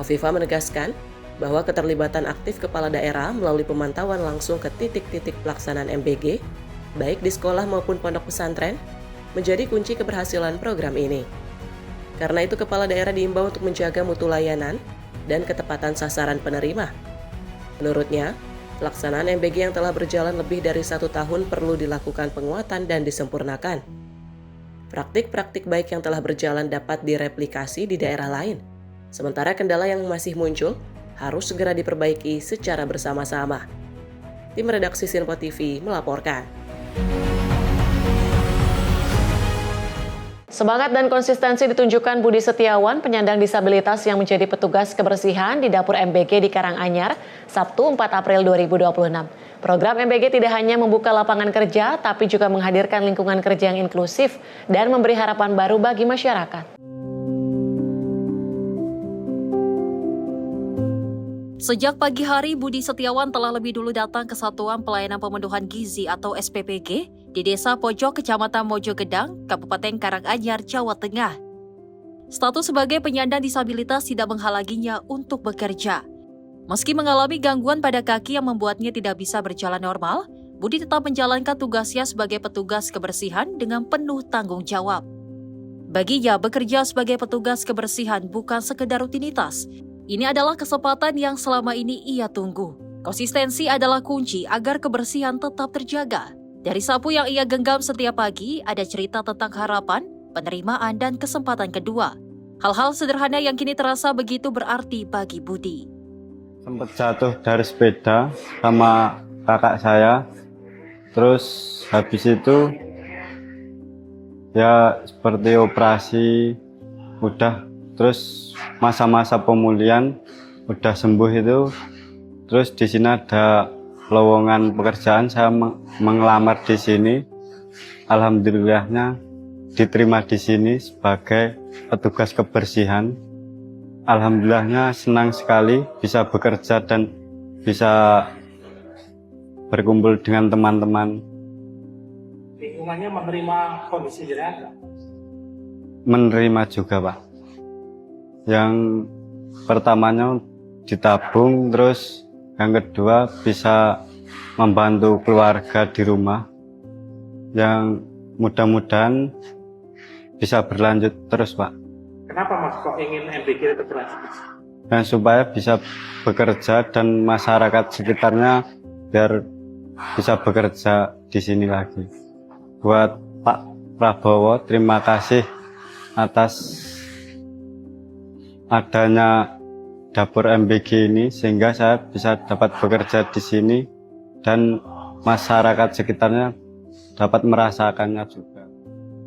Hovifah menegaskan bahwa keterlibatan aktif kepala daerah melalui pemantauan langsung ke titik-titik pelaksanaan MBG, baik di sekolah maupun pondok pesantren, menjadi kunci keberhasilan program ini. Karena itu, kepala daerah diimbau untuk menjaga mutu layanan dan ketepatan sasaran penerima. Menurutnya, pelaksanaan MBG yang telah berjalan lebih dari 1 tahun perlu dilakukan penguatan dan disempurnakan. Praktik-praktik baik yang telah berjalan dapat direplikasi di daerah lain, Sementara kendala yang masih muncul harus segera diperbaiki secara bersama-sama. Tim redaksi Sinpo TV melaporkan. Semangat dan konsistensi ditunjukkan Budi Setiawan, penyandang disabilitas yang menjadi petugas kebersihan di dapur MBG di Karanganyar, Sabtu 4 April 2026. Program MBG tidak hanya membuka lapangan kerja, tapi juga menghadirkan lingkungan kerja yang inklusif dan memberi harapan baru bagi masyarakat. Sejak pagi hari, Budi Setiawan telah lebih dulu datang ke Satuan Pelayanan Pemenuhan Gizi atau SPPG di Desa Pojok, Kecamatan Mojogedang, Kabupaten Karanganyar, Jawa Tengah. Status sebagai penyandang disabilitas tidak menghalanginya untuk bekerja. Meski mengalami gangguan pada kaki yang membuatnya tidak bisa berjalan normal, Budi tetap menjalankan tugasnya sebagai petugas kebersihan dengan penuh tanggung jawab. Baginya, bekerja sebagai petugas kebersihan bukan sekedar rutinitas. Ini adalah kesempatan yang selama ini ia tunggu. Konsistensi adalah kunci agar kebersihan tetap terjaga. Dari sapu yang ia genggam setiap pagi, ada cerita tentang harapan, penerimaan, dan kesempatan kedua. Hal-hal sederhana yang kini terasa begitu berarti bagi Budi. Sempat jatuh dari sepeda sama kakak saya. Terus habis itu ya seperti operasi udah. Terus masa-masa pemulihan udah sembuh itu, terus di sini ada lowongan pekerjaan, saya mengelamar di sini. Alhamdulillahnya diterima di sini sebagai petugas kebersihan. Alhamdulillahnya senang sekali bisa bekerja dan bisa berkumpul dengan teman-teman. Lingkungannya menerima kondisi jenazah? Menerima juga, Pak. Yang pertamanya ditabung, terus yang kedua bisa membantu keluarga di rumah, yang mudah-mudahan bisa berlanjut terus, Pak. Kenapa Mas kok ingin MBG itu berlanjut? Dan supaya bisa bekerja dan masyarakat sekitarnya biar bisa bekerja di sini lagi. Buat Pak Prabowo, terima kasih atas adanya dapur MBG ini sehingga saya bisa dapat bekerja di sini dan masyarakat sekitarnya dapat merasakannya juga.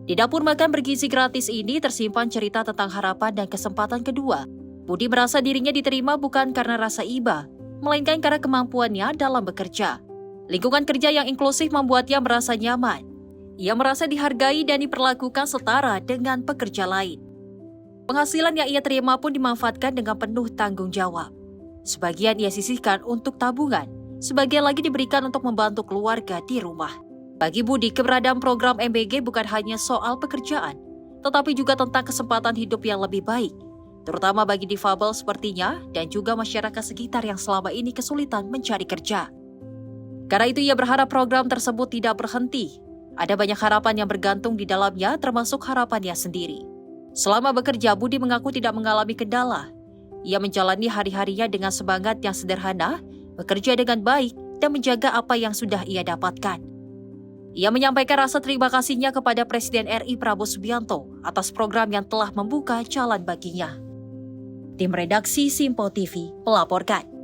Di dapur makan bergizi gratis ini tersimpan cerita tentang harapan dan kesempatan kedua. Budi merasa dirinya diterima bukan karena rasa iba, melainkan karena kemampuannya dalam bekerja. Lingkungan kerja yang inklusif membuatnya merasa nyaman. Ia merasa dihargai dan diperlakukan setara dengan pekerja lain. Penghasilan yang ia terima pun dimanfaatkan dengan penuh tanggung jawab. Sebagian ia sisihkan untuk tabungan, sebagian lagi diberikan untuk membantu keluarga di rumah. Bagi Budi, keberadaan program MBG bukan hanya soal pekerjaan, tetapi juga tentang kesempatan hidup yang lebih baik, terutama bagi difabel sepertinya dan juga masyarakat sekitar yang selama ini kesulitan mencari kerja. Karena itu ia berharap program tersebut tidak berhenti. Ada banyak harapan yang bergantung di dalamnya, termasuk harapannya sendiri. Selama bekerja, Budi mengaku tidak mengalami kendala. Ia menjalani hari-harinya dengan semangat yang sederhana, bekerja dengan baik, dan menjaga apa yang sudah ia dapatkan. Ia menyampaikan rasa terima kasihnya kepada Presiden RI Prabowo Subianto atas program yang telah membuka jalan baginya. Tim redaksi Sinpo TV melaporkan.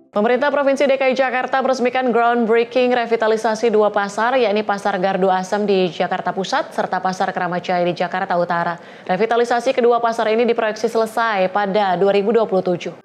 Pemerintah Provinsi DKI Jakarta meresmikan groundbreaking revitalisasi dua pasar, yakni Pasar Gardu Asem di Jakarta Pusat serta Pasar Keramat Jaya di Jakarta Utara. Revitalisasi kedua pasar ini diproyeksi selesai pada 2027.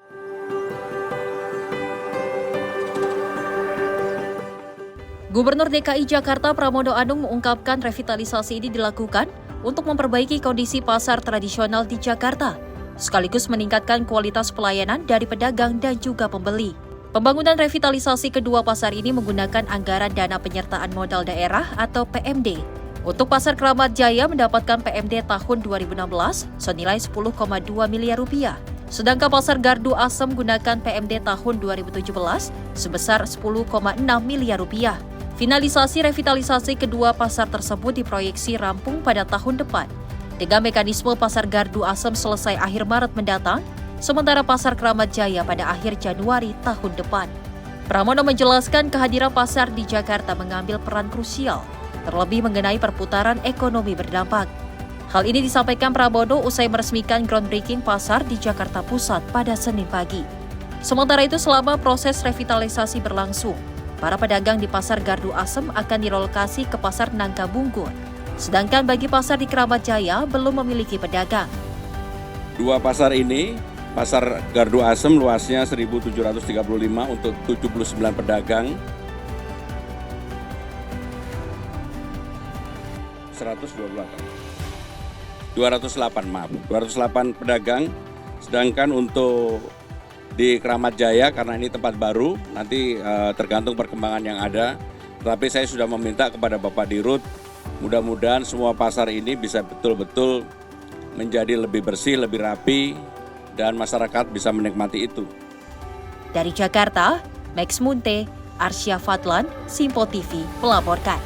Gubernur DKI Jakarta Pramono Anung mengungkapkan revitalisasi ini dilakukan untuk memperbaiki kondisi pasar tradisional di Jakarta, sekaligus meningkatkan kualitas pelayanan dari pedagang dan juga pembeli. Pembangunan revitalisasi kedua pasar ini menggunakan anggaran dana penyertaan modal daerah atau PMD. Untuk Pasar Keramat Jaya mendapatkan PMD tahun 2016 senilai 10,2 miliar rupiah. Sedangkan Pasar Gardu Asem menggunakan PMD tahun 2017 sebesar 10,6 miliar rupiah. Finalisasi revitalisasi kedua pasar tersebut diproyeksi rampung pada tahun depan. Dengan mekanisme Pasar Gardu Asem selesai akhir Maret mendatang, sementara Pasar Keramat Jaya pada akhir Januari tahun depan. Pramono menjelaskan kehadiran pasar di Jakarta mengambil peran krusial, terlebih mengenai perputaran ekonomi berdampak. Hal ini disampaikan Prabowo usai meresmikan groundbreaking pasar di Jakarta Pusat pada Senin pagi. Sementara itu, selama proses revitalisasi berlangsung, para pedagang di Pasar Gardu Asem akan direlokasi ke Pasar Nangka Bungkur. Sedangkan bagi pasar di Keramat Jaya belum memiliki pedagang. Dua pasar ini, Pasar Gardu Asem luasnya 1.735 untuk 79 pedagang, 208 pedagang, sedangkan untuk di Keramat Jaya karena ini tempat baru, nanti tergantung perkembangan yang ada. Tetapi saya sudah meminta kepada Bapak Dirut, mudah-mudahan semua pasar ini bisa betul-betul menjadi lebih bersih, lebih rapi, dan masyarakat bisa menikmati itu. Dari Jakarta, Max Munte, Arsya Fadlan, Simpo TV melaporkan.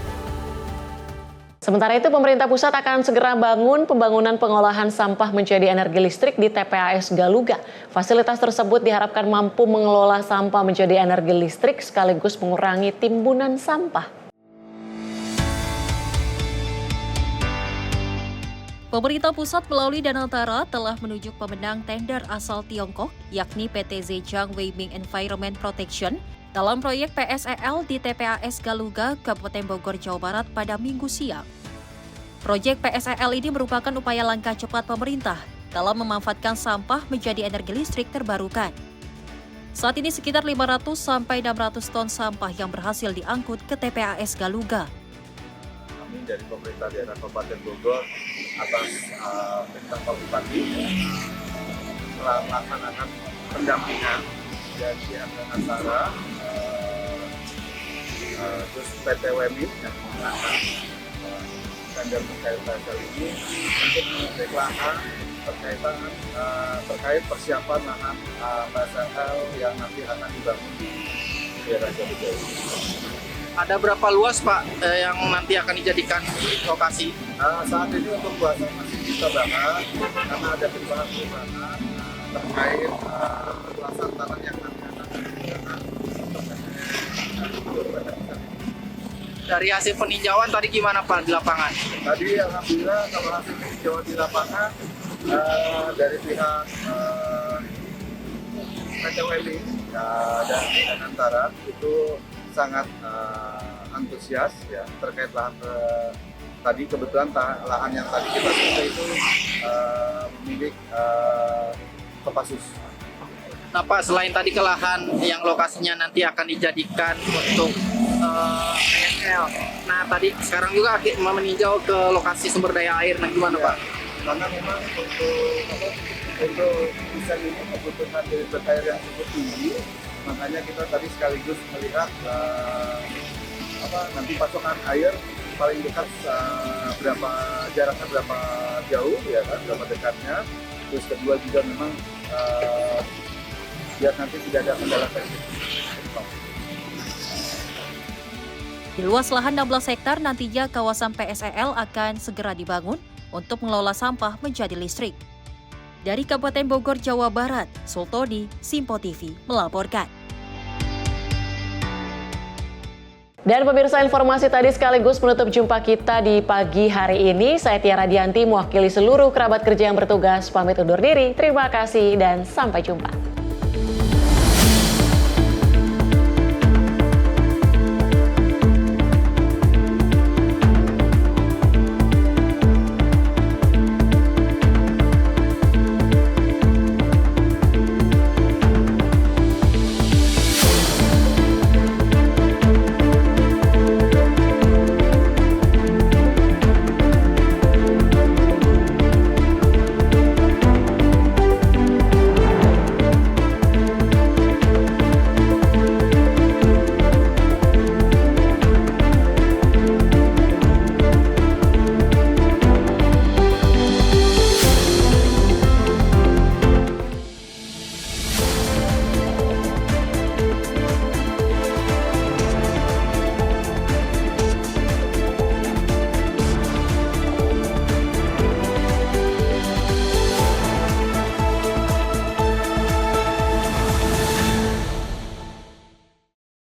Sementara itu, pemerintah pusat akan segera bangun pembangunan pengolahan sampah menjadi energi listrik di TPAS Galuga. Fasilitas tersebut diharapkan mampu mengelola sampah menjadi energi listrik sekaligus mengurangi timbunan sampah. Pemerintah pusat melalui Danantara telah menunjuk pemenang tender asal Tiongkok, yakni PT Zhejiang Weiming Environment Protection, dalam proyek PSEL di TPAS Galuga, Kabupaten Bogor, Jawa Barat pada Minggu siang. Proyek PSEL ini merupakan upaya langkah cepat pemerintah dalam memanfaatkan sampah menjadi energi listrik terbarukan. Saat ini sekitar 500 sampai 600 ton sampah yang berhasil diangkut ke TPAS Galuga. Kami dari pemerintah daerah Kabupaten Bogor atas perintah Pak Bupati telah melaksanakan pendampingan dari antara terus PT Weiming yang menggunakan tender terkait PSEL ini untuk mengecek lahan terkait persiapan lahan PSEL yang nanti akan dibangun di daerah Galuga. Ada berapa luas Pak yang nanti akan dijadikan lokasi? Saat ini untuk luasnya masih kita bahas karena ada perubahan terkait luasan tanah yang nanti akan digunakan. Dari hasil peninjauan tadi gimana Pak di lapangan? Tadi alhamdulillah kalau hasil peninjauan di lapangan dari pihak PT Weiming dan Danantara itu sangat antusias ya terkait lahan tadi kebetulan lahan yang tadi kita survei itu milik Kopassus. Nah Pak, selain tadi ke lahan yang lokasinya nanti akan dijadikan untuk PSEL, nah tadi sekarang juga meninjau ke lokasi sumber daya air, nah gimana Pak? Karena memang untuk desain ini membutuhkan debit air yang cukup tinggi, makanya kita tadi sekaligus melihat nanti pasokan air paling dekat jaraknya berapa jauh ya kan, berapa dekatnya. Terus kedua juga memang biar nanti tidak ada kendala teknis. Di luas lahan 16 hektar nantinya kawasan PSEL akan segera dibangun untuk mengelola sampah menjadi listrik. Dari Kabupaten Bogor, Jawa Barat, Sultoni, Simpo TV melaporkan. Dan pemirsa, informasi tadi sekaligus menutup jumpa kita di pagi hari ini. Saya Tiara Dianti mewakili seluruh kerabat kerja yang bertugas pamit undur diri. Terima kasih dan sampai jumpa.